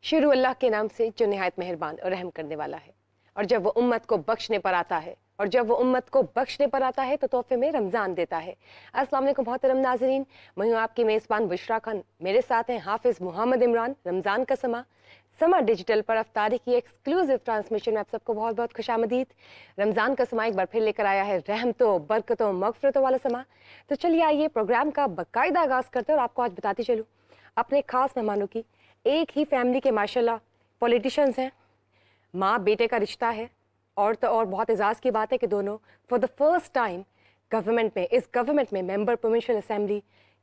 शुरू अल्लाह के नाम से जो निहायत मेहरबान और रहम करने वाला है। और जब वो उम्मत को बख्शने पर आता है तो तोहफे में रमज़ान देता है। अस्सलाम वालेकुम मोहतरम नाज़रीन, मैं हूँ आपकी मेज़बान बुशरा खान। मेरे साथ हैं हाफिज़ मोहम्मद इमरान। रमज़ान का समा डिजिटल पर अफ्तारी की एक्सक्लूसिव ट्रांसमिशन में आप सबको बहुत बहुत खुशामदीद। रमज़ान का समा एक बार फिर लेकर आया है रहमतों, बरकतों, मगफरतों वाला समा। तो चलिए आइए प्रोग्राम का बाकायदा आगाज़ करते हैं और आपको आज बताती चलूँ अपने खास मेहमानों की। एक ही फैमिली के माशाल्लाह पॉलिटिशियंस हैं, माँ बेटे का रिश्ता है। और बहुत एजाज़ की बात है कि दोनों फॉर द फर्स्ट टाइम इस गवर्नमेंट में मेंबर प्रोविंशियल असेंबली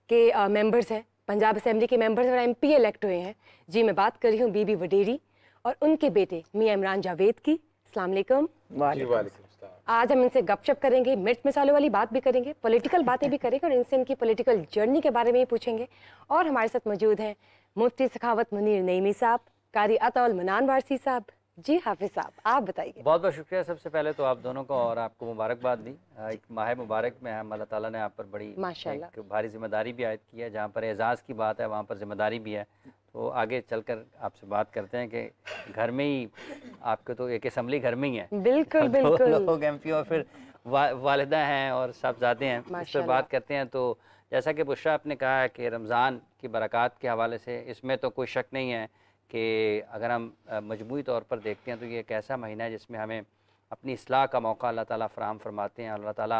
के मेंबर्स हैं, पंजाब असेंबली के मेंबर्स और MP इलेक्ट हुए हैं। जी मैं बात कर रही हूँ बीबी वडेरी और उनके बेटे मियां इमरान जावेद की। अस्सलाम वालेकुम। आज हम इनसे गपशप करेंगे, मिर्च मसालों वाली बात भी करेंगे, पॉलिटिकल बातें भी करेंगे और इनसे इनकी पॉलिटिकल जर्नी के बारे में ही पूछेंगे। और हमारे साथ मौजूद हैं मुफ्ती सखावत मुनीर नईमी साहब, कारी अताउल मनान वारसी साहब। जी हाफिज साहब, आप बताइए। बहुत बहुत शुक्रिया सबसे पहले तो आप दोनों को, और आपको मुबारकबाद दी। एक माह मुबारक में हम अल्लाह ताला ने आप पर बड़ी एक भारी जिम्मेदारी भी आयद की है। जहाँ पर एजाज़ की बात है वहाँ पर जिम्मेदारी भी है। तो आगे चलकर आपसे बात करते हैं कि घर में ही आपके तो एक असम्बली घर में ही है, बिल्कुल बिल्कुल, लोग MP और फिर वालिदा हैं और साहबजादे हैं, इस पर बात करते हैं। तो जैसा कि बुशरा आपने कहा है कि रमज़ान की बरक़ात के हवाले से इसमें तो कोई शक नहीं है कि अगर हम मजमूई तौर पर देखते हैं तो ये एक ऐसा महीना है जिसमें हमें अपनी इस्लाह का मौका अल्लाह ताला फ़राहम फरमाते हैं। अल्लाह ताला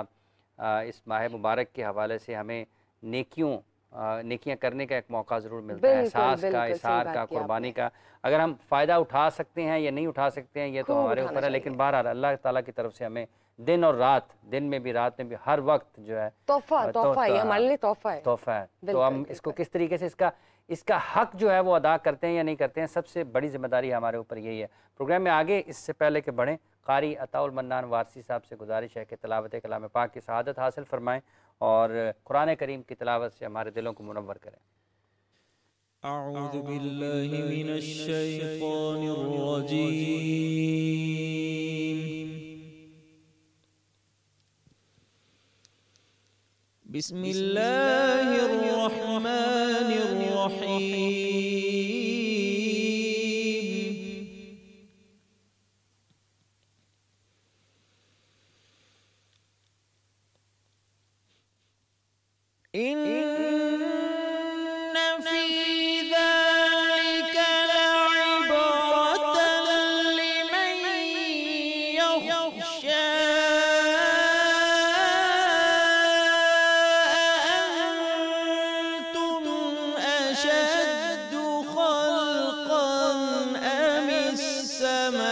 इस माह मुबारक के हवाले से हमें नेकियां करने का एक मौका ज़रूर मिलता है, एहसास का, इसार का, कुर्बानी का। अगर हम फ़ायदा उठा सकते हैं या नहीं उठा सकते हैं ये तो हमारे ऊपर है, लेकिन बहरहाल अल्लाह ताला की तरफ से हमें दिन और रात, दिन में भी रात में भी हर वक्त जो है तोहफ़ा है, हमारे लिए तोहफ़ा है। तो हम इसको किस तरीके से इसका हक जो है वो अदा करते हैं या नहीं करते हैं, सबसे बड़ी जिम्मेदारी हमारे ऊपर यही है। प्रोग्राम में आगे इससे पहले कि बढ़ें, कारी अताउल मन्नान वारसी साहब से गुजारिश है कि तिलावत कलाम पाक की शहादत हासिल फरमाएँ और कुरान करीम की तिलावत से हमारे दिलों को मुनव्वर करें। अऊज़ु बिल्लाहि मिनश शैतानिर रजीम, बिस्मिल्लाहिर रहमानिर रहीम। इन्न फी ज़ालिका लइब्रतन लिमन यख़शा अंतुम अशद्दु ख़ल्क़न अमिस समा।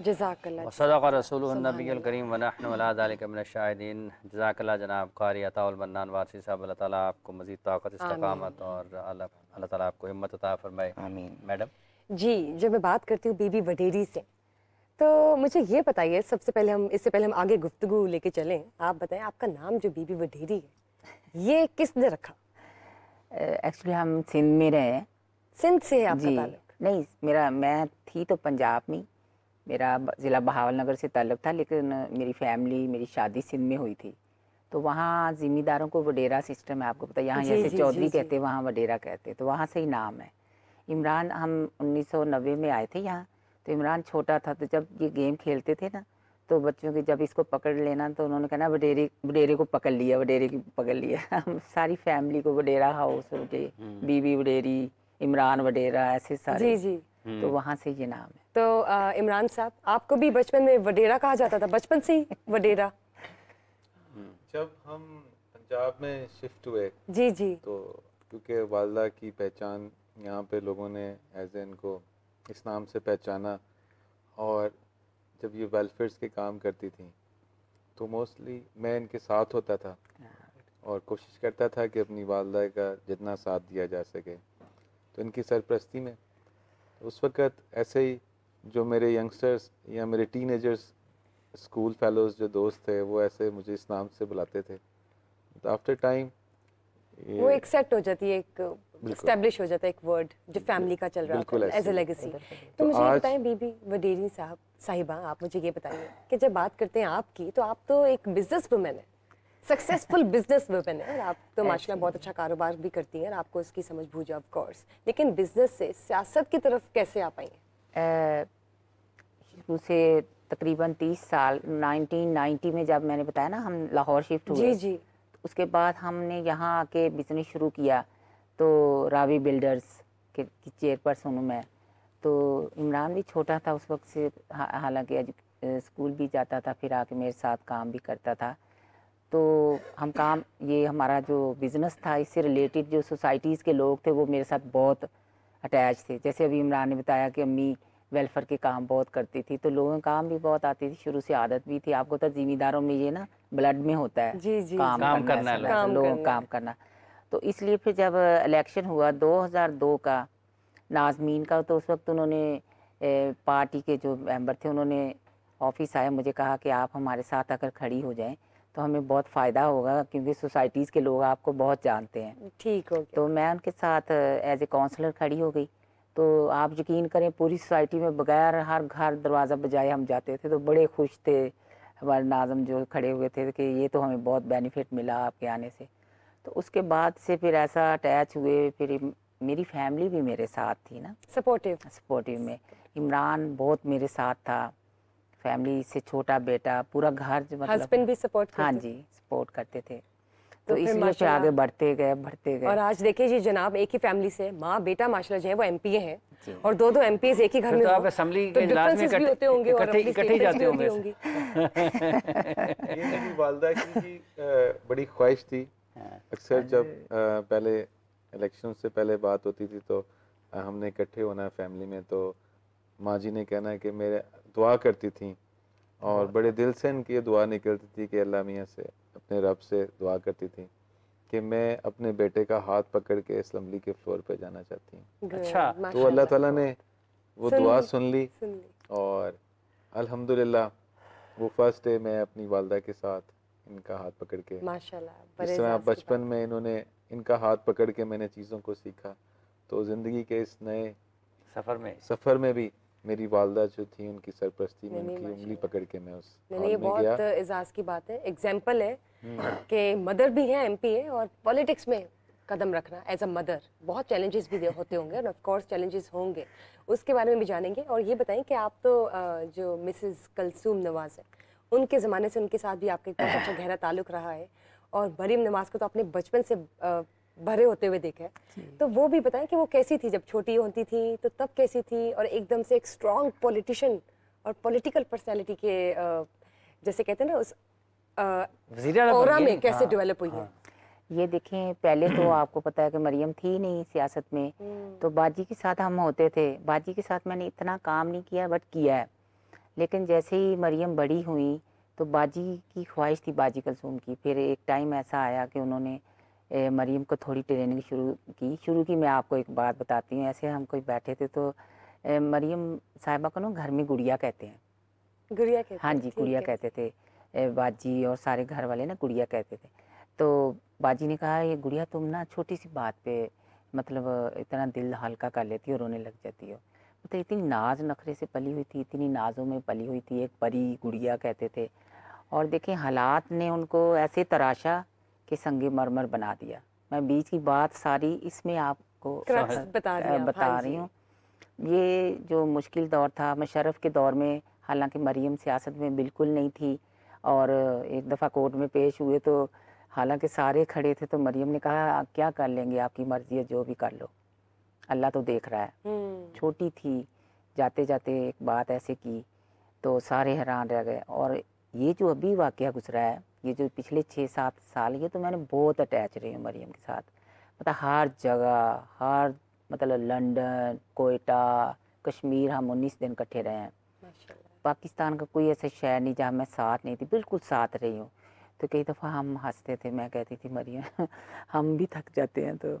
जज़ाकल्लाह। सदक़ रसूलुहुन नबियुल करीम व नहनु अला ज़ालिका मिनश शाहिदीन। जज़ाकल्लाह जनाब कारी अताउल मन्नान वारसी साहब, अल्लाह ताला आपको मज़ीद ताक़त इस्तिक़ामत और अल्लाह ताला आपको हिम्मत अता फरमाए। आमीन। मैडम जी, जब मैं बात करती हूँ बीबी वडेरी से, तो मुझे ये बताइए, इससे पहले हम आगे गुफ्तगू लेके चलें, आप बताएं आपका नाम जो बीबी वडेरी है ये किसने रखा? एक्चुअली हम सिंध में रहे हैं। सिंध से है आपका जी ताल्लुक? नहीं, मैं थी तो पंजाब में, मेरा ज़िला बहावल नगर से ताल्लुक था, लेकिन मेरी फैमिली, मेरी शादी सिंध में हुई थी। तो वहाँ ज़िम्मेदारों को वडेरा सिस्टम है, आपको पता है, यहाँ जैसे चौधरी कहते हैं वहाँ वडेरा कहते हैं, तो वहाँ से ही नाम है। इमरान, हम 1990 में आए थे यहाँ, तो इमरान छोटा था, तो जब ये गेम खेलते थे ना, तो बच्चों के जब इसको पकड़ लेना तो उन्होंने कहना वडेरे को पकड़ लिया, वडेरे की पकड़ लिया। हम सारी फैमिली को वडेरा हाउस, बीबी वडेरी, इमरान वडेरा, ऐसे सारे। जी। तो वहाँ से ये नाम है। तो इमरान साहब, आपको भी बचपन में वडेरा कहा जाता था? बचपन से ही वडेरा? जब हम पंजाब में शिफ्ट हुए जी तो क्योंकि वालदा की पहचान यहाँ पे लोगों ने एज इनको इस नाम से पहचाना, और जब ये वेलफेयर्स के काम करती थी तो मोस्टली मैं इनके साथ होता था और कोशिश करता था कि अपनी वालदा का जितना साथ दिया जा सके। तो इनकी सरपरस्ती में उस वक़्त ऐसे ही जो मेरे यंगस्टर्स या मेरे टीनेजर्स स्कूल फेलोज़ जो दोस्त थे वो ऐसे मुझे इस नाम से बुलाते थे। तो आफ्टर टाइम वो एक सेट हो जाती है, एक एस्टेब्लिश हो जाता है एक वर्ड जो फैमिली का चल रहा है एज ए लेगेसी। तो मुझे ये बताएं बीबी वडेरी साहिबा, आप मुझे ये बताइए कि जब बात करते हैं आपकी, तो आप तो एक बिजनेस वुमेन है, सक्सेसफुल बिजनेस वुमेन है, और आप तो माशाल्लाह बहुत अच्छा कारोबार भी करती हैं और आपको इसकी समझ बूझ ऑफ कोर्स, लेकिन बिजनेस से सियासत की तरफ कैसे आ पाई हैं? शुरू से तकरीबन 30 साल, 1990 में जब मैंने बताया ना हम लाहौर शिफ्ट हुए, जी, उसके बाद हमने यहाँ आके बिजनेस शुरू किया। तो रावी बिल्डर्स की चेयरपर्सन हूँ मैं। तो इमरान भी छोटा था उस वक्त से, हालांकि स्कूल भी जाता था, फिर आके मेरे साथ काम भी करता था। तो हम काम, ये हमारा जो बिज़नेस था, इससे रिलेटेड जो सोसाइटीज़ के लोग थे वो मेरे साथ बहुत अटैच थे। जैसे अभी इमरान ने बताया कि अम्मी वेलफेयर के काम बहुत करती थी, तो लोगों काम भी बहुत आती थी, शुरू से आदत भी थी। आपको तो ज़िम्मेदारों में ये ना ब्लड में होता है, जी, काम करना। तो इसलिए फिर जब इलेक्शन हुआ 2002 का, नाजमीन का, तो उस वक्त उन्होंने पार्टी के जो मेंबर थे उन्होंने ऑफिस आया, मुझे कहा कि आप हमारे साथ अगर खड़ी हो जाएं तो हमें बहुत फ़ायदा होगा, क्योंकि सोसाइटीज़ के लोग आपको बहुत जानते हैं। ठीक हो गया। तो मैं उनके साथ एज ए काउंसलर खड़ी हो गई। तो आप यकीन करें पूरी सोसाइटी में बगैर हर घर दरवाज़ा बजाए हम जाते थे, तो बड़े खुश थे हमारे नाज़म जो खड़े हुए थे कि ये तो हमें बहुत बेनिफिट मिला आपके आने से। तो उसके बाद से फिर ऐसा अटैच हुए, फिर मेरी फैमिली भी मेरे साथ थी ना, सपोर्टिव में। इमरान बहुत मेरे साथ था, फैमिली से छोटा बेटा, पूरा घर, मतलब हस्बैंड भी सपोर्ट करते? हाँ जी, सपोर्ट करते थे। तो इसलिए फिर आगे बढ़ते गए। और आज देखिए जी जनाब, एक ही फैमिली से माँ बेटा माशाल्लाह जो है वो एमपीए हैं, और दो एमपीएस एक ही घर में, तो आप असेंबली के इजलास में इकट्ठे जाते होंगे। ये मेरी वालदा की बड़ी ख्वाहिश थी। अक्सर जब पहले इलेक्शन से पहले बात होती थी तो हमने इकट्ठे होना है फैमिली में, तो माँ जी ने कहना है कि मेरे दुआ करती थी, और बड़े दिल से इनकी ये दुआ निकलती थी कि अल्लाह मियाँ से, अपने रब से दुआ करती थी कि मैं अपने बेटे का हाथ पकड़ के असम्बली के फ्लोर पे जाना चाहती हूँ। अच्छा, तो अल्लाह ताला ने वो दुआ सुन ली, और अल्हम्दुलिल्लाह वो फर्स्ट डे मैं अपनी वालदा के साथ इनका हाथ पकड़ के, माशाल्लाह, जिस तरह बचपन में इन्होंने इनका हाथ पकड़ के मैंने चीज़ों को सीखा, तो ज़िंदगी के इस नए सफ़र में भी मेरी वालदा जो थी उनकी सरपरस्ती में, उनकी उंगली पकड़ के मैं उस हॉल में गया। बहुत एजाज़ की बात है, एग्जाम्पल है कि मदर भी है एमपीए, और पॉलिटिक्स में कदम रखना एज अ मदर, बहुत चैलेंजेस भी होते होंगे, और ऑफ कोर्स चैलेंजेस होंगे, उसके बारे में भी जानेंगे। और ये बताएं कि आप तो जो मिसेस कलसूम नवाज़ है, उनके ज़माने से उनके साथ भी आपका एक बहुत अच्छा गहरा ताल्लुक़ रहा है, और मरीम नवाज़ को तो अपने बचपन से भरे होते हुए देखा है, तो वो भी बताएं कि वो कैसी थी जब छोटी होती थी, तो तब कैसी थी, और एकदम से एक स्ट्रॉन्ग पॉलिटिशियन और पॉलिटिकल पर्सनालिटी के जैसे कहते हैं ना उस ऑरा में कैसे डेवलप हुई है। ये देखें, पहले तो आपको पता है कि मरियम थी नहीं सियासत में, तो बाजी के साथ हम होते थे। बाजी के साथ मैंने इतना काम नहीं किया, बट किया है। लेकिन जैसे ही मरियम बड़ी हुई तो बाजी की ख्वाहिश थी, बाजी कलसूम की। फिर एक टाइम ऐसा आया कि उन्होंने मरियम को थोड़ी ट्रेनिंग शुरू की। मैं आपको एक बात बताती हूँ। ऐसे हम कोई बैठे थे तो मरियम साहिबा को ना घर में गुड़िया कहते हैं। गुड़िया कहते हाँ हैं, जी, ठीक गुड़िया है। कहते थे बाजी और सारे घर वाले ना गुड़िया कहते थे। तो बाजी ने कहा ये गुड़िया तुम ना छोटी सी बात पे मतलब इतना दिल हल्का कर लेती हो, रोने लग जाती हो। मतलब इतनी नाज नखरे से पली हुई थी, इतनी नाजों में पली हुई थी, एक परी गुड़िया कहते थे। और देखें हालात ने उनको ऐसे तराशा कि संगे मरमर बना दिया। मैं बीच की बात सारी इसमें आपको क्रक्स बता दिया आप, बता हाँ रही जी। हूँ। ये जो मुश्किल दौर था मुशर्रफ के दौर में, हालांकि मरियम सियासत में बिल्कुल नहीं थी। और एक दफ़ा कोर्ट में पेश हुए तो हालांकि सारे खड़े थे तो मरियम ने कहा क्या कर लेंगे, आपकी मर्जी है, जो भी कर लो, अल्लाह तो देख रहा है। छोटी थी, जाते जाते एक बात ऐसे की तो सारे हैरान रह गए। और ये जो अभी वाक़या गुजरा है, ये जो पिछले 6-7 साल, ये तो मैंने बहुत अटैच रही हूँ मरियम के साथ। मतलब हर जगह, हर मतलब लंदन, कोयटा, कश्मीर, हम 19 दिन इकट्ठे रहे हैं। पाकिस्तान का कोई ऐसा शहर नहीं जहाँ मैं साथ नहीं थी, बिल्कुल साथ रही हूँ। तो कई दफ़ा हम हंसते थे, मैं कहती थी मरियम हम भी थक जाते हैं, तो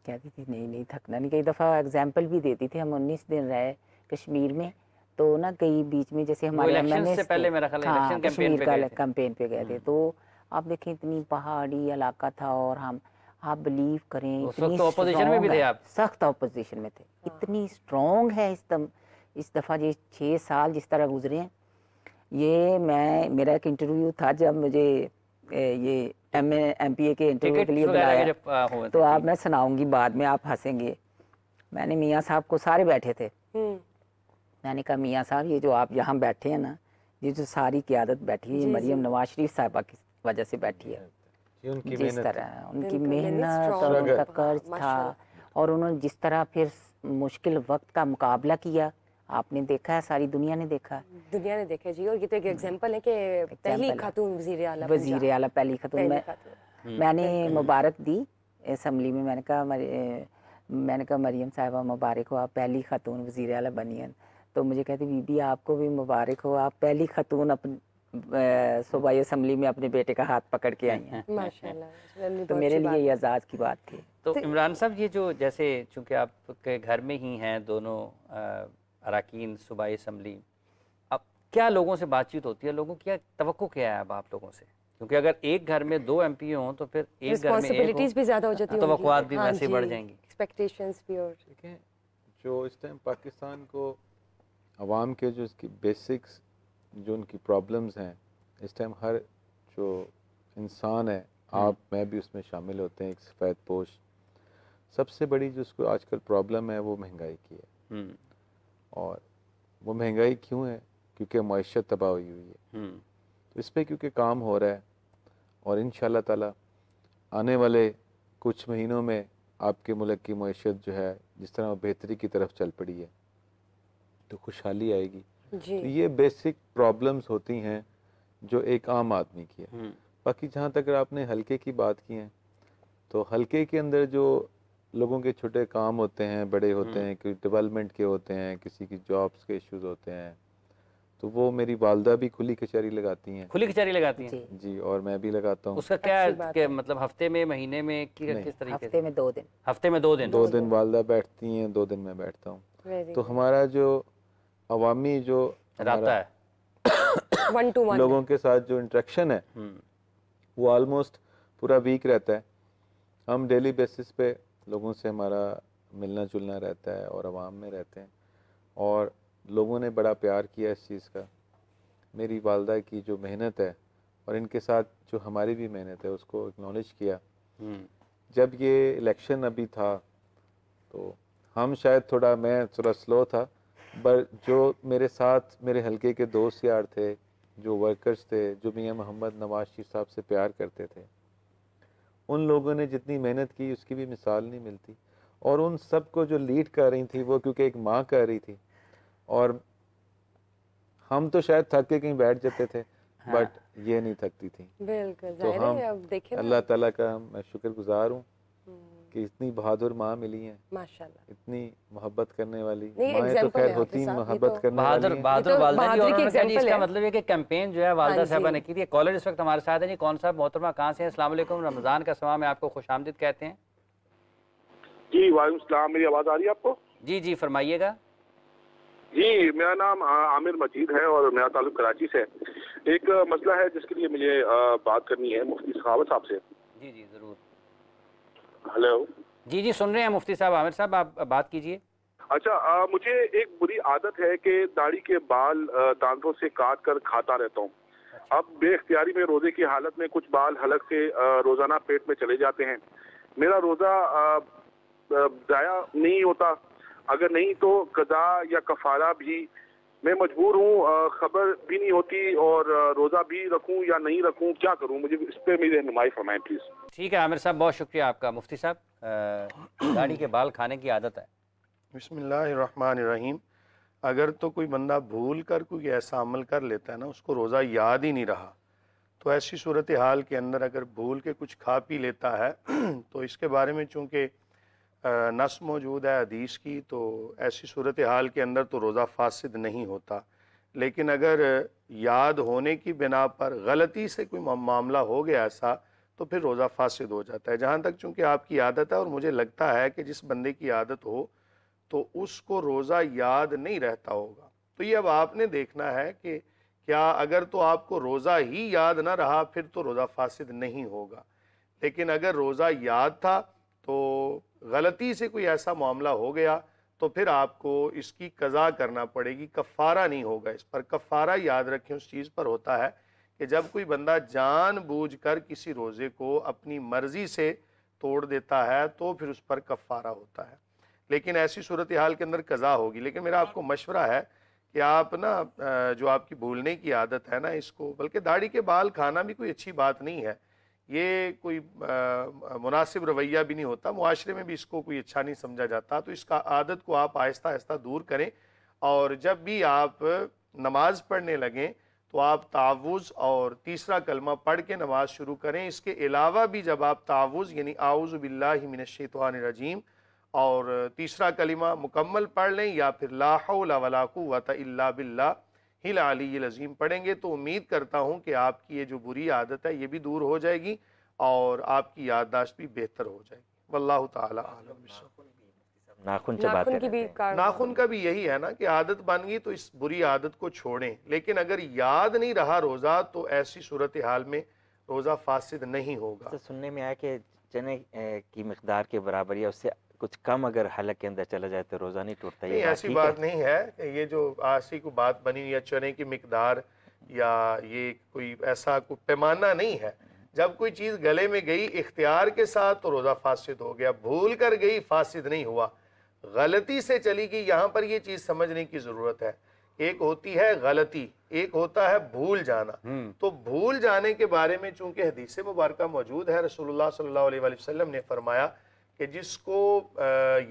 कहती थी नहीं नहीं थकना नहीं। कई दफ़ा एग्जाम्पल भी देती थी, हम 19 दिन रहे कश्मीर में, तो ना कई बीच में जैसे हमारे इलेक्शन से पहले मेरा ख्याल है हाँ इलेक्शन कैंपेन कश्मीर पे का गए थे। कैंपेन पे गए थे। तो आप देखें इतनी पहाड़ी इलाका था और हम, आप बिलीव करें उस इतनी वक्त तो ऑपोजिशन में भी strong थे है, आप। सख्त ऑपोजिशन में थे। इतनी स्ट्रॉन्ग है इस दफ़ा ये 6 साल जिस तरह गुजरे हैं। ये मेरा एक इंटरव्यू था जब मुझे ये MPA के इंटरव्यू के लिए बुलाया, तो आप मैं सुनाऊंगी बाद में, आप हंसेंगे। मैंने मियाँ साहब को, सारे बैठे थे, मैंने कहा मियाँ साहब ये जो आप यहाँ बैठे हैं ना, ये जो सारी क़यादत बैठी है, ये मरियम नवाज शरीफ साहिबा की वजह से बैठी है। ये उनकी जिस मेहनत तरह उनकी बिल्कुल, यानी मेहनत strong और struggle। उनका कर्ज था, माशाल्लाह। और उन्होंने जिस तरह फिर मुश्किल वक्त का मुकाबला किया, आपने देखा है, सारी दुनिया ने देखा। दुनिया ने देखा जी। और ये तो एक एग्जांपल है कि पहली Example है। खातून वजीर आला वजीर आला पहली खतून। पहली मैं खातून। मैंने मुबारक दी असम्बली में, मैंने कहा मरियम साहिबा मुबारक हो, आप पहली खातून वजीर आला बनी हैं। तो मुझे कहती बीबी आपको भी मुबारक हो, आप पहली खातून अपनी सूबाई असम्बली में अपने बेटे का हाथ पकड़ के आई हैं। माशाल्लाह। तो मेरे लिए ये एजाज़ की बात थी। तो इमरान साहब ये जो जैसे चूँकि आपके घर में ही हैं दोनों अरकान सूबाई असम्बली, अब क्या लोगों से बातचीत होती है, लोगों की तवक्को क्या है अब आप लोगों से? क्योंकि अगर एक घर में 2 MP हों तो फिर एक घर में एक रिस्पांसिबिलिटीज भी ज्यादा हो जाती हैं, तवक्कुआत भी वैसे बढ़ जाएंगी, एक्सपेक्टेशंस भी। और देखें जो इस टाइम पाकिस्तान को अवाम के जो इसकी बेसिक्स जो उनकी प्रॉब्लम्स हैं, इस टाइम हर जो इंसान है, आप मैं भी उसमें शामिल होते हैं, एक सफ़ेद पोश, सबसे बड़ी जो उसको आजकल प्रॉब्लम है वो महंगाई की है। और वो महंगाई क्यों है? क्योंकि मईशत तबाह हुई है। तो इस पर क्योंकि काम हो रहा है, और इंशाअल्लाह ताला आने वाले कुछ महीनों में आपके मुल्क की मईशत जो है जिस तरह बेहतरी की तरफ चल पड़ी है, तो खुशहाली आएगी। तो ये बेसिक प्रॉब्लम्स होती हैं जो एक आम आदमी की है। बाकी जहाँ तक आपने हल्के की बात की है, तो हल्के के अंदर जो लोगों के छोटे काम होते हैं, बड़े होते हैं, कि डेवलपमेंट के होते हैं, किसी की जॉब्स के इश्यूज होते हैं, तो वो मेरी वालदा भी खुली कचहरी लगाती हैं। खुली कचहरी लगाती हैं जी, और मैं भी लगाता हूँ। उसका क्या के मतलब हफ्ते में, महीने में, किस तरीके हफ्ते से? में 2 दिन। हफ्ते में 2 दिन। 2 दिन वालदा बैठती हैं, 2 दिन मैं बैठता हूँ। तो हमारा जो अवामी जो राब्ता है, 1 to 1 लोगों के साथ जो इंटरेक्शन है वो ऑलमोस्ट पूरा वीक रहता है। हम डेली बेसिस पे लोगों से हमारा मिलना जुलना रहता है और आवाम में रहते हैं, और लोगों ने बड़ा प्यार किया इस चीज़ का। मेरी वालदा की जो मेहनत है और इनके साथ जो हमारी भी मेहनत है उसको एक्नॉलेज किया। जब ये इलेक्शन अभी था तो हम शायद मैं थोड़ा स्लो था, पर जो मेरे साथ मेरे हल्के के दोस्त यार थे, जो वर्कर्स थे, जो मियां मोहम्मद नवाज शरीफ साहब से प्यार करते थे, उन लोगों ने जितनी मेहनत की उसकी भी मिसाल नहीं मिलती। और उन सब को जो लीड कर रही थी वो क्योंकि एक माँ कर रही थी, और हम तो शायद थक के कहीं बैठ जाते थे, बट ये नहीं थकती थी। बिल्कुल तो जाहिर है। अब देखें ना, अल्लाह ताला का मैं शुक्रगुजार हूँ कि इतनी बहादुर माँ मिली हैं, माशाल्लाह। इतनी मोहब्बत करने वाली नहीं, माएँ तो example खैर है होती हाफिज साहब, ये मोहब्बत तो करने बहादुर वाली हैं। बहादुर ये तो वालदा जी। बहादुरी और की उन्होंने कहा जी example इसका है। मतलब है कि कैंपेन जो है वालदा हाँ साहबा जी। ने की थी। कॉलर इस वक्त हमारे साथ है जी। कौन साहब मोहतरमा कहाँ से हैं? अस्सलाम वालेकुम, रमज़ान का समा में आपको खुशामदीद कहते हैं। जी वालेकुम सलाम। मेरी आवाज़ आ रही है आपको? जी जी फरमाइएगा। जी, मेरा नाम आमिर मजीद है और मेरा ताल्लुक कराची से है। एक मसला है जिसके लिए मुझे बात करनी है मुफ्ती सखावत साहब से। जी जी ज़रूर। हेलो। जी जी सुन रहे हैं मुफ्ती साहब। आमिर साहब आप बात कीजिए। अच्छा, मुझे एक बुरी आदत है कि दाढ़ी के बाल दांतों से काट कर खाता रहता हूँ। अब बेख्तियारी में रोजे की हालत में कुछ बाल हलक से रोजाना पेट में चले जाते हैं। मेरा रोजा जाया नहीं होता, अगर नहीं तो कज़ा या कफारा भी मैं मजबूर हूँ, खबर भी नहीं होती और रोजा भी रखूँ या नहीं रखूँ, क्या करूँ? मुझे इस पर मेरी रहनुमाई फरमाएं प्लीज। ठीक है आमिर साहब, बहुत शुक्रिया आपका। मुफ्ती साहब, दाढ़ी के बाल खाने की आदत है। बिस्मिल्लाहिर्रहमानिर्रहीम। अगर तो कोई बंदा भूल कर कोई ऐसा अमल कर लेता है ना, उसको रोज़ा याद ही नहीं रहा, तो ऐसी सूरत हाल के अंदर अगर भूल के कुछ खा पी लेता है तो इसके बारे में चूँकि नस मौजूद है हदीस की, तो ऐसी सूरत हाल के अंदर तो रोज़ा फासिद नहीं होता। लेकिन अगर याद होने की बिना पर गलती से कोई मामला हो गया ऐसा, तो फिर रोज़ा फासिद हो जाता है। जहाँ तक चूँकि आपकी आदत है, और मुझे लगता है कि जिस बंदे की आदत हो तो उसको रोज़ा याद नहीं रहता होगा। तो ये अब आपने देखना है कि क्या अगर तो आपको रोज़ा ही याद ना रहा फिर तो रोज़ा फासिद नहीं होगा, लेकिन अगर रोज़ा याद था तो गलती से कोई ऐसा मामला हो गया तो फिर आपको इसकी कज़ा करना पड़ेगी, कफ़ारा नहीं होगा इस पर। कफ़ारा याद रखें उस चीज़ पर होता है कि जब कोई बंदा जानबूझकर किसी रोज़े को अपनी मर्ज़ी से तोड़ देता है तो फिर उस पर कफ़ारा होता है, लेकिन ऐसी सूरत हाल के अंदर कज़ा होगी। लेकिन मेरा आपको मशवरा है कि आप ना जो आपकी भूलने की आदत है ना, इसको, बल्कि दाढ़ी के बाल खाना भी कोई अच्छी बात नहीं है, ये कोई मुनासिब रवैया भी नहीं होता, मुआशरे में भी इसको कोई अच्छा नहीं समझा जाता। तो इसका आदत को आप आहिस्ता आहिस्ता दूर करें, और जब भी आप नमाज पढ़ने लगें तो आप तावुज़ और तीसरा कलमा पढ़ के नमाज शुरू करें। इसके अलावा भी जब आप तावुज़ यानी आऊज़ु बिल्लाहि मिनश्शैतानिर्रजीम और तीसरा कलिमा मुकम्मल पढ़ लें, या फिर ला हौला वला कुव्वता इल्ला बिल्लाहिल अलीय्यिल अज़ीम पढ़ेंगे, तो उम्मीद करता हूँ कि आपकी ये जो बुरी आदत है ये भी दूर हो जाएगी और आपकी याददाश्त भी बेहतर हो जाएगी। वल्लाहु ताला आलम। नाखून चबाते रहते हैं। नाखून का भी यही है ना कि आदत बन गई तो इस बुरी आदत को छोड़ें, लेकिन अगर याद नहीं रहा रोज़ा तो ऐसी सूरत हाल में रोज़ा फासिद नहीं होगा। तो सुनने में आया कि चने की मिकदार के बराबर या उससे कुछ कम अगर हलक के अंदर चला जाए तो रोज़ा नहीं टूटता। नहीं, ऐसी बात नहीं है कि ये जो आसी को बात बनी हुई है चने की मिकदार, या ये कोई ऐसा कोई पैमाना नहीं है। जब कोई चीज़ गले में गई इख्तियार के साथ तो रोज़ा फासिद हो गया, भूल कर गई फासिद नहीं हुआ, गलती से चली गई। यहाँ पर ये चीज़ समझने की ज़रूरत है, एक होती है गलती, एक होता है भूल जाना। तो भूल जाने के बारे में चूंकि हदीस मुबारक मौजूद है, रसूलुल्लाह सल्लल्लाहु अलैहि वसल्लम ने फरमाया कि जिसको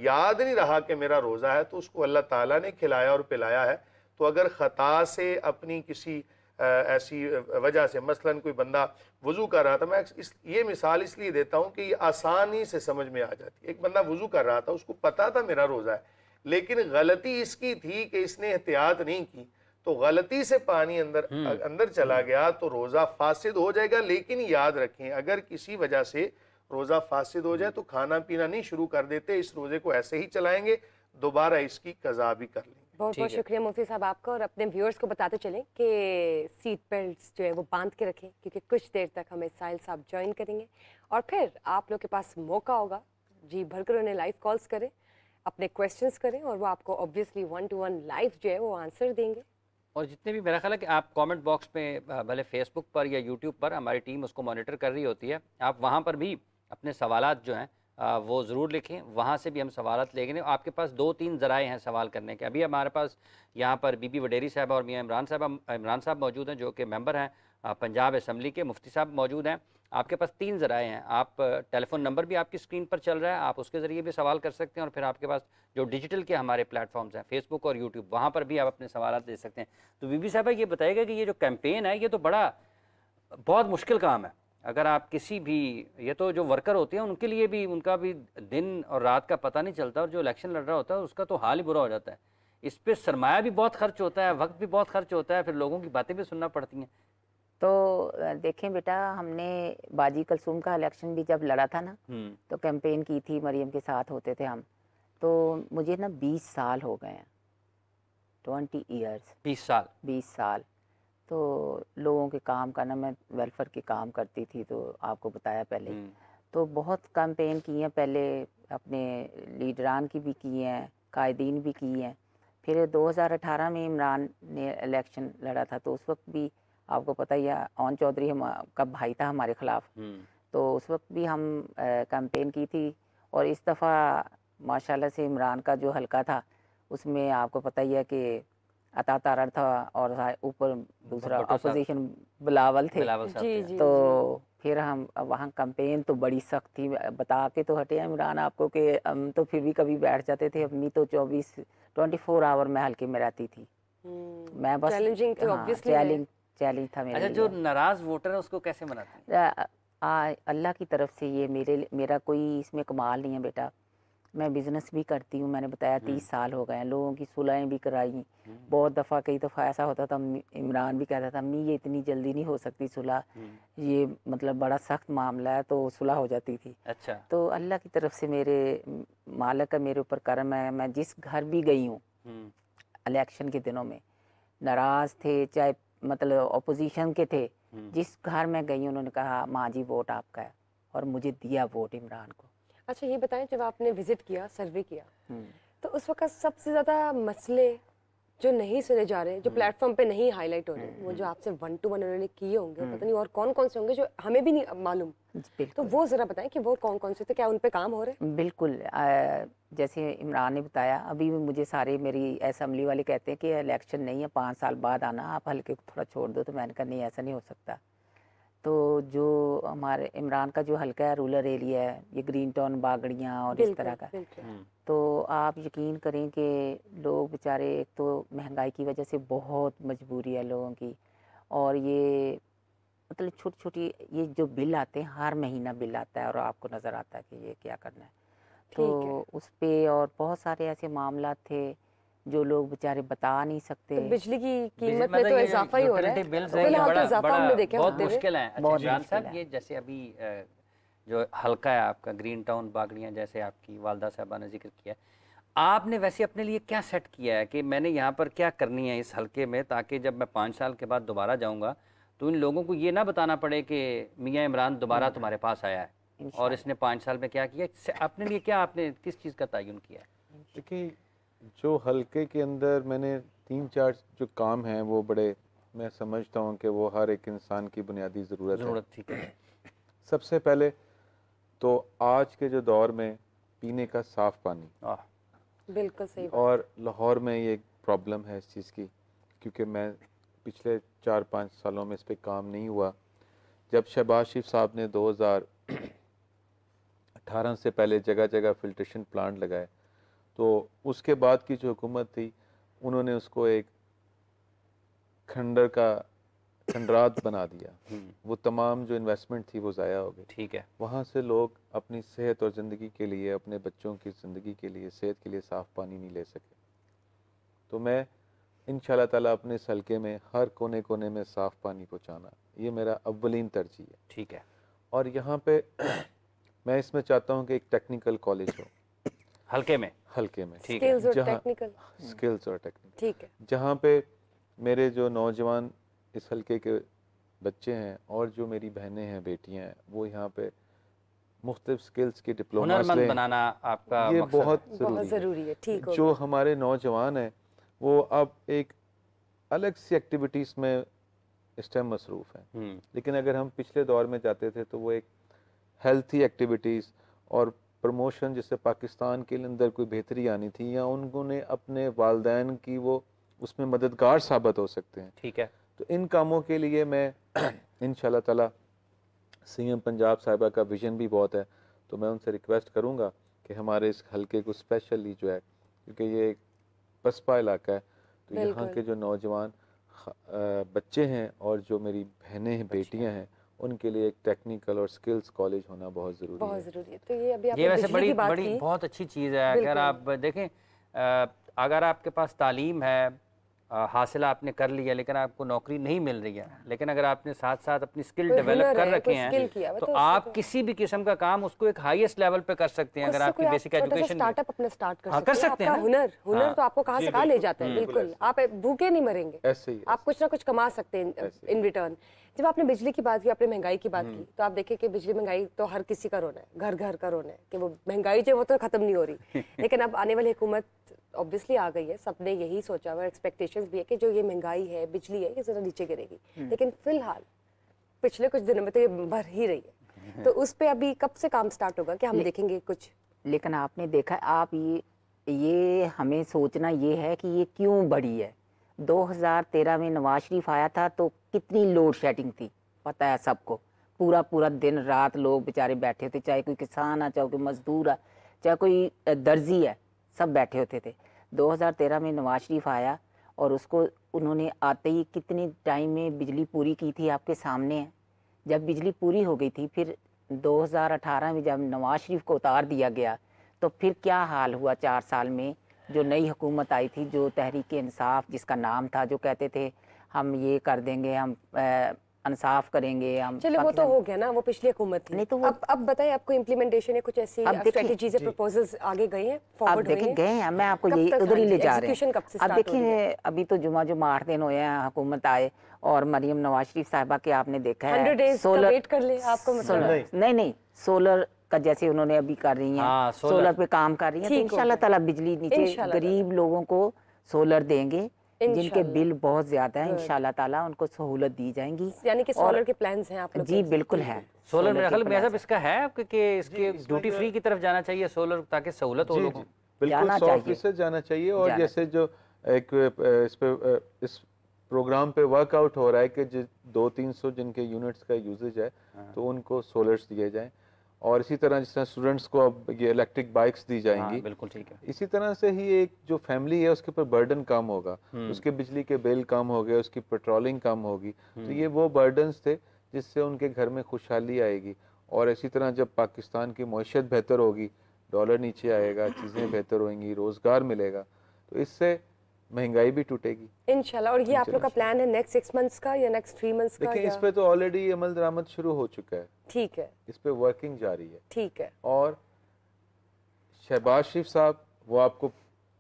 याद नहीं रहा कि मेरा रोज़ा है तो उसको अल्लाह ताला ने खिलाया और पिलाया है। तो अगर ख़ता से अपनी किसी ऐसी वजह से, मसलन कोई बंदा वज़ू कर रहा था, मैं ये मिसाल इसलिए देता हूँ कि ये आसानी से समझ में आ जाती है। एक बंदा वज़ू कर रहा था, उसको पता था मेरा रोज़ा है, लेकिन गलती इसकी थी कि इसने एहतियात नहीं की, तो गलती से पानी अंदर चला गया तो रोज़ा फासिद हो जाएगा। लेकिन याद रखें, अगर किसी वजह से रोज़ा फासिद हो जाए तो खाना पीना नहीं शुरू कर देते, इस रोज़े को ऐसे ही चलाएंगे, दोबारा इसकी कज़ा भी कर लेंगे। बहुत बहुत शुक्रिया मुफ्ती साहब आपका। और अपने व्यूअर्स को बताते चलें कि सीट बेल्ट्स जो है वो बांध के रखें, क्योंकि कुछ देर तक हमें साहिल साहब ज्वाइन करेंगे और फिर आप लोग के पास मौका होगा, जी भरकर उन्हें लाइव कॉल्स करें, अपने क्वेश्चंस करें और वो आपको ऑब्वियसली 1-to-1 लाइव जो है वो आंसर देंगे। और जितने भी, मेरा ख्याल है कि आप कमेंट बॉक्स में, भले फेसबुक पर या यूट्यूब पर, हमारी टीम उसको मॉनिटर कर रही होती है, आप वहाँ पर भी अपने सवालात जो हैं वो ज़रूर लिखें, वहाँ से भी हम सवालात लेंगे। आपके पास 2-3 ज़राए हैं सवाल करने के। अभी हमारे पास यहाँ पर बीबी वडेरी साहब और मियाँ इमरान साहब मौजूद हैं, जो कि मेंबर हैं पंजाब असम्बली के। मुफ्ती साहब मौजूद हैं। आपके पास 3 ज़राए हैं। आप टेलीफोन नंबर भी आपकी स्क्रीन पर चल रहा है, आप उसके ज़रिए भी सवाल कर सकते हैं, और फिर आपके पास जो डिजिटल के हमारे प्लेटफॉर्म्स हैं, फेसबुक और यूट्यूब, वहाँ पर भी आप अपने सवाल दे सकते हैं। तो बीबी साहब ये बताइएगा कि ये जो कैंपेन है ये तो बहुत मुश्किल काम है, अगर आप किसी भी, ये तो जो वर्कर होते हैं उनके लिए भी, उनका भी दिन और रात का पता नहीं चलता, और जो इलेक्शन लड़ रहा होता है उसका तो हाल ही बुरा हो जाता है। इस पे सरमाया भी बहुत खर्च होता है, वक्त भी बहुत खर्च होता है, फिर लोगों की बातें भी सुनना पड़ती हैं। तो देखें बेटा, हमने बाजी कलसूम का इलेक्शन भी जब लड़ा था ना, तो कैंपेन की थी, मरियम के साथ होते थे हम। तो मुझे ना 20 साल हो गए हैं, 20 ईयर्स। 20 साल तो लोगों के काम करना, मैं वेलफेयर के काम करती थी, तो आपको बताया पहले। तो बहुत कैंपेन की हैं, पहले अपने लीडरान की भी की हैं, कायदीन भी की हैं। फिर 2018 में इमरान ने इलेक्शन लड़ा था, तो उस वक्त भी आपको पता ही है, ओन चौधरी का भाई था हमारे खिलाफ, तो उस वक्त भी हम कैंपेन की थी। और इस दफ़ा माशाल्लाह से इमरान का जो हलका था उसमें आपको पता ही है कि अता तारड़ था, और ऊपर दूसरा अपोजिशन बिलावल थे। जी, तो फिर हम वहाँ कैंपेन तो बड़ी सख्त थी, बता के तो हटे इमरान आपको कि हम तो फिर भी कभी बैठ जाते थे। अपनी तो 24 आवर में हल्के में रहती थी। मैं बस चैलेंजिंग तो ऑब्वियसली चैलेंज था मेरे अच्छा, लिए। जो नाराज वोटर है उसको कैसे मनाते हैं? अल्लाह की तरफ से ये मेरा कोई इसमें कमाल नहीं है बेटा। मैं बिज़नेस भी करती हूँ, मैंने बताया 30 साल हो गए हैं, लोगों की सुलहें भी कराई। बहुत दफ़ा, कई दफ़ा ऐसा होता था, इमरान भी कहता था अम्मी ये इतनी जल्दी नहीं हो सकती सुलह, ये मतलब बड़ा सख्त मामला है, तो सुलह हो जाती थी। अच्छा। तो अल्लाह की तरफ से मेरे मालिक का मेरे ऊपर करम है। मैं जिस घर भी गई हूँ इलेक्शन के दिनों में, नाराज़ थे चाहे मतलब अपोजिशन के थे, जिस घर में गई उन्होंने कहा माँ जी वोट आपका है, और मुझे दिया वोट इमरान को। अच्छा ये बताएं, जब आपने विजिट किया, सर्वे किया, तो उस वक्त सबसे ज़्यादा मसले जो नहीं सुने जा रहे, जो प्लेटफॉर्म पे नहीं हाईलाइट हो रहे, वो जो आपसे 1 to 1 उन्होंने किए होंगे, पता नहीं और कौन कौन से होंगे जो हमें भी नहीं मालूम, तो वो ज़रा बताएं कि वो कौन कौन से थे, क्या उन पे काम हो रहे हैं? बिल्कुल, जैसे इमरान ने बताया, अभी भी मुझे सारे मेरी असेंबली वाले कहते हैं कि इलेक्शन नहीं है, 5 साल बाद आना, आप हल्के को थोड़ा छोड़ दो। तो मैंने कहा नहीं, ऐसा नहीं हो सकता। तो जो हमारे इमरान का जो हल्का है, रूरल एरिया है, ये ग्रीन टाउन, बागड़ियाँ और इस तरह का, तो आप यकीन करें कि लोग बेचारे, एक तो महंगाई की वजह से बहुत मजबूरी है लोगों की, और ये मतलब छोटी छोटी ये जो बिल आते हैं, हर महीना बिल आता है और आपको नज़र आता है कि ये क्या करना है। तो उस पे और बहुत सारे ऐसे मामला थे जो लोग बेचारे बता नहीं सकते। तो बिजली की कीमत में तो इजाफा ही हो रहा है, फिलहाल तो इजाफा हमने देखा बहुत मुश्किल है। बहुत इमरान मुश्किल साहब, ये जैसे अभी जो हल्का है आपका ग्रीन टाउन बागड़ियाँ, जैसे आपकी वालदा साहबा ने जिक्र किया, आपने वैसे अपने लिए क्या सेट किया है कि मैंने यहाँ पर क्या करनी है इस हल्के में, ताकि जब मैं 5 साल के बाद दोबारा जाऊँगा तो इन लोगों को ये ना बताना पड़े कि मियाँ इमरान दोबारा तुम्हारे पास आया है और इसने 5 साल में क्या किया। अपने लिए क्या, आपने किस चीज़ का तयन किया है? देखिए, जो हल्के के अंदर मैंने 3-4 जो काम हैं वो बड़े, मैं समझता हूँ कि वो हर एक इंसान की बुनियादी ज़रूरत ठीक है। सबसे पहले तो आज के जो दौर में पीने का साफ़ पानी, बिल्कुल सही बात। और लाहौर में ये प्रॉब्लम है इस चीज़ की, क्योंकि मैं पिछले 4-5 सालों में इस पे काम नहीं हुआ। जब शहबाज शरीफ साहब ने 2018 से पहले जगह जगह फिल्ट्रेशन प्लांट लगाए, तो उसके बाद की जो हुकूमत थी उन्होंने उसको एक खंडरात बना दिया। वो तमाम जो इन्वेस्टमेंट थी वो ज़ाया हो गई। ठीक है। वहाँ से लोग अपनी सेहत और ज़िंदगी के लिए, अपने बच्चों की ज़िंदगी के लिए, सेहत के लिए साफ़ पानी नहीं ले सके। तो मैं इंशाल्लाह ताला अपने इस हल्के में हर कोने कोने में साफ़ पानी पहुँचाना, ये मेरा अव्वलीन तरजीह है। ठीक है। और यहाँ पे मैं इसमें चाहता हूँ कि एक टेक्निकल कॉलेज हो हल्के में। ठीक है, जहाँ स्किल्स और टेक्निकल, ठीक है, जहाँ पे मेरे जो नौजवान इस हल्के के बच्चे हैं और जो मेरी बहनें हैं, बेटियां हैं, वो यहाँ पे मुख्तलिफ स्किल्स की डिप्लोमा बनाना आपका ये बहुत ज़रूरी है। ठीक है, जो हमारे नौजवान हैं वो अब एक अलग सी एक्टिविटीज़ में इस टाइम मसरूफ़ हैं, लेकिन अगर हम पिछले दौर में जाते थे तो वो एक हेल्थी एक्टिविटीज़ और प्रमोशन, जिससे पाकिस्तान के अंदर कोई बेहतरी आनी थी, या उन्होंने अपने वालदैन की वो उसमें मददगार साबित हो सकते हैं। ठीक है। तो इन कामों के लिए मैं इंशाल्लाह ताला, सीएम पंजाब साहिबा का विज़न भी बहुत है, तो मैं उनसे रिक्वेस्ट करूँगा कि हमारे इस हल्के को स्पेशली जो है, क्योंकि ये एक पसपा इलाका है, तो यहाँ के जो नौजवान बच्चे हैं और जो मेरी बहनें हैं, बेटियाँ हैं, उनके लिए एक टेक्निकल और स्किल्स कॉलेज होना बहुत ज़रूरी बहुत है। ज़रूरी है। तो ये अभी ये आपने वैसे बिजली बड़ी की बात बड़ी की। बहुत अच्छी चीज़ है। अगर आप देखें अगर आपके पास तालीम है, हासिल आपने कर लिया, लेकिन आपको नौकरी नहीं मिल रही है, लेकिन अगर आपने साथ साथ अपनी स्किल कोई डेवलप हुनर कर है, रखे कोई हैं स्किल किया हुआ, तो तो आप उससे तो- किसी भी किस्म का काम उसको एक हाईएस्ट लेवल पे कर सकते हैं। अगर उससे आपकी कोई आप बेसिक छोटा सा एजुकेशन स्टार्टअप अपना स्टार्ट कर हाँ, सकते कर हैं। सकते हैं आपका ना। हुनर हाँ। तो आपको कहाँ से कहाँ ले जाता है। बिल्कुल, आप भूखे नहीं मरेंगे, ऐसे ही आप कुछ ना कुछ कमा सकते हैं इन रिटर्न। जब आपने बिजली की बात की, आपने महंगाई की बात की, तो आप देखें कि बिजली महंगाई तो हर किसी का रोना है, घर घर का रोना है कि वो महंगाई जो है वो तो खत्म नहीं हो रही। लेकिन अब आने वाली हुकूमत ऑब्वियसली आ गई है, सबने यही सोचा हुआ, एक्सपेक्टेशंस भी है कि जो ये महंगाई है, बिजली है, ये जरा नीचे गिरेगी। लेकिन फिलहाल पिछले कुछ दिनों में तो ये बढ़ ही रही है। तो उस पे अभी कब से काम स्टार्ट होगा कि हम देखेंगे कुछ? लेकिन आपने देखा, आप ये हमें सोचना ये है कि ये क्यों बढ़ी है। 2013 में नवाज शरीफ आया था तो कितनी लोड शेडिंग थी, पता है सबको। पूरा पूरा दिन रात लोग बेचारे बैठे थे, चाहे कोई किसान है, चाहे कोई मजदूर है, चाहे कोई दर्जी है, सब बैठे होते थे। 2013 में नवाज शरीफ आया और उसको उन्होंने आते ही कितने टाइम में बिजली पूरी की थी, आपके सामने है। जब बिजली पूरी हो गई थी, फिर 2018 में जब नवाज शरीफ को उतार दिया गया तो फिर क्या हाल हुआ 4 साल में। जो नई हुकूमत आई थी, जो तहरीक इंसाफ जिसका नाम था, जो कहते थे हम ये कर देंगे, हम इंसाफ करेंगे, हम चलो वो तो हो गया ना, वो पिछली हुकूमत थी। नहीं तो वो अब बताइए, आपको इम्प्लीमेंटेशन है कुछ ऐसी स्ट्रेटजीज है, प्रपोजल्स आगे गए हैं, आप फॉरवर्ड हुए देखें हैं? गए हैं, मैं आपको कब यही तक, उधर ही हाँ ले जी, जा रहे execution कब से हैं। अब start हो रही देखिए, अभी तो जुमा 8 दिन हुए हैं हुकूमत आए, और मरियम नवाज शरीफ साहिबा के आपने देखा 100 है days का वेट कर ले आपको, मतलब नहीं सोलर का जैसे उन्होंने अभी कर रही हैं, हाँ, सोलर पे काम कर रही हैं, तो ठीक हो इंशाल्लाह गया। ताला बिजली नीचे इंशाल्लाह गरीब लोगों को सोलर देंगे, जिनके इंशाल्लाह। बिल बहुत ज्यादा है, इंशाल्लाह ताला उनको सहूलत दी जाएंगी। यानी कि सोलर के प्लान्स हैं आप लोग जी के? बिल्कुल है। सोलर मेरे ख्याल में के साहब इसका है आपके कि इसके ड्यूटी फ्री की तरफ जाना चाहिए सोलर, ताकि सहूलत हो जी, लोगों जी, को। बिल्कुल जाना 100% जाना चाहिए। और जाना जैसे जो इस प्रोग्राम पे वर्कआउट हो रहा है कि 200-300 जिनके यूनिट्स का यूजेज है तो उनको सोलर्स दिए जाएं, और इसी तरह जिस तरह स्टूडेंट्स को अब ये इलेक्ट्रिक बाइक्स दी हाँ, जाएंगी, बिल्कुल ठीक है। इसी तरह से ही एक जो फैमिली है उसके ऊपर बर्डन कम होगा, उसके बिजली के बिल कम हो गए, उसकी पेट्रोलिंग कम होगी। तो ये वो बर्डन्स थे जिससे उनके घर में खुशहाली आएगी। और इसी तरह जब पाकिस्तान की मईशत बेहतर होगी, डॉलर नीचे आएगा, चीज़ें बेहतर होंगी, रोज़गार मिलेगा, तो इससे महंगाई भी टूटेगी इंशाल्लाह। और ये आप लोग का प्लान है नेक्स्ट 6 मंथ्स का या नेक्स्ट 3 मंथ्स का? लेकिन या इस पे तो ऑलरेडी अमल दरामद शुरू हो चुका है, ठीक है, इस पे वर्किंग जारी है। ठीक है। और शहबाज शरीफ साहब, वो आपको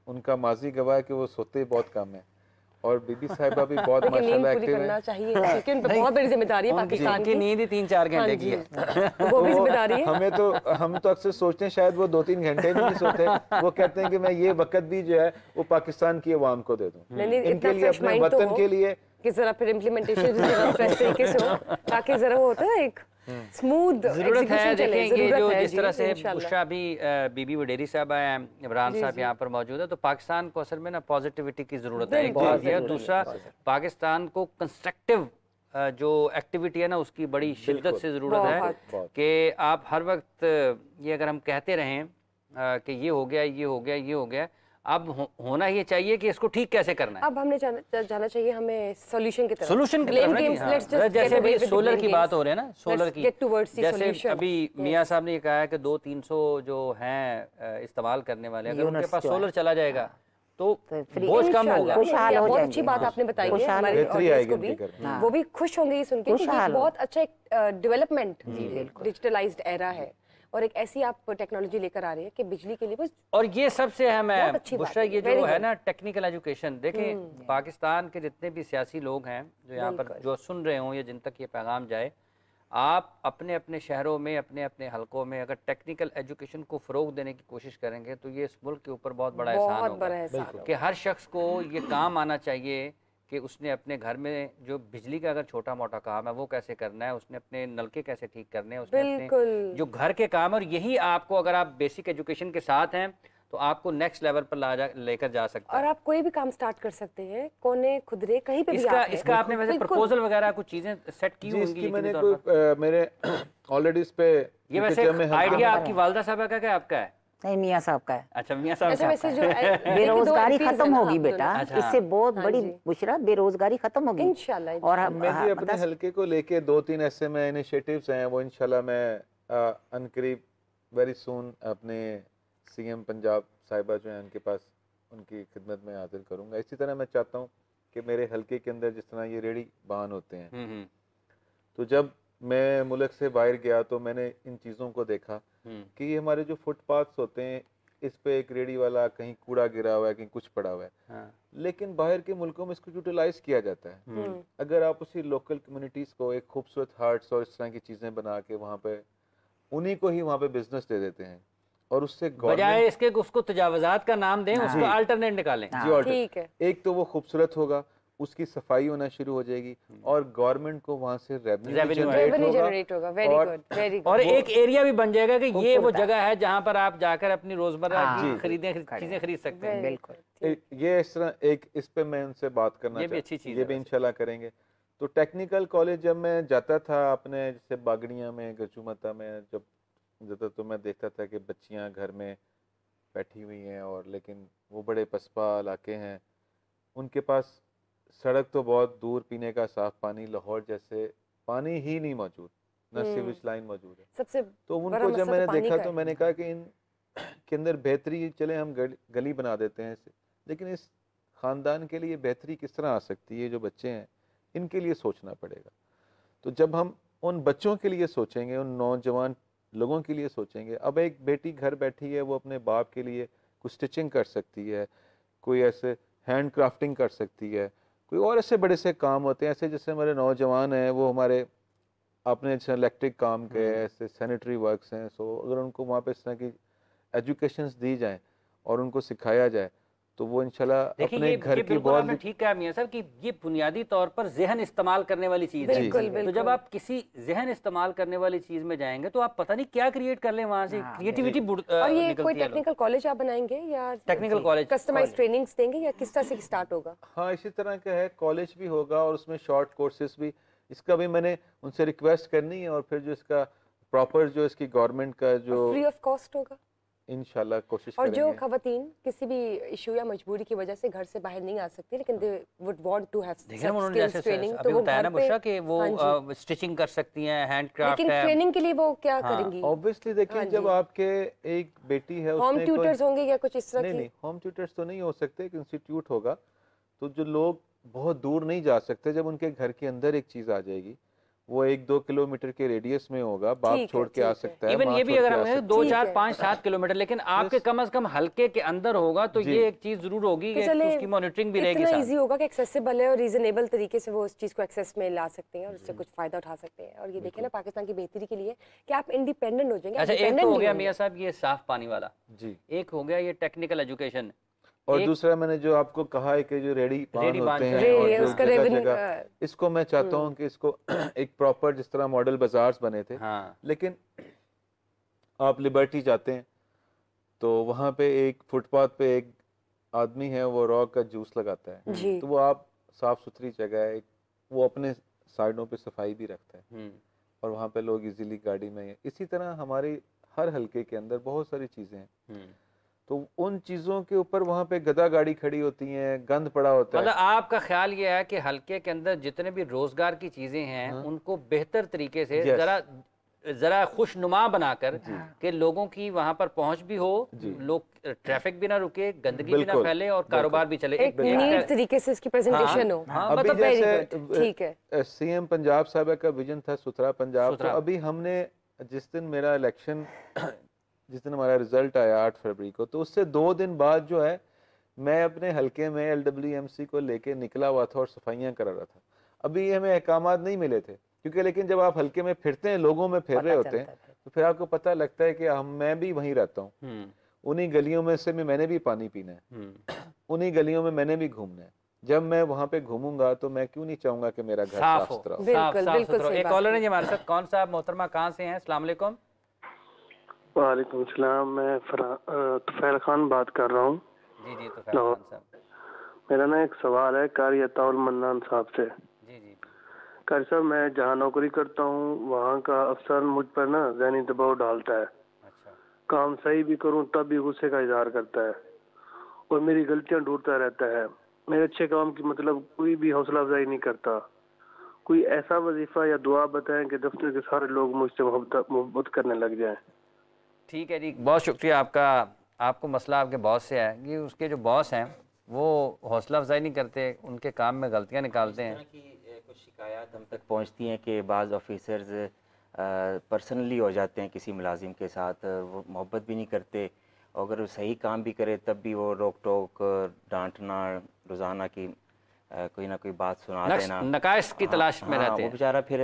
उनका माजी गवाह है कि वो सोते बहुत कम है, और बीबी साहिबा भी बहुत लेकिन नींद माशाल्लाह पूरी एक्टिव करना है। चाहिए, क्योंकि उन पे बहुत बड़ी जिम्मेदारी है पाकिस्तान की की। नींद ही 3-4 हाँ घंटे की जी, है। तो वो भी जिम्मेदारी है। हम तो अक्सर सोचते हैं शायद वो 2-3 घंटे भी नहीं सोते। वो कहते हैं कि मैं ये वक्त भी जो है वो पाकिस्तान की अवाम को दे दूं, नहीं, इनके इतना लिए, fresh अपने mind तो वतन हो के लिए। कि जरा फिर इम्प्लीमेंटेशन फ्रेश तरीके से हो, ताकि जरा वो होता है एक स्मूथ जरूरत है। देखें ये जो जिस तरह से इंशाल्लाह। बुशरा भी बीबी वडेरी साहब हैं, इमरान साहब यहाँ पर मौजूद है, तो पाकिस्तान को असल में ना पॉजिटिविटी की जरूरत है, एक बहुत चीज़ ये है। जरूरी है, दूसरा, पाकिस्तान को कंस्ट्रक्टिव जो एक्टिविटी है ना उसकी बड़ी शिद्दत से ज़रूरत है बहुत। कि आप हर वक्त ये अगर हम कहते रहें कि ये हो गया, ये हो गया, ये हो गया, अब होना ये चाहिए कि इसको ठीक कैसे करना है। अब हमने जाना चाहिए हमें सॉल्यूशन की तरफ, सोल्यूशन की Blame तरफ games, ना, let's just जैसे get away अभी with the सोलर blame की games. बात हो रही है ना, सोलर Let's की, get towards the जैसे solution. अभी मियाँ साहब ने ये कहा है कि 200-300 जो हैं इस्तेमाल करने वाले, अगर उनके Units पास जो है। सोलर चला जाएगा तो free- बोझ कम इंशाल्लाह। होगा। खुशहाल हो बहुत जाएंगे। अच्छी बात आपने बताई है खुशहाल हमारे बेहतरी ऑडियंस आएगी को भी, उनके घर में। वो भी खुश होंगे ये सुन के कि ये खुशहाल हो। बहुत अच्छा एक डेवलपमेंट डिजिटलाइज्ड एरा है, और एक ऐसी आप टेक्नोलॉजी लेकर आ रहे हैं कि बिजली के लिए बस और ये सबसे अहम है बहुत अच्छी बात बुशरा, है, ये very जो है good. ना टेक्निकल एजुकेशन। देखें पाकिस्तान के जितने भी सियासी लोग हैं जो यहाँ पर जो सुन रहे हों या जिन तक ये पैगाम जाए, आप अपने अपने शहरों में, अपने अपने हलकों में अगर टेक्निकल एजुकेशन को फ़रोग देने की कोशिश करेंगे तो ये इस मुल्क के ऊपर बहुत बड़ा एहसान बहुत बड़ा होगा एहसान कि हर शख्स को ये काम आना चाहिए कि उसने अपने घर में जो बिजली का अगर छोटा मोटा काम है वो कैसे करना है, उसने अपने नलके कैसे ठीक करने हैं, उसने अपने बिल्कुल। जो घर के काम है। और यही आपको, अगर आप बेसिक एजुकेशन के साथ हैं तो आपको नेक्स्ट लेवल पर लेकर जा सकते और हैं। आप कोई भी काम स्टार्ट कर सकते हैं, कोने खुदरे कहीं पे भी इसका आप हैं। इसका आपने वैसे बिल्कुल। प्रपोजल वगैरह कुछ चीजें सेट की जी, होंगी इसकी यकीनी मैंने तौर पर। मेरे ऑलरेडी इस पे ये वैसे में हम आइडिया आपकी वालदा साहब का क्या आपका है? नहीं, मियाँ साहब का है। अच्छा, मियाँ साहब अच्छा, का। वैसे जो बेरोजगारी खत्म होगी बेटा, अच्छा। इससे बहुत हाँ बड़ी जी। बुशरा, बेरोजगारी खत्म होगी इंशाल्लाह, और मैं भी अपने हलके को लेके 2-3 ऐसे में इनिशिएटिव्स हैं, वो इंशाल्लाह मैं अनकरीब वेरी सून अपने सीएम पंजाब साहिबा जो हैं उनके पास उनकी खिदमत में हाजिर करूंगा। इसी तरह मैं चाहता हूँ कि मेरे हलके के अंदर जिस तरह ये रेडी बान होते हैं, तो जब मैं मुल्क से बाहर गया तो मैंने इन चीज़ों को देखा कि ये हमारे जो फुटपाथ्स होते हैं, इस पे एक रेडी वाला कहीं कूड़ा गिरा हुआ है, कहीं कुछ पड़ा हुआ है, हाँ। लेकिन बाहर के मुल्कों में इसको यूटिलाइज किया जाता है। अगर आप उसी लोकल कम्युनिटीज़ को एक खूबसूरत हार्ट्स और इस तरह की चीज़ें बना के वहाँ पे उन्हीं को ही वहाँ पे बिजनेस दे देते हैं और उससे बजाय इसके उसको तजावजात का नाम दें, उसको अल्टरनेट निकालें। ठीक है। एक तो वो खूबसूरत होगा, उसकी सफाई होना शुरू हो जाएगी और गवर्नमेंट को वहाँ से रेवेन्यू जनरेट होगा। Very good, very good. और एक एरिया भी बन जाएगा कि ये वो जगह है जहाँ पर आप जाकर अपनी रोजमर्रा की चीजें खरीद सकते हैं। बिल्कुल। ये इस तरह एक इस पे मैं उनसे बात करना ये भी अच्छी चीज़ ये भी इंशाल्लाह करेंगे। तो टेक्निकल कॉलेज जब मैं जाता था अपने जैसे बागड़िया में, गचूमता में जब जाता तो मैं देखता था कि बच्चियां घर में बैठी हुई हैं और लेकिन वो बड़े पसपा इलाके हैं, उनके पास सड़क तो बहुत दूर, पीने का साफ पानी लाहौर जैसे पानी ही नहीं मौजूद, न सीवेज लाइन मौजूद है। सबसे तो उनको जब मैंने देखा तो मैंने कहा कि इन के अंदर बेहतरी, चले हम गली बना देते हैं इसे, लेकिन इस ख़ानदान के लिए बेहतरी किस तरह आ सकती है, जो बच्चे हैं इनके लिए सोचना पड़ेगा। तो जब हम उन बच्चों के लिए सोचेंगे, उन नौजवान लोगों के लिए सोचेंगे, अब एक बेटी घर बैठी है, वो अपने बाप के लिए कुछ स्टिचिंग कर सकती है, कोई ऐसे हैंड क्राफ्टिंग कर सकती है, कोई और ऐसे बड़े से काम होते हैं, ऐसे जैसे हमारे नौजवान हैं वो हमारे अपने इलेक्ट्रिक काम के ऐसे सैनिटरी वर्क्स हैं। सो अगर उनको वहाँ पे इस तरह की एजुकेशंस दी जाए और उनको सिखाया जाए तो वो इंशाल्लाह अपने घर की बहुत ठीक है मियां साहब कि ये बुनियादी तौर पर जहन इस्तेमाल करने वाली चीज़ है। तो जब आप किसी जहन इस्तेमाल करने वाली चीज़ में जाएंगे तो आप पता नहीं क्या क्रिएट कर लें वहाँ से, क्रिएटिविटी और ये कोई टेक्निकल कॉलेज आप बनाएंगे या टेक्निकल कॉलेज कस्टमाइज्ड ट्रेनिंग्स देंगे या किस तरह से स्टार्ट होगा? हाँ, इसी तरह का है, कॉलेज भी होगा और उसमें शॉर्ट कोर्सेज भी। इसका भी मैंने उनसे रिक्वेस्ट करनी है और फिर जो इसका प्रॉपर जो इसकी गवर्नमेंट का जो फ्री ऑफ कॉस्ट होगा इंशाल्लाह कोशिश और करेंगे। जो खवातीन किसी भी इशू या मजबूरी की वजह से घर से बाहर नहीं आ सकती लेकिन they would want to have skills training, तो वो बताया ना बुशरा कि वो स्टिचिंग कर सकती हैं, हैंडक्राफ्ट है, लेकिन ट्रेनिंग के लिए वो क्या करेंगी? ऑब्वियसली देखिए, जब आपके एक बेटी है, होम ट्यूटर्स होंगे या कुछ इस तरह की? नहीं, होम ट्यूटर्स तो नहीं हो सकते, एक इंस्टीट्यूट होगा। तो जो लोग बहुत दूर नहीं जा सकते, जब उनके घर के अंदर एक चीज आ जाएगी, वो 1-2 किलोमीटर के रेडियस में होगा, बाप छोड़ के आ सकता है, इवन ये भी अगर हम 2, 4, 5, 7 किलोमीटर, लेकिन आपके कम से कम हल्के के अंदर होगा तो ये एक चीज जरूर होगी कि उसकी मॉनिटरिंग भी रहेगी। इतना इजी होगा कि एक्सेसिबल है और रीजनेबल तरीके से वो उस चीज को एक्सेस में ला सकते हैं और उससे कुछ फायदा उठा सकते हैं। और ये देखें ना पाकिस्तान की बेहतरी के लिए कि आप इंडिपेंडेंट हो जाएंगे। अच्छा, एक तो हो गया मियां साहब ये साफ पानी वाला जी, एक हो गया ये टेक्निकल एजुकेशन, और दूसरा मैंने जो आपको कहा है कि जो रेडी पान होते हैं और जो जगह, इसको मैं चाहता हूँ कि इसको एक प्रॉपर जिस तरह मॉडल बाजार्स बने थे, लेकिन आप लिबर्टी जाते हैं तो वहाँ पे एक फुटपाथ पे एक आदमी है, वो रॉ का जूस लगाता है, तो वो आप साफ सुथरी जगह है, वो अपने साइडों पे सफाई भी रखता है और वहाँ पे लोग इजीली गाड़ी में। इसी तरह हमारे हर हलके के अंदर बहुत सारी चीज़ें हैं, तो उन चीजों के ऊपर वहाँ पे गधा गाड़ी खड़ी होती हैं, गंद पड़ा होता है। मतलब आपका ख्याल ये है कि हल्के के अंदर जितने भी रोजगार की चीजें हैं उनको बेहतर तरीके से जरा खुशनुमा बनाकर कि लोगों की वहाँ पर पहुँच भी हो, लोग ट्रैफिक भी ना रुके, गंदगी भी ना फैले और कारोबार भी चले, एक नीट तरीके से इसकी प्रेजेंटेशन हो। मतलब जैसे ठीक है, सीएम पंजाब साहब का विजन था सुथरा पंजाब, तो अभी हमने जिस दिन मेरा इलेक्शन जिस दिन हमारा रिजल्ट आया 8 फरवरी को, तो उससे 2 दिन बाद जो है मैं अपने हलके में LWMC को लेके निकला हुआ था और सफाइयाँ करा रहा था। अभी हमें अहकामात नहीं मिले थे क्योंकि, लेकिन जब आप हल्के में फिरते हैं, लोगों में फिर रहे होते हैं, तो फिर आपको पता लगता है कि मैं भी वहीं रहता हूँ, उन्हीं गलियों में से मैंने भी पानी पीना है, उन्हीं गलियों में मैंने भी घूमना है। जब मैं वहाँ पे घूमूंगा तो मैं क्यों नहीं चाहूंगा कि मेरा घर साफ सुथरा हो। बिल्कुल। एक कॉलर है हमारे साथ, कौन सा आप मोहतरमा, कहाँ से हैं? अस्सलाम वालेकुम। वालेकुम सलाम, मैं तुफैल खान बात कर रहा हूँ। जी तुफैल खान साहब, मेरा ना एक सवाल है कारी अताउल मन्नान साहब से। जी कारी साहब, मैं जहाँ नौकरी करता हूँ वहाँ का अफसर मुझ पर ना ज़हनी दबाव डालता है। अच्छा। काम सही भी करूं तब भी गुस्से का इजहार करता है और मेरी गलतियां ढूंढता रहता है। मेरे अच्छे काम की मतलब कोई भी हौसला अफजाई नहीं करता। कोई ऐसा वजीफा या दुआ बताएं कि दफ्तर के सारे लोग मुझसे मोहब्बत करने लग जाएं। ठीक है जी, बहुत शुक्रिया आपका। आपको मसला आपके बॉस से है कि उसके जो बॉस हैं वो हौसला अफजाई नहीं करते, उनके काम में गलतियां निकालते हैं। कुछ शिकायत हम तक पहुंचती हैं कि बाज़ ऑफिसर्स पर्सनली हो जाते हैं किसी मुलाजिम के साथ, वो मोहब्बत भी नहीं करते, और अगर वो सही काम भी करे तब भी वो रोक टोक, डांटना, रोज़ाना की कोई ना कोई बात सुना देना, नकाइश की तलाश में रहते हैं। वो बेचारा फिर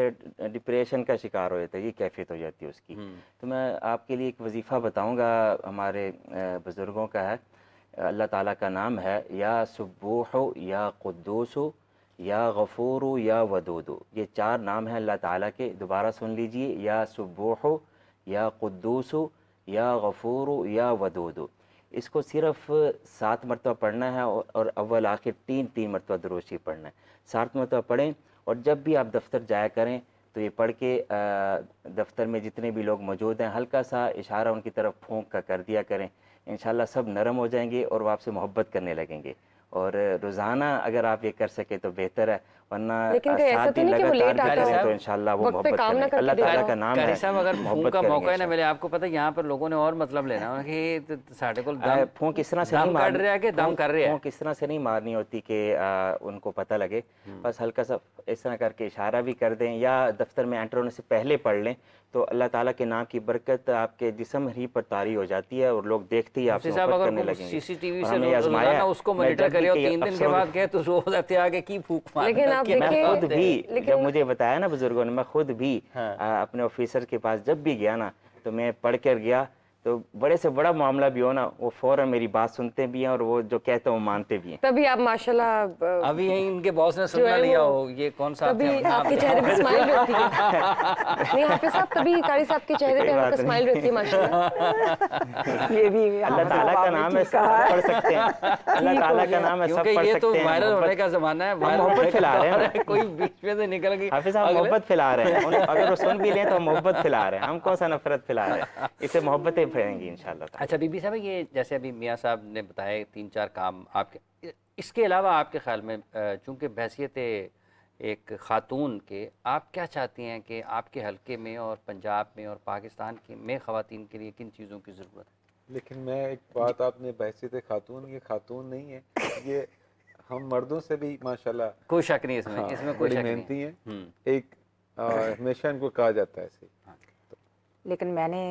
डिप्रेशन का शिकार हो जाता है, ये कैफियत हो जाती है उसकी। तो मैं आपके लिए एक वजीफ़ा बताऊंगा, हमारे बुज़ुर्गों का है। अल्लाह ताला का नाम है या सुब्बूह या कुद्दूस या गफूर या वदूद। ये 4 नाम हैं अल्लाह ताला के। दोबारा सुन लीजिए, या सुब्बूह या कुद्दूस या गफूर या वदूद। इसको सिर्फ 7 मरतबा पढ़ना है और अव्वल आखिर 3 मरतबा दुरूद शरीफ पढ़ना है। 7 मरतबा पढ़ें और जब भी आप दफ्तर जाया करें तो ये पढ़ के दफ्तर में जितने भी लोग मौजूद हैं हल्का सा इशारा उनकी तरफ फूंक का कर दिया करें। इंशाल्लाह सब नरम हो जाएंगे और वो आपसे मोहब्बत करने लगेंगे। और रोज़ाना अगर आप ये कर सके तो बेहतर है, वरना 7 दिन लगातार करें तो इंशाल्लाह वो मोहब्बत करेंगे। अल्लाह ताला का नाम है। साहब अगर फूंक का मौका ही ना मिले, आपको पता है यहाँ पर लोगों ने और मतलब लेना है कि साढ़े को फूंक इस तरह से नहीं मार रहा है कि दम कर रहे हैं, फूंक इस तरह से नहीं मारनी होती कि उनको पता लगे। बस हल्का सा इस तरह करके इशारा भी कर दें या दफ्तर में एंटर होने से पहले पढ़ लें तो अल्लाह ताला के नाम की बरकत आपके जिस्म ही पर तारी हो जाती है और लोग देखते ही आपसे मोहब्बत करने लगेंगे। सीसीटीवी से रोजाना उसको मॉनिटर करे और 3 दिन के बाद गए तो रोज आते आगे की फूंक मार। लेकिन आप मैं खुद भी जब मुझे बताया ना बुजुर्गों ने, मैं खुद भी अपने ऑफिसर के पास जब भी गया ना तो मैं पढ़ कर गया, तो बड़े से बड़ा मामला भी हो ना वो फौरन मेरी बात सुनते भी हैं और वो जो कहते हैं वो मानते भी हैं। तभी आप माशाल्लाह अभी यहीं इनके बॉस ने सुनना लिया हो, ये कौन सा तभी आपके चेहरे पे स्माइल रहती है। नहीं हाफिज साहब, तभी कारी साहब के चेहरे पे आपका स्माइल रहती है माशाल्लाह। ये भी अल्लाह ताला का नाम है, सब पढ़ सकते हैं। अल्लाह ताला का नाम है, सब पढ़ सकते हैं। ये तो वायरल होने का जमाना है, मोहब्बत फैला रहे हैं। कोई बीच में से निकल गई। हाफिज साहब मोहब्बत फैला रहे हैं, अगर वो सुन भी लें तो मोहब्बत फैला रहे हैं। हम कौन सा नफरत फैला रहे हैं, इससे मोहब्बतें फैलेंगी इंशाल्लाह। अच्छा बीबी साहब, ये जैसे अभी मियाँ साहब ने बताया 3-4 काम आपके, इसके अलावा आपके ख्याल में चूँकि बहैसियत एक ख़ातून के आप क्या चाहती हैं कि आपके हलके में और पंजाब में और पाकिस्तान की में ख़वातीन के लिए किन चीज़ों की ज़रूरत है? लेकिन मैं एक बात, आपने बहैसियत खातून, ये खातून नहीं है, ये हम मर्दों से भी माशाल्लाह कोई शक नहीं इसमें, इसमें कोई शक नहीं। मेहनती हैं, एक हमेशा इनको कहा जाता है ऐसे। लेकिन मैंने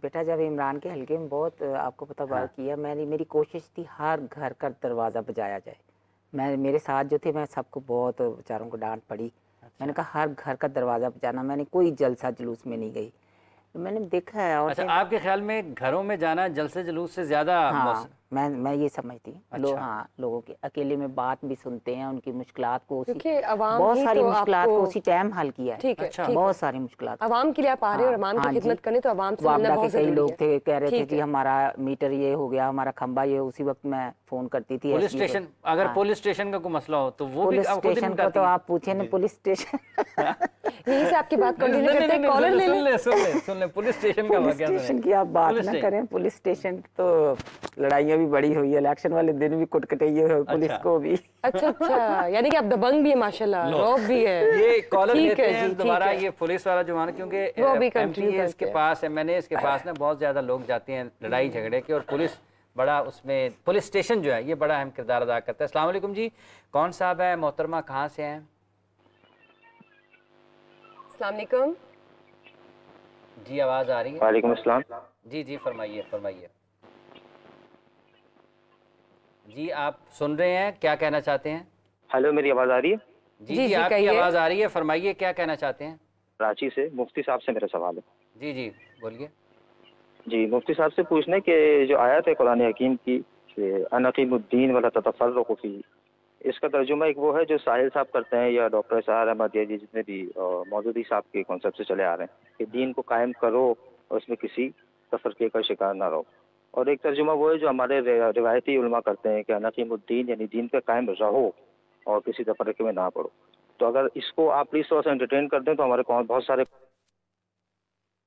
बेटा जब इमरान के हलके में बहुत आपको पता बात किया, मेरी कोशिश थी हर घर का दरवाज़ा बजाया जाए। मेरे साथ जो थे मैं सबको बहुत बेचारों को डांट पड़ी। मैंने कहा हर घर का दरवाज़ा बजाना, मैंने कोई जलसा जुलूस में नहीं गई। तो मैंने देखा है। और अच्छा, आपके ख्याल में घरों में जाना जलसे जुलूस से ज़्यादा? हाँ, मैं ये समझती हूँ। अच्छा। लोगों के अकेले में बात भी सुनते हैं, उनकी मुश्किलात को बहुत सारी मुश्किलात को उसी टाइम हल किया है। ठीक है, अच्छा, बहुत सारी मुश्किलात अवाम के लिए आप आ रहे हो और अवाम की खिदमत करने, तो अवाम से मिलना बहुत जरूरी है। कई लोग थे कह रहे थे जी हमारा मीटर ये हो गया, हमारा खंबा ये, उसी वक्त मैं फोन करती थी। पुलिस स्टेशन, अगर पुलिस स्टेशन का कोई मसला हो तो वो पुलिस स्टेशन का तो आप पूछे ना, पुलिस स्टेशन यही से आपकी बात कंटिन्यू करते हैं। कॉलर सुन ले पुलिस स्टेशन का पुलिस स्टेशन की आप बात ना करें। पुलिस स्टेशन तो लड़ाइयाँ भी बड़ी हुई है, इलेक्शन वाले दिन भी कुटकटाइए हो पुलिस को भी। अच्छा, यानी कि आप दबंग भी है माशाल्लाह, रौब भी है। ये कॉलर लेते हैं दोबारा, ये पुलिस वाला जो माना, क्योंकि एमपीएस के पास, एमएनएस के पास ना बहुत ज्यादा लोग जाते हैं लड़ाई झगड़े के, और पुलिस बड़ा उसमें, पुलिस स्टेशन जो है ये बड़ा अहम किरदार अदा करता है। अस्सलाम वालेकुम जी, कौन साहब है, मोहतरमा कहाँ से हैं? अस्सलाम वालेकुम जी, आवाज़ आ रही है? वालेकुम अस्सलाम। जी फरमाइए फरमाइए जी, आप सुन रहे हैं, क्या कहना चाहते हैं? हेलो, मेरी आवाज़ आ रही है? जी आपकी आवाज़ आ रही है, फरमाइए क्या कहना चाहते हैं? रांची से मुफ्ती साहब से मेरा सवाल है। जी बोलिए। जी, मुफ्ती साहब से पूछना है कि जो आयत है कुरान हकीम की अनक़ीमुद्दीन वला ततफ़र्रक़ू फ़ीह, इसका तर्जुमा एक वो है जो साहिल साहब करते हैं या डॉक्टर सहार अहमद या जितने भी मौजूदी साहब के कॉन्सेप्ट से चले आ रहे हैं कि दीन को कायम करो और उसमें किसी तफरके का शिकार ना रहो। और एक तर्जुमा वो है जो हमारे रिवायती उलमा करते हैं कि अनक़ीमुद्दीन यानी दीन पे कायम रहो और किसी तफरके में ना पड़ो। तो अगर इसको आप प्लीज़ थोड़ा सा एंटरटेन कर दें तो हमारे बहुत सारे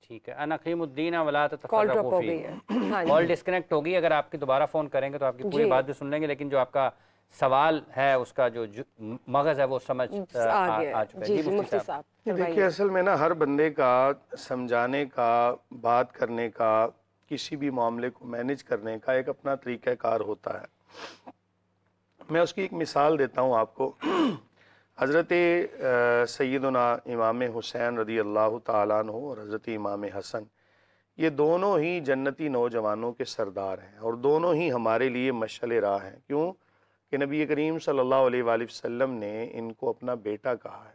ठीक है। अनकीमुद्दीन वला कॉल ड्रॉप हो ततफर्रकू गई फीह। है। हाँ कॉल जी डिस्कनेक्ट होगी, अगर आपकी दोबारा फ़ोन करेंगे तो आपकी पूरी जी। बात भी सुन लेंगे, लेकिन जो आपका सवाल है उसका जो मगज़ है वो समझ आ गया आ है। चुका है। जी जी जी मुफ्ती मुफ्ती साहब। साहब देखिए, फरमाइए। असल में ना हर बंदे का समझाने का, बात करने का, किसी भी मामले को मैनेज करने का एक अपना तरीक़ाकार होता है। मैं उसकी एक मिसाल देता हूँ आपको। हज़रत सैयदना इमाम हुसैन रज़ी अल्लाह ताला अन्हु और हज़रत इमाम हसन, ये दोनों ही जन्नती नौजवानों के सरदार हैं और दोनों ही हमारे लिए मशअल राह हैं। क्यों कि नबी करीम सल्लल्लाहु अलैहि वसल्लम ने इनको अपना बेटा कहा है।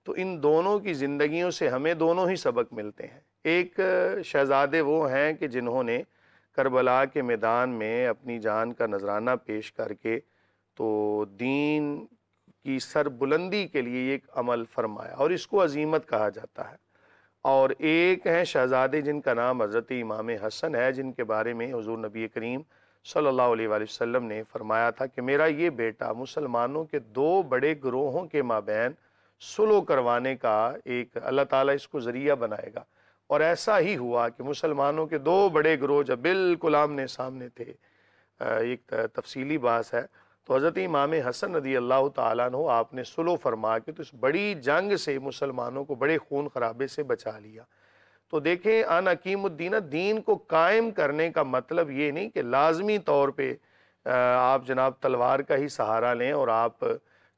तो इन दोनों की ज़िंदगियों से हमें दोनों ही सबक मिलते हैं। एक शहज़ादे वो हैं कि जिन्होंने करबला के मैदान में अपनी जान का नजराना पेश करके तो दीन की सरबुलंदी के लिए एक अमल फरमाया और इसको अजीमत कहा जाता है। और एक हैं शहज़ादे जिनका नाम हज़रत इमाम हसन है, जिनके बारे में हुज़ूर नबी करीम सल्लल्लाहु अलैहि वसल्लम ने फरमाया था कि मेरा ये बेटा मुसलमानों के दो बड़े गिरोहों के माबैन सुलह करवाने का एक अल्लाह ताला इसको ज़रिया बनाएगा। और ऐसा ही हुआ कि मुसलमानों के दो बड़े गिरोह जब बिल्कुल आमने सामने थे, एक तफसीली बात है, तो हज़रत इमाम हसन रज़ी अल्लाह ताला अन्हु आपने सुलह फरमा के तो इस बड़ी जंग से मुसलमानों को बड़े खून खराबे से बचा लिया। तो देखें, अनकीमुद्दीन, दीन को कायम करने का मतलब ये नहीं कि लाजमी तौर पे आप जनाब तलवार का ही सहारा लें और आप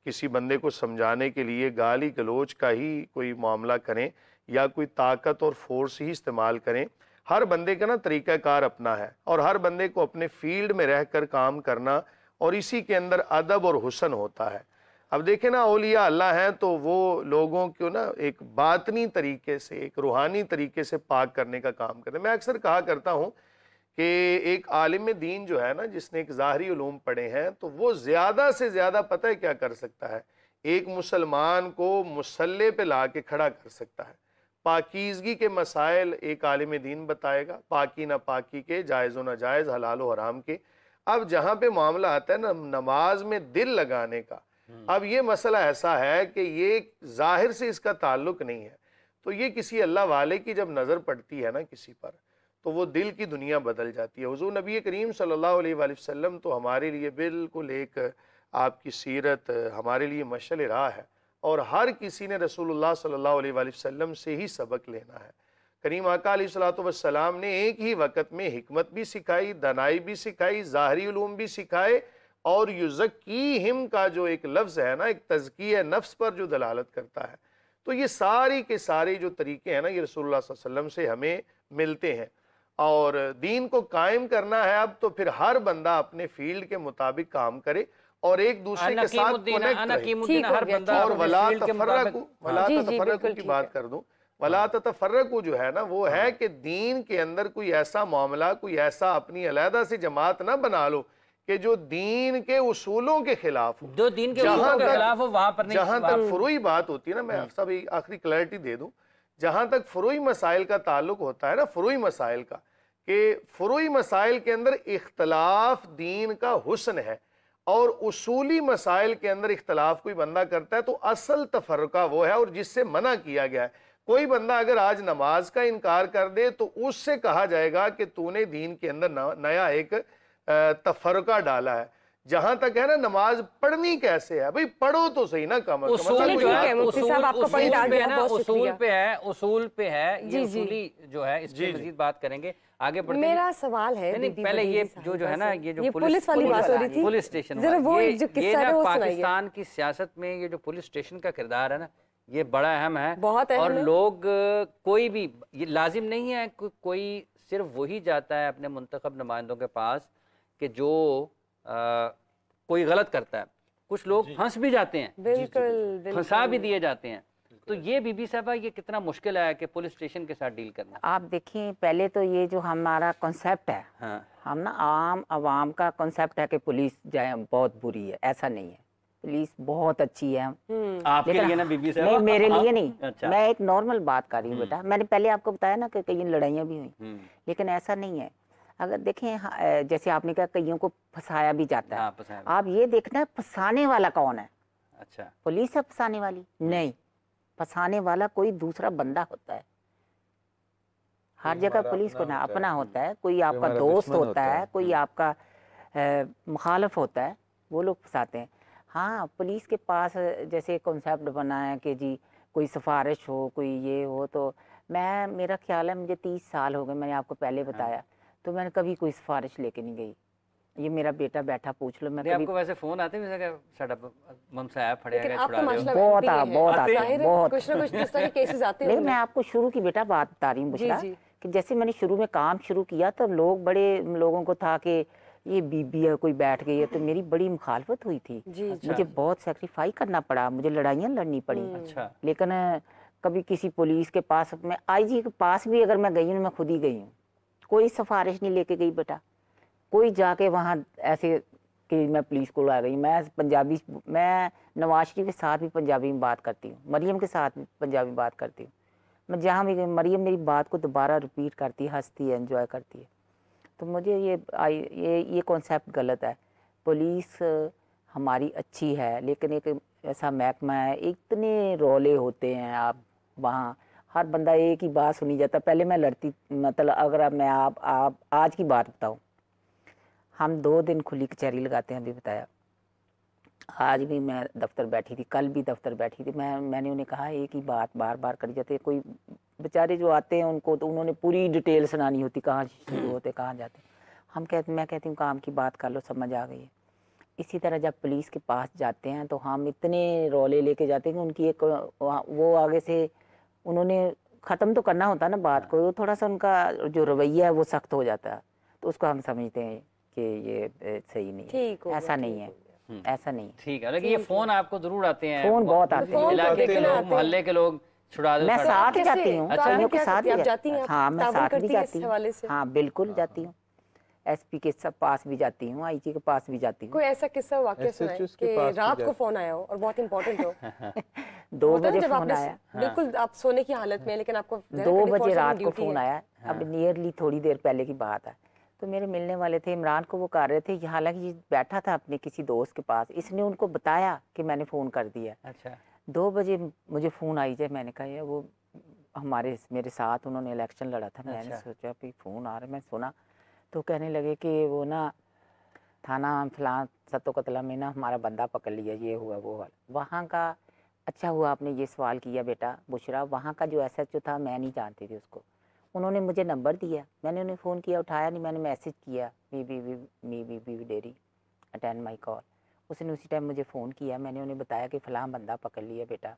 किसी बंदे को समझाने के लिए गाली गलोच का ही कोई मामला करें या कोई ताकत और फोर्स ही इस्तेमाल करें। हर बंदे का ना तरीक़ाकार अपना है और हर बंदे को अपने फील्ड में रह कर काम करना और इसी के अंदर अदब और हुस्न होता है। अब देखें ना, औलिया अल्लाह हैं तो वो लोगों को ना एक बातनी तरीके से, एक रूहानी तरीके से पाक करने का काम करते हैं। मैं अक्सर कहा करता हूँ कि एक आलिम दीन जो है ना, जिसने एक ज़ाहरी उलूम पढ़े हैं, तो वो ज़्यादा से ज़्यादा पता है क्या कर सकता है, एक मुसलमान को मुसल्ले पे ला के खड़ा कर सकता है। पाकीज़गी के मसाइल एक आलिम दीन बताएगा, पाकी ना पाकी के, जायज़ व नाजायज़, हलाल व हराम के। अब जहाँ पे मामला आता है ना नमाज में दिल लगाने का, अब ये मसला ऐसा है कि ये जाहिर से इसका ताल्लुक नहीं है, तो ये किसी अल्लाह वाले की जब नज़र पड़ती है ना किसी पर, तो वो दिल की दुनिया बदल जाती है। हुज़ूर नबी करीम सल्लल्लाहु अलैहि वसल्लम तो हमारे लिए बिल्कुल एक आपकी सीरत हमारे लिए मशअल राह है और हर किसी ने रसूलुल्लाह सल्लल्लाहु अलैहि वसल्लम से ही सबक लेना है। करीम आका अलैहिस्सलातु वस्सलाम ने एक ही वक़्त में हिकमत भी सिखाई, दनाई भी सिखाई, ज़ाहरी उलूम भी सिखाए और युज़क्कीहिम का जो एक लफ्ज़ है ना, एक तज़किया नफ्स पर जो दलालत करता है। तो ये सारी के सारे जो तरीके हैं ना, ये रसूलुल्लाह सल्लल्लाहु अलैहि वसल्लम से हमें मिलते हैं। और दीन को कायम करना है अब तो फिर हर बंदा अपने फील्ड के मुताबिक काम करे और एक दूसरे के साथ कनेक्ट रहे। और वला तफर्रकू की बात कर दूं, वला तफर्रकू जो है ना, वो है कि दीन के अंदर कोई ऐसा मामला, कोई ऐसा अपनी अलहदा से जमात ना बना लो कि जो दीन के उसूलों के खिलाफ हो, जो दीन के उसूलों के खिलाफ हो, वहां पर नहीं। जहां तक फुरूई बात होती है ना, मैं सब आखिरी क्लैरिटी दे दूं, जहां तक फुरूई मसाइल का ताल्लुक होता है ना, फुरूई मसाइल का, कि फुरूई मसाइल के अंदर इख्तलाफ दीन का हुस्न है और उसूली मसाइल के अंदर इख्तलाफ कोई बंदा करता है तो असल तफर्रुका वो है और जिससे मना किया गया है। कोई बंदा अगर आज नमाज का इनकार कर दे तो उससे कहा जाएगा कि तूने दीन के अंदर नया एक तफर्रुका डाला है। जहां तक है ना, नमाज पढ़नी कैसे है, भाई पढ़ो तो सही ना, कम उसूल पे है, ये उसूली जो है, इस पे मजीद बात करेंगे आगे बढ़ते। मेरा सवाल है नहीं, पहले ये जो है ना, ये जो पुलिस वाली बात हो रही थी, पुलिस स्टेशन, ये ना पाकिस्तान की सियासत में ये जो पुलिस स्टेशन का किरदार है ना, ये बड़ा अहम है, बहुत अहम। और लोग कोई भी, ये लाजिम नहीं है कोई सिर्फ वही जाता है अपने मुंतखब नुमाइंदों के पास कि जो कोई गलत करता है, कुछ लोग फंस भी जाते हैं, बिल्कुल फंसा भी दिए जाते हैं। तो ये बीबी साहबा, ये कितना मुश्किल है कि पुलिस स्टेशन के साथ डील करना। आप देखिए, पहले तो ये जो हमारा कॉन्सेप्ट है, हाँ। हम ना आम आवाम का कॉन्सेप्ट है कि पुलिस जाए बहुत बुरी है, ऐसा नहीं है। पुलिस बहुत अच्छी है। आपके लिए ना बीबी साहब? नहीं, मेरे लिए नहीं। अच्छा। मैं एक नॉर्मल बात कर रही हूँ बेटा। मैंने पहले आपको बताया ना कि कई लड़ाइयाँ भी हुई, लेकिन ऐसा नहीं है। अगर देखें, जैसे आपने कहा कईयों को फंसाया भी जाता है। हाँ, आप ये देखना फंसाने वाला कौन है। अच्छा, पुलिस है फंसाने वाली? नहीं, फंसाने वाला कोई दूसरा बंदा होता है। हर जगह हमारा पुलिस को अपना ना होता है। अपना होता है, कोई आपका हमारा दोस्त दुश्मन होता होता है, है। कोई आपका मुखालफ होता है, वो लोग फंसाते हैं। हाँ, पुलिस के पास जैसे कॉन्सेप्ट बना है कि जी कोई सिफारिश हो, कोई ये हो, तो मेरा ख्याल है मुझे 30 साल हो गए, मैंने आपको पहले बताया, तो मैंने कभी कोई सिफारिश लेके नहीं गई। ये मेरा बेटा बैठा, पूछ लो, मैं नहीं कभी आपको वैसे फोन आते हैं जैसे साडा मम साहब फड़े लेकिन गए आपका छुड़ा रहे मामला हो बहुत MP आ- है। बहुत आते हैं, जाहिर है, बहुत। कुछ ना कुछ इस तरह के केसेस आते लेकिन मैं होंगे। आपको शुरू की बेटा बात बता रही हूँ जी, बुशरा, जी। कि जैसे मैंने शुरू में काम शुरू किया तब लोगों को था कि ये बीबी है, कोई बैठ गई है, तो मेरी बड़ी मुखालफत हुई थी। जी, जी। मुझे बहुत सेक्रीफाई करना पड़ा, मुझे लड़ाइयाँ लड़नी पड़ी। अच्छा लेकिन कभी किसी पुलिस के पास, मैं IG के पास भी अगर मैं गई हूँ, मैं खुद ही गई हूँ, कोई सिफारिश नहीं लेके गई बेटा। कोई जाके वहाँ ऐसे कि मैं पुलिस को आ गई, मैं नवाज शरीफ के साथ भी पंजाबी में बात करती हूँ, मरियम के साथ भी पंजाबी में बात करती हूँ। मैं जहाँ भी गई, मरियम मेरी बात को दोबारा रिपीट करती है, हंसती है, एंजॉय करती है। तो मुझे ये कॉन्सेप्ट गलत है। पुलिस हमारी अच्छी है, लेकिन एक ऐसा महकमा है, इतने रौले होते हैं, आप वहाँ हर बंदा एक ही बात सुनी जाता। पहले मैं लड़ती, मतलब अगर मैं आप आज की बात बताऊँ, हम 2 दिन खुली कचहरी लगाते हैं, अभी बताया। आज भी मैं दफ्तर बैठी थी, कल भी दफ्तर बैठी थी, मैंने उन्हें कहा एक ही बात बार बार करी जाती है। कोई बेचारे जो आते हैं उनको तो उन्होंने पूरी डिटेल सुनानी होती, कहाँ शुरू होते कहाँ जाते। मैं कहती हूँ काम की बात कर लो, समझ आ गई है। इसी तरह जब पुलिस के पास जाते हैं तो हम इतने रौले लेके जाते हैं कि उनकी एक वो आगे से उन्होंने ख़त्म तो करना होता है ना बात को, थोड़ा सा उनका जो रवैया है वो सख्त हो जाता है, तो उसको हम समझते हैं कि ये सही नहीं है, ऐसा नहीं है, ऐसा नहीं है। ठीक है, लेकिन ये फोन आपको जरूर आते हैं, फोन बहुत आते हैं, इलाके के लोग, मोहल्ले के लोग छुड़ा दो, मैं छुड़ा साथ दो। जाती हूँ, अच्छा, पुलिस के साथ आप जाती हैं, हाँ, मैं ताबन साथ भी करती हैं इस जाती हवाले हूँ, से? हाँ बिल्कुल जाती हूँ। SP के सब पास भी जाती हूँ, IG के पास भी जाती हूँ। कोई ऐसा किस्सा वाकया सुनाए SHOs के कि पास भी रात को जाती- फोन आया हो और बहुत इंपॉर्टेंट हो? 2 होता है ना बजे जब फोन आपने आया, बिल्कुल आप सोने की हालत में, लेकिन आपको 2 बजे 24/7 रात को ड्यूटी फोन है। आया। अब नियरली थोड़ी देर पहले की बात है, तो मेरे मिलने वाले थे, इमरान को वो कर रहे थे, हालांकि ये बैठा था अपने किसी दोस्त के पास, इसने उनको बताया कि मैंने फ़ोन कर दिया। अच्छा 2 बजे मुझे फ़ोन आई जाए, मैंने कहा यार वो मेरे साथ उन्होंने इलेक्शन लड़ा था, मैंने अच्छा। सोचा भी फ़ोन आ रहा है, मैं सुना तो कहने लगे कि वो ना थाना फलां सत्तो कतला में ना हमारा बंदा पकड़ लिया, ये हुआ वो हुआ। वहाँ का अच्छा हुआ आपने ये सवाल किया बेटा बुशरा, वहाँ का जो SHO था मैं नहीं जानती थी उसको, उन्होंने मुझे नंबर दिया, मैंने उन्हें फ़ोन किया, उठाया नहीं, मैंने मैसेज किया मी डेरी अटेंड माई कॉल। उसने उसी टाइम मुझे फ़ोन किया, मैंने उन्हें बताया कि फ़लाँ बंदा पकड़ लिया बेटा,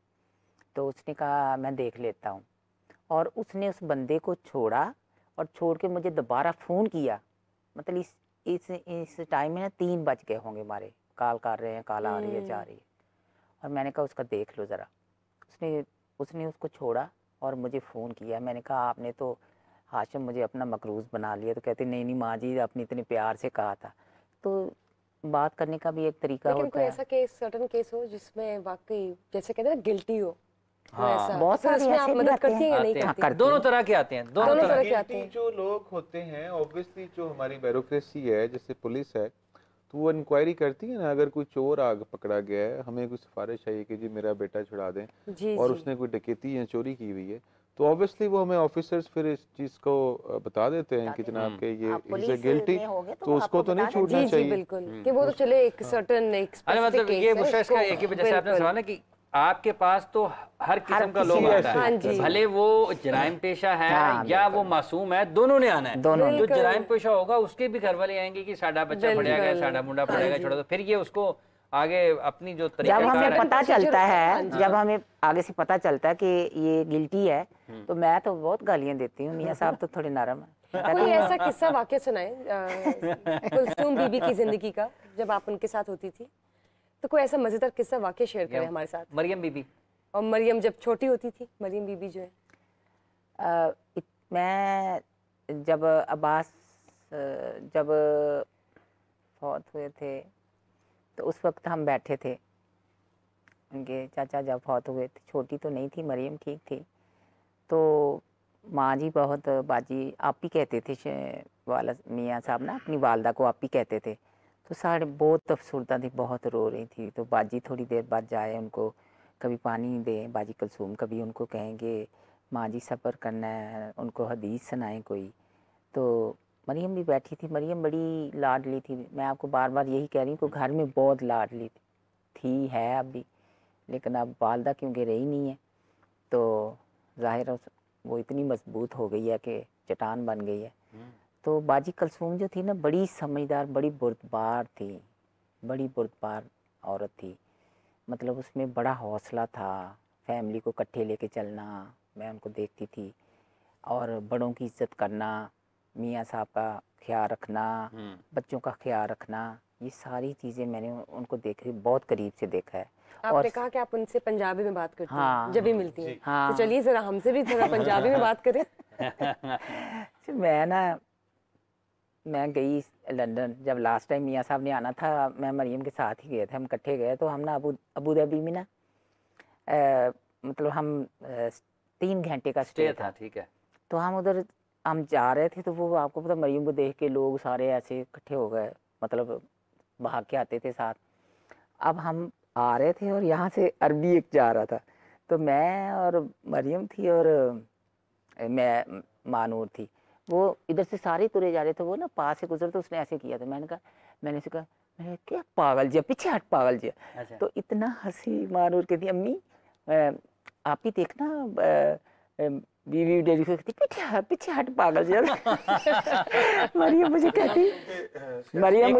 तो उसने कहा मैं देख लेता हूँ, और उसने उस बंदे को छोड़ा और छोड़ के मुझे दोबारा फ़ोन किया। मतलब इस टाइम में ना 3 बज गए होंगे हमारे, कॉल कर रहे हैं, कॉल आ रही है, जा रही है, और मैंने कहा उसका देख लो ज़रा। उसने उसको छोड़ा और मुझे फ़ोन किया। मैंने कहा आपने तो हाशिम मुझे अपना मकरूज़ बना लिया, तो कहते नहीं नहीं माँ जी आपने इतने प्यार से कहा था। तो बात करने का भी एक तरीका लेकिन होता कोई है। ऐसा केस, सर्टन केस हो जिसमें वाकई जैसे कहते हैं ना गिल्टी हो, हाँ, ऐसा बहुत फिर सारे उसमें आप ऐसे भी मदद आते करती हैं या नहीं आते हैं, करती? करती दोनों हूँ। तरह के आते हैं, दोनों दोनों तरह तरह के आते हैं। जो लोग होते हैं ऑब्वियसली, जो हमारी ब्यूरोक्रेसी है जैसे पुलिस है, तो वो इंक्वायरी करती है ना, अगर कोई चोर पकड़ा गया है, हमें कोई सिफारिश आई कि जी मेरा बेटा छुड़ा दें, जी और जी। उसने कोई डकैती या चोरी की हुई है, तो ऑब्वियसली वो हमें ऑफिसर्स फिर इस चीज़ को बता देते हैं कि जनाब के ये आप इज पुलिस गिल्टी, में होगे तो तो वो उसको आपको तो नहीं बता छूटना जी जी चाहिए। बिल्कुल, कि वो तो चले एक सर्टन एक अरे स्पेसिफिक मतलब केस ये है, बुशरा इसका उसको- एक ही जैसे आपने बिल्कुल। सवाल है कि आपके पास तो हर किस्म का लोग किसी आता हाँ है, जी। भले वो जराइम पेशा है हाँ, या वो मासूम है, दोनों ने आना है। दोनों ने। जो बिल्कुल। जराइम पेशा होगा उसके भी घर वाले आएंगे कि साडा बच्चा पढ़ेगा गया, बिल्कुल। साडा मुंडा हाँ पढ़ेगा जी। छोड़ा, तो फिर ये उसको आगे अपनी जो जब तरीका हमें है, पता procedure चलता होता है, हाँ है, जी। जब हमें आगे से पता चलता है कि ये गिल्टी है, तो मैं तो बहुत गालियां देती हूँ, मियाँ साहब तो थोड़े नरम है। कोई ऐसा किस्सा वाकया सुनाए कुलसूम बीबी की जिंदगी का, जब आप उनके साथ होती थी, तो कोई ऐसा मजेदार किस्सा वाकया शेयर करें हमारे साथ। मरियम बीबी और मरियम जब छोटी होती थी, मरियम बीबी जो है, मैं जब अब्बास जब फौत हुए थे तो उस वक्त हम बैठे थे, उनके चाचा जब फौत हुए थे, छोटी तो नहीं थी मरियम, ठीक थी, तो माँ जी बहुत बाजी आप ही कहते थे, वाला मियाँ साहब ना अपनी वालदा को आप ही कहते थे, तो सारे बहुत अफसरदा थी, बहुत रो रही थी, तो बाजी थोड़ी देर बाद जाए उनको कभी पानी दें, बाजी कुलसूम, कभी उनको कहेंगे माँ जी सब्र करना है, उनको हदीस सुनाएं कोई। तो मरियम भी बैठी थी, मरियम बड़ी लाडली थी। मैं आपको बार बार यही कह रही हूँ कि घर में बहुत लाडली थी है अब भी, लेकिन अब वालदा क्योंकि रही नहीं है तो ज़ाहिर है वो इतनी मजबूत हो गई है कि चट्टान बन गई है। तो बाजी कलसूम जो थी ना, बड़ी समझदार, बड़ी बुर्दबार थी, बड़ी बुर्दबार औरत थी। मतलब उसमें बड़ा हौसला था, फैमिली को इकट्ठे लेके चलना, मैं उनको देखती थी, और बड़ों की इज्जत करना, मियाँ साहब का ख्याल रखना, बच्चों का ख्याल रखना, ये सारी चीज़ें मैंने उनको देखी, बहुत करीब से देखा है। आपने कहा कि आप उनसे पंजाबी में बात करती हाँ, हैं जब भी मिलती हैं। हाँ, तो चलिए ज़रा हमसे भी थोड़ा पंजाबी में बात करें। मैं गई लंदन, जब लास्ट टाइम मियाँ साहब ने आना था, मैं मरियम के साथ ही गए थे, हम इकट्ठे गए। तो हम ना अबू धाबी में ना मतलब हम 3 घंटे का स्टे था। ठीक है। तो हम उधर हम जा रहे थे, तो वो आपको पता, मरियम को देख के लोग सारे ऐसे इकट्ठे हो गए, मतलब भाग के आते थे साथ। अब हम आ रहे थे और यहाँ से अरबी एक जा रहा था, तो मैं और मरियम थी और मैं मानूर थी, वो इधर से सारे तुरे जा रहे थे। वो ना पास से गुजर, तो उसने ऐसे किया था। मैंने उसे कहा, मैंने क्या पागल जी, पीछे हट पागल जी। अच्छा। तो इतना हंसी मानूर कहती, अम्मी आप ही देखना, बीवी डेरी को कहती, पीछे हट पागल जी। मरियम मुझे कहती, मरियम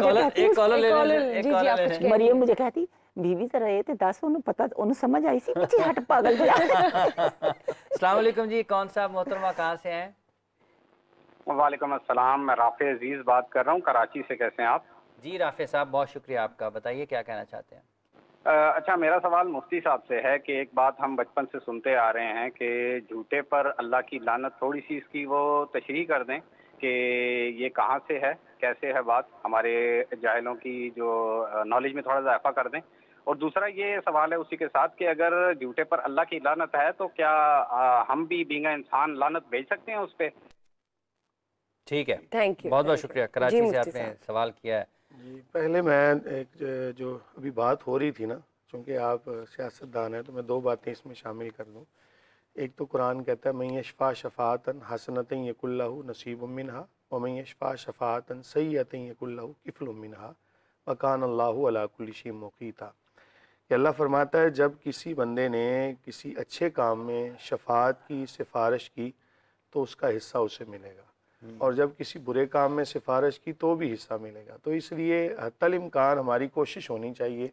मुझे कहती, बीवी जरा ये तो दस, उन्हें पता, उन्हें समझ आई सी, पीछे हट पागल जी। अस्सलाम वालेकुम जी, कौन सा मोहतरमा, कहाँ से हैं? वालेकुम अस्सलाम, मैं राफे अजीज बात कर रहा हूँ कराची से। कैसे हैं आप? जी राफे साहब, बहुत शुक्रिया आपका, बताइए क्या कहना चाहते हैं? अच्छा, मेरा सवाल मुफ्ती साहब से है कि एक बात हम बचपन से सुनते आ रहे हैं कि झूठे पर अल्लाह की लानत, थोड़ी सी इसकी वो तशरीह कर दें कि ये कहाँ से है, कैसे है बात, हमारे जाहिलों की जो नॉलेज में थोड़ा इजाफा कर दें। और दूसरा ये सवाल है उसी के साथ कि अगर झूठे पर अल्लाह की लानत है तो क्या हम भी बींगा इंसान लानत भेज सकते हैं उस पर? ठीक है, थैंक यू, बहुत बहुत शुक्रिया, कराची से आपने सवाल किया है। जी, पहले मैं एक जो अभी बात हो रही थी ना, चूँकि आप सियासतदान हैं तो मैं 2 बातें इसमें शामिल कर दूँ। एक तो कुरान कहता है, मैं यशफ़ा शफ़ाअतन हसनतन यकुल्लहु नसीबुम मिनहा व मैं यशफ़ा शफ़ाअतन सय्यतन यकुल्लहु किफ़लुम मिनहा व कान अल्लाहु अला कुल्लि शैइन मुक़ीता। कि अल्लाह फरमाता है, जब किसी बंदे ने किसी अच्छे काम में शफ़ाअत की, सिफारिश की, तो उसका हिस्सा उसे मिलेगा, और जब किसी बुरे काम में सिफारिश की तो भी हिस्सा मिलेगा। तो इसलिए हत्तल इम्कान हमारी कोशिश होनी चाहिए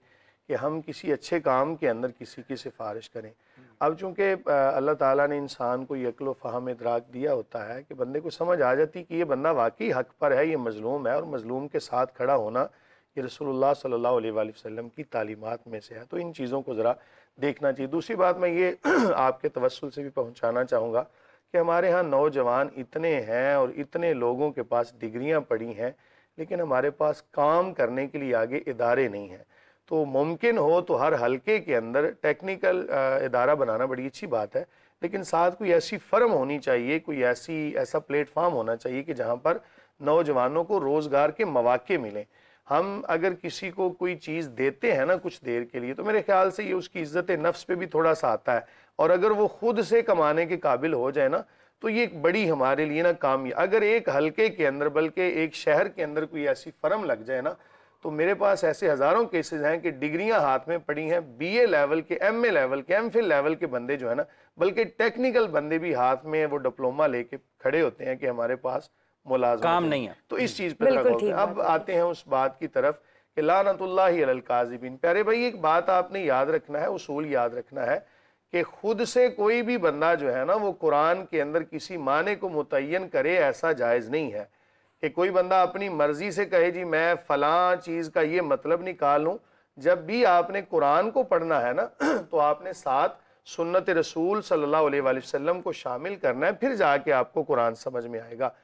कि हम किसी अच्छे काम के अंदर किसी की सिफारिश करें। अब चूँकि अल्लाह ताला ने इंसान को यक़्ल फ़हम इदराक दिया होता है कि बंदे को समझ आ जाती कि ये बंदा वाकई हक़ पर है, ये मज़लूम है, और मज़लूम के साथ खड़ा होना ये रसूलुल्लाह सल्लल्लाहु अलैहि वसल्लम की तालीमात में से है। तो इन चीज़ों को ज़रा देखना चाहिए। दूसरी बात मैं ये आपके तवस्सुल से भी पहुँचाना चाहूँगा कि हमारे यहाँ नौजवान इतने हैं और इतने लोगों के पास डिग्रियां पड़ी हैं, लेकिन हमारे पास काम करने के लिए आगे इदारे नहीं हैं। तो मुमकिन हो तो हर हलके के अंदर टेक्निकल इदारा बनाना बड़ी अच्छी बात है, लेकिन साथ कोई ऐसी फर्म होनी चाहिए, कोई ऐसा प्लेटफार्म होना चाहिए कि जहाँ पर नौजवानों को रोज़गार के मौके मिलें। हम अगर किसी को कोई चीज़ देते हैं ना कुछ देर के लिए, तो मेरे ख्याल से ये उसकी इज़्ज़त नफ्स पे भी थोड़ा सा आता है, और अगर वो खुद से कमाने के काबिल हो जाए ना, तो ये एक बड़ी हमारे लिए ना कामयाब। अगर एक हलके के अंदर, बल्कि एक शहर के अंदर कोई ऐसी फर्म लग जाए ना, तो मेरे पास ऐसे हज़ारों केसेस हैं कि डिग्रियां हाथ में पड़ी हैं, BA लेवल के, MA लेवल के, MPhil लेवल के बंदे जो है ना, बल्कि टेक्निकल बंदे भी हाथ में वो डिप्लोमा लेके खड़े होते हैं कि हमारे पास मुलाज़िम काम नहीं है। तो इस चीज़ पर अब आते हैं उस बात की तरफ कि लानतुल्लाहि अलल काज़िबीन। प्यारे भाई, एक बात आपने याद रखना है, उसूल याद रखना है कि खुद से कोई भी बंदा जो है ना, वो कुरान के अंदर किसी माने को मुतय्यन करे, ऐसा जायज़ नहीं है कि कोई बंदा अपनी मर्जी से कहे जी मैं फ़लाँ चीज़ का ये मतलब निकालूँ। जब भी आपने कुरान को पढ़ना है ना, तो आपने साथ सुन्नत रसूल सल्लल्लाहु अलैहि वसल्लम को शामिल करना है, फिर जाके आपको कुरान समझ में आएगा।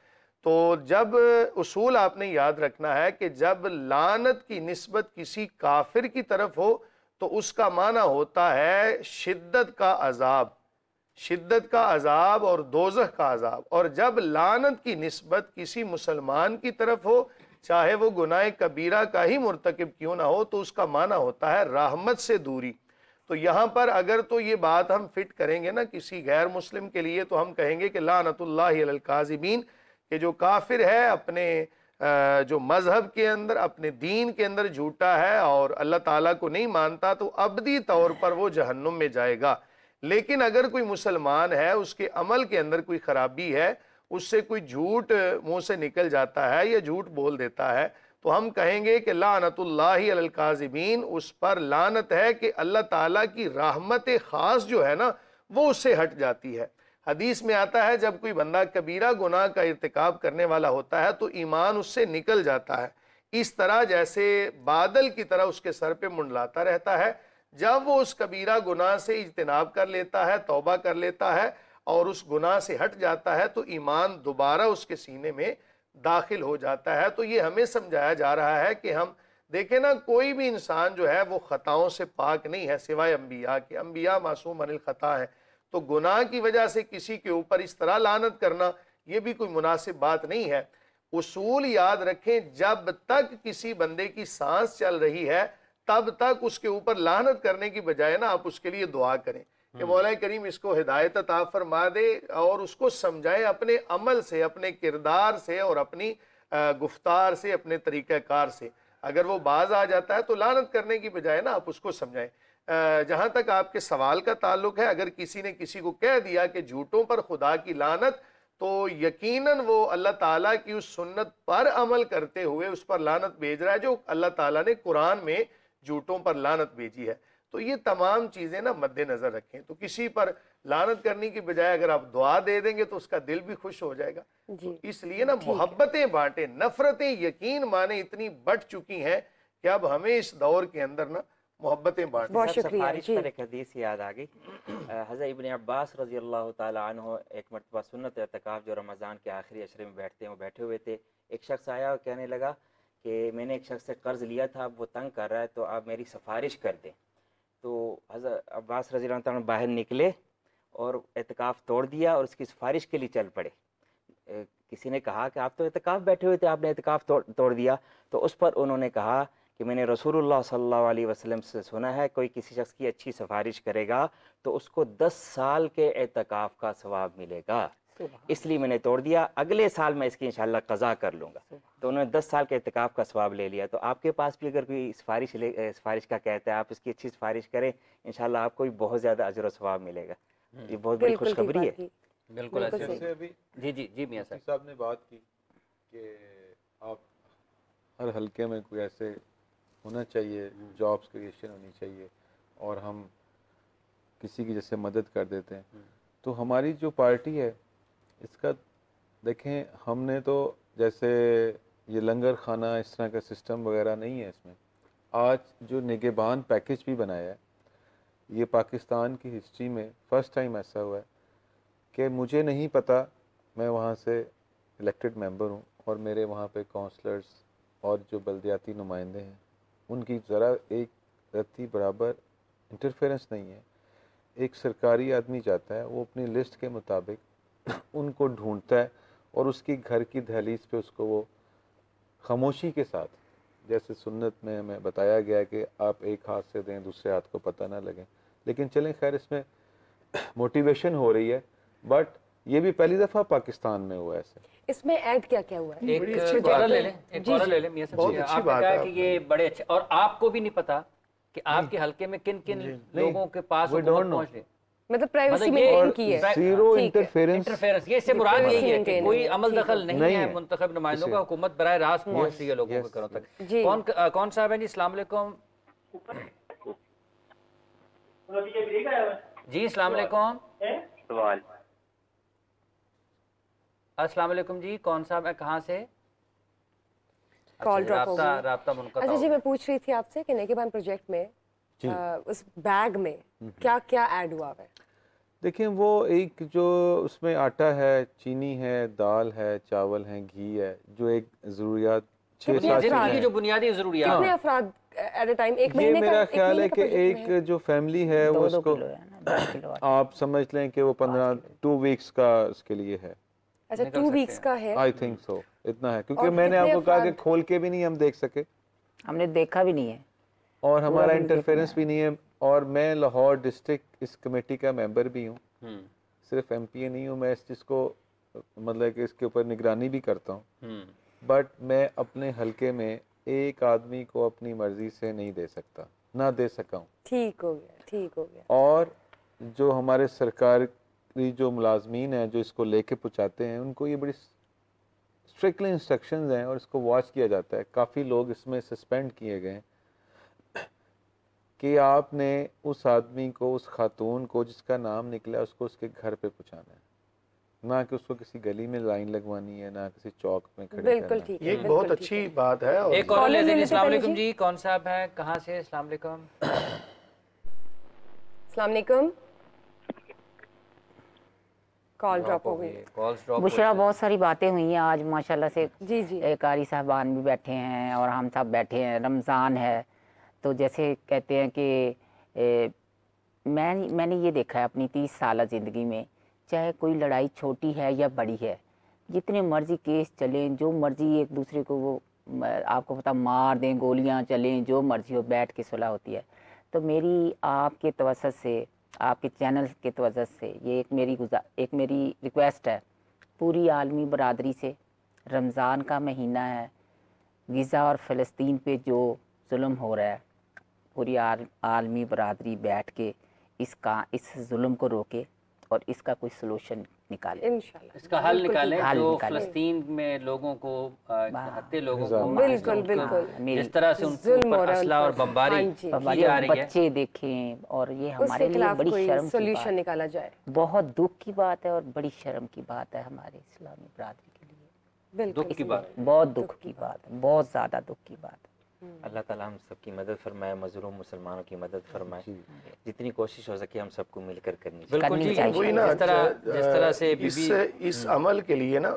तो जब उसूल आपने याद रखना है कि जब लानत की निस्बत किसी काफिर की तरफ हो तो उसका माना होता है शिद्दत का अजाब, शिद्दत का अजाब और दोज़ख का अजाब। और जब लानत की निस्बत किसी मुसलमान की तरफ हो, चाहे वो गुनाह कबीरा का ही मुर्तकिब क्यों ना हो, तो उसका माना होता है रहमत से दूरी। तो यहाँ पर अगर तो ये बात हम फिट करेंगे ना किसी गैर मुस्लिम के लिए, तो हम कहेंगे कि लानतुल्लाहि अलल काज़िबीन, कि जो काफिर है अपने जो मजहब के अंदर, अपने दीन के अंदर झूठा है और अल्लाह ताला को नहीं मानता, तो अबदी तौर पर वो जहन्नुम में जाएगा। लेकिन अगर कोई मुसलमान है, उसके अमल के अंदर कोई खराबी है, उससे कोई झूठ मुंह से निकल जाता है या झूठ बोल देता है, तो हम कहेंगे कि लानतुल्लाहि अलल काज़िबीन, उस पर लानत है कि अल्लाह ताला की रहमत ख़ास जो है ना वो उससे हट जाती है। हदीस में आता है जब कोई बंदा कबीरा गुनाह का इर्तिकाब करने वाला होता है तो ईमान उससे निकल जाता है, इस तरह जैसे बादल की तरह उसके सर पे मुंडलाता रहता है। जब वो उस कबीरा गुनाह से इज्तिनाब कर लेता है, तौबा कर लेता है और उस गुनाह से हट जाता है, तो ईमान दोबारा उसके सीने में दाखिल हो जाता है। तो ये हमें समझाया जा रहा है कि हम देखें ना, कोई भी इंसान जो है वो खताओं से पाक नहीं है सिवाय अम्बिया के। अम्बिया मासूम अनिल खता है, तो गुनाह की वजह से किसी के ऊपर इस तरह लानत करना ये भी कोई मुनासिब बात नहीं है। उसूल याद रखें, जब तक किसी बंदे की सांस चल रही है तब तक उसके ऊपर लानत करने की बजाय ना आप उसके लिए दुआ करें कि मौला करीम इसको हिदायत अता फरमा दे, और उसको समझाएं अपने अमल से, अपने किरदार से और अपनी गुफ्तार से, अपने तरीक़ाकार से। अगर वो बाज आ जाता है तो लानत करने की बजाय ना आप उसको समझाएं। जहाँ तक आपके सवाल का ताल्लुक है, अगर किसी ने किसी को कह दिया कि झूठों पर खुदा की लानत, तो यकीनन वो अल्लाह ताला की उस सुन्नत पर अमल करते हुए उस पर लानत भेज रहा है जो अल्लाह ताला ने कुरान में झूठों पर लानत भेजी है। तो ये तमाम चीज़ें ना मद्देनज़र रखें। तो किसी पर लानत करने की बजाय अगर आप दुआ दे देंगे तो उसका दिल भी खुश हो जाएगा। तो इसलिए ना मोहब्बतें बांटें, नफरतें यकीन माने इतनी बढ़ चुकी हैं कि अब हमें इस दौर के अंदर ना मोहब्बतें बांटें। बहुत शुक्रिया। पर एक हदीस याद आ गई, हज़रत इब्न अब्बास रज़ी अल्लाह ताला अन्हु एक मरतबा सुन्नत एतकाफ़ जो रमज़ान के आखिरी अशरे में बैठते हैं, वो बैठे हुए थे। एक शख्स आया और कहने लगा कि मैंने एक शख्स से कर्ज़ लिया था, अब वो तंग कर रहा है, तो आप मेरी सिफारिश कर दें। तो हज़रत अब्बास रज़ी अल्लाह ताला बाहर निकले और एतकाफ़ तोड़ दिया और उसकी सिफारिश के लिए चल पड़े। किसी ने कहा कि आप तो एतकाफ़ बैठे हुए थे, आपने एतकाफ़ तोड़ दिया। तो उस पर उन्होंने कहा कि मैंने रसूलुल्लाह सल्लल्लाहु अलैहि वसल्लम से सुना है, कोई किसी शख्स की अच्छी सिफारिश करेगा तो उसको 10 साल के एतकाफ़ का सवाब मिलेगा, इसलिए मैंने तोड़ दिया, अगले साल मैं इसकी इंशाल्लाह क़ज़ा कर लूँगा। तो उन्होंने 10 साल के एतकाफ़ का सवाब ले लिया। तो आपके पास भी अगर कोई सिफारिश का कहता है, आप इसकी अच्छी सिफारिश करें, इंशाल्लाह आपको भी बहुत ज़्यादा अजर व सवाब मिलेगा। ये बहुत बड़ी खुशखबरी है। बिल्कुल ऐसे अभी जी मियां साहब ने बात की कि आप हर हल्के में कोई ऐसे होना चाहिए, जॉब्स क्रिएशन होनी चाहिए और हम किसी की जैसे मदद कर देते हैं। तो हमारी जो पार्टी है इसका देखें, हमने तो जैसे ये लंगर खाना इस तरह का सिस्टम वगैरह नहीं है इसमें। आज जो निगहबान पैकेज भी बनाया है, ये पाकिस्तान की हिस्ट्री में फ़र्स्ट टाइम ऐसा हुआ है कि मुझे नहीं पता, मैं वहाँ से इलेक्टेड मेंबर हूँ और मेरे वहाँ पे काउंसलर्स और जो बल्दियाती नुमाइंदे हैं उनकी ज़रा एक रत्ती बराबर इंटरफेरेंस नहीं है। एक सरकारी आदमी जाता है, वो अपनी लिस्ट के मुताबिक उनको ढूंढता है और उसकी घर की दहलीज पे उसको वो खामोशी के साथ, जैसे सुन्नत में हमें बताया गया है कि आप एक हाथ से दें दूसरे हाथ को पता ना लगे, लेकिन चलें खैर इसमें मोटिवेशन हो रही है। बट ये भी पहली दफ़ा पाकिस्तान में हुआ है ऐसे। इसमें ऐड क्या क्या हुआ है? एक कॉलर ले लें, एक कॉलर ले लें मियां साहब। आपने कहा कि ये बड़े अच्छे, और आपको भी नहीं पता कि आपके हल्के में किन किन लोगों के पास हुकूमत पहुंच रही, मतलब प्राइवेसी मेंटेन की है, जीरो इंटरफेरेंस। ये इससे मुराद यही है कि कोई अमल दखल नहीं है मुंतखब नुमाइंदों का, हुकूमत बराह रास्त पहुंच रही है लोगों के घरों तक। कौन साहब है जी? अस्सलाम वालेकुम जी। अस्सलाम वालेकुम। अस्सलाम वालेकुम जी, कौन साहब है, कहाँ से? कॉल ड्रॉप हो गई। राब्ता मुनक़ता। अच्छा जी, मैं पूछ रही थी आपसे कि निगहबान प्रोजेक्ट में उस बैग में क्या क्या ऐड हुआ है? देखिए, वो एक जो उसमें आटा है, चीनी है, दाल है, चावल है, घी है, जो एक ज़रूरियात 6-7 चीज़ें जो बुनियादी ज़रूरियात। कितने अफराद एट अ टाइम? एक महीने का? मेरा ख्याल है कि एक जो फैमिली है वो उसको आप समझ लें कि वो 2 वीक्स का उसके लिए है। अच्छा, 2 वीक्स का है। आई थिंक सो, इतना है, क्योंकि मैंने आपको कहा कि खोल के भी नहीं हम देख सके, हमने देखा भी नहीं है और हमारा इंटरफेरेंस भी नहीं है। और मैं लाहौर डिस्ट्रिक्ट इस कमेटी का मेंबर भी हूँ, सिर्फ एमपीए नहीं हूँ मैं, इस चीज़ को मतलब कि इसके ऊपर निगरानी भी करता हूँ। बट मैं अपने हलके में एक आदमी को अपनी मर्जी से नहीं दे सकता, ना दे सका हूँ। ठीक हो गया, ठीक हो गया। और जो हमारे सरकारी जो मुलाजमीन हैं जो इसको लेके पहुँचाते हैं, उनको ये बड़ी स्ट्रिक्टली इंस्ट्रक्शंस हैं और इसको वॉच किया जाता है। काफ़ी लोग इसमें सस्पेंड किए गए कि आपने उस आदमी को, उस खातून को जिसका नाम निकला, उसको उसके घर पे पहुँचाना है, ना कि उसको किसी गली में लाइन लगवानी है, ना किसी चौक में खड़े बिल्कुल करना। ठीक ये है, एक बहुत अच्छी बात है। और एक कॉल लेते हैं। अस्सलाम वालेकुम जी, कौन साहब हैं, कहाँ से? अस्सलाम वालेकुम। अस्सलाम वालेकुम। कॉल ड्रॉप हो गई। बुशरा, बहुत सारी बातें हुई हैं आज माशाल्लाह से। जी जी। कारी साहबान भी बैठे हैं और हम सब बैठे हैं। रमज़ान है तो जैसे कहते हैं कि मैंने ये देखा है अपनी 30 साल ज़िंदगी में, चाहे कोई लड़ाई छोटी है या बड़ी है, जितने मर्जी केस चलें, जो मर्जी एक दूसरे को वो आपको पता मार दें, गोलियां चलें, जो मर्जी हो, बैठ के सुलह होती है। तो मेरी आपके तवज्जुह से, आपके चैनल के तवज्जुह से ये एक मेरी रिक्वेस्ट है पूरी आलमी बरादरी से। रमज़ान का महीना है, गज़ा और फ़लस्तीन पे जो जुल्म हो रहा है, पूरी आलमी बरादरी बैठ के इस जुल्म को रोके और इसका कोई सलूशन निकाले, इंशाल्लाह इसका हल निकालें, जो फ़लस्तीन में लोगों को हत्या लोगों को बिल्कुल बिल्कुल जिस तरह से उनके ऊपर असला और बमबारी की जा रही है, बच्चे देखें, और ये हमारे लिए बड़ी शर्म की सॉल्यूशन निकाला जाए। बहुत दुख की बात है और बड़ी शर्म की बात है हमारे इस्लामी बरादरी के लिए। दुख की बात, बहुत दुख की बात है, बहुत ज़्यादा दुख की बात है। अल्लाह ताला हम सबकी मदद फरमाए, मजलूम मुसलमानों की मदद फरमाए। जितनी कोशिश हो सके हम सबको मिलकर करनी चाहिए। वही ना, जिस तरह से इस अमल के लिए ना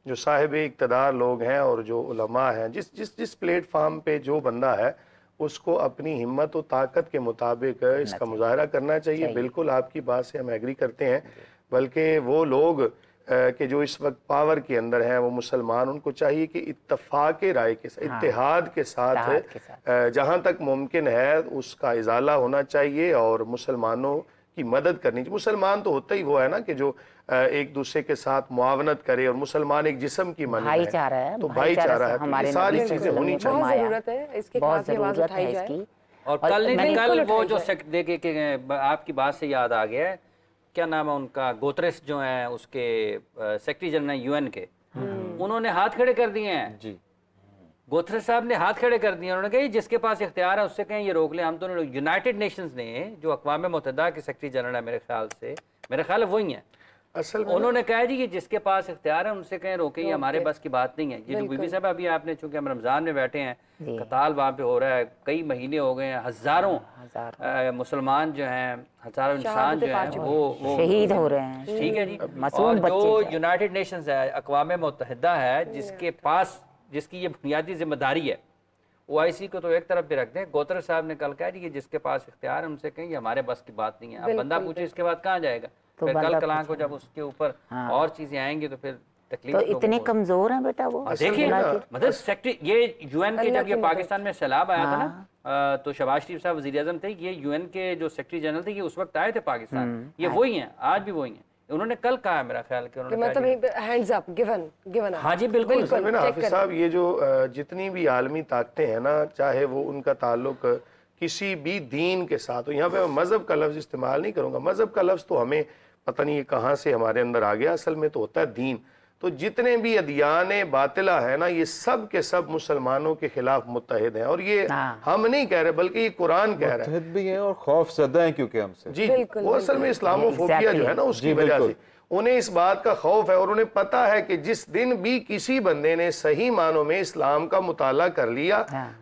जो साहिब इक़्तिदार लोग हैं और जो उलमा हैं, जिस प्लेटफार्म पे जो बंदा है उसको अपनी हिम्मत और ताकत के मुताबिक इसका मुजाहरा करना चाहिए। बिल्कुल आपकी बात से हम एग्री करते हैं। बल्कि वो लोग कि जो इस वक्त पावर के अंदर हैं, वो मुसलमान, उनको चाहिए कि इत्तफाक राय के साथ, इत्तेहाद के साथ जहाँ तक मुमकिन है उसका इजाला होना चाहिए और मुसलमानों की मदद करनी चाहिए। मुसलमान तो होता ही वो है ना कि जो एक दूसरे के साथ मुआवनत करे, और मुसलमान एक जिस्म की माने भाईचारा है, तो भाईचारा है, तो ये सारी चीजें होनी चाहिए। बहुत ज़रूरत है इसके खिलाफ आवाज़ उठाई जाए। और कल वो जो देखे आपकी बात से याद आ गया है, क्या नाम है उनका, गोतरेस जो हैं उसके सेक्रेटरी जनरल यूएन के, उन्होंने हाथ खड़े कर दिए हैं जी। गोतरेस साहब ने हाथ खड़े कर दिए, उन्होंने कहा जिसके पास इख्तियार है उससे कहें ये रोक ले। हम तो यूनाइटेड नेशंस ने जो अक़वाम मुत्तहिदा के सेक्रेटरी जनरल है, मेरे ख्याल है वही हैं, असल उन्होंने कहा जी कि जिसके पास इख्तियार है उनसे कहें रोके, ये हमारे बस की बात नहीं है। ये जो बीबी साहब अभी आपने, चूंकि हम रमज़ान में बैठे हैं, कताल वहाँ पे हो रहा है, कई महीने हो गए हैं, हज़ारों मुसलमान जो हैं, हज़ारों इंसान जो हैं वो शहीद हो रहे हैं। ठीक है जी। और जो यूनाइटेड नेशंस है, अक़वाम मुत्तहिदा है, जिसके पास जिसकी ये बुनियादी जिम्मेदारी है, OIC को तो एक तरफ भी रख दें। गोतर साहब ने कल कहा कि जिसके पास इख्तियार है उनसे कहें ये हमारे बस की बात नहीं है। अब बंदा पूछे इसके बाद कहाँ जाएगा? तो फिर कल कलां को जब उसके ऊपर और चीजें आएंगी तो फिर तकलीफ। तो इतने कमजोर हैं बेटा वो। देखिए मतलब सेक्रेटरी ये UN के जब ये पाकिस्तान में सैलाब आया था ना, तो शहबाज शरीफ साहब वज़ीर आज़म थे, ये UN के जो सेक्रेटरी जनरल थे, ये उस वक्त आए थे पाकिस्तान, ये वही हैं, आज भी वही हैं। उन्होंने कल कहा मेरा ख्याल कि उन्होंने मतलब हैंड्स अप गिवन। हाँ जी बिल्कुल। हाफिज साहब, ये जो जितनी भी आलमी ताकतें हैं ना, चाहे वो उनका ताल्लुक किसी भी दीन के साथ हो, यहाँ पे मैं मज़हब का लफ्ज़ इस्तेमाल नहीं करूँगा, मज़हब का लफ्ज़ तो हमें पता नहीं कहाँ से हमारे अंदर आ गया, असल में तो होता है दीन। तो जितने भी अदियान बातिला है ना, ये सब के सब मुसलमानों के खिलाफ मुत्तहिद हैं। और ये हम नहीं कह रहे बल्कि ये कुरान कह रहा है, मुत्तहिद भी हैं और खौफज़दा हैं क्योंकि हमसे जी। वो असल में इस्लामोफोबिया जो है ना, उसकी वजह से उन्हें इस बात का खौफ है, और उन्हें पता है कि जिस दिन भी किसी बंदे ने सही मानों में इस्लाम का मुताला कर लिया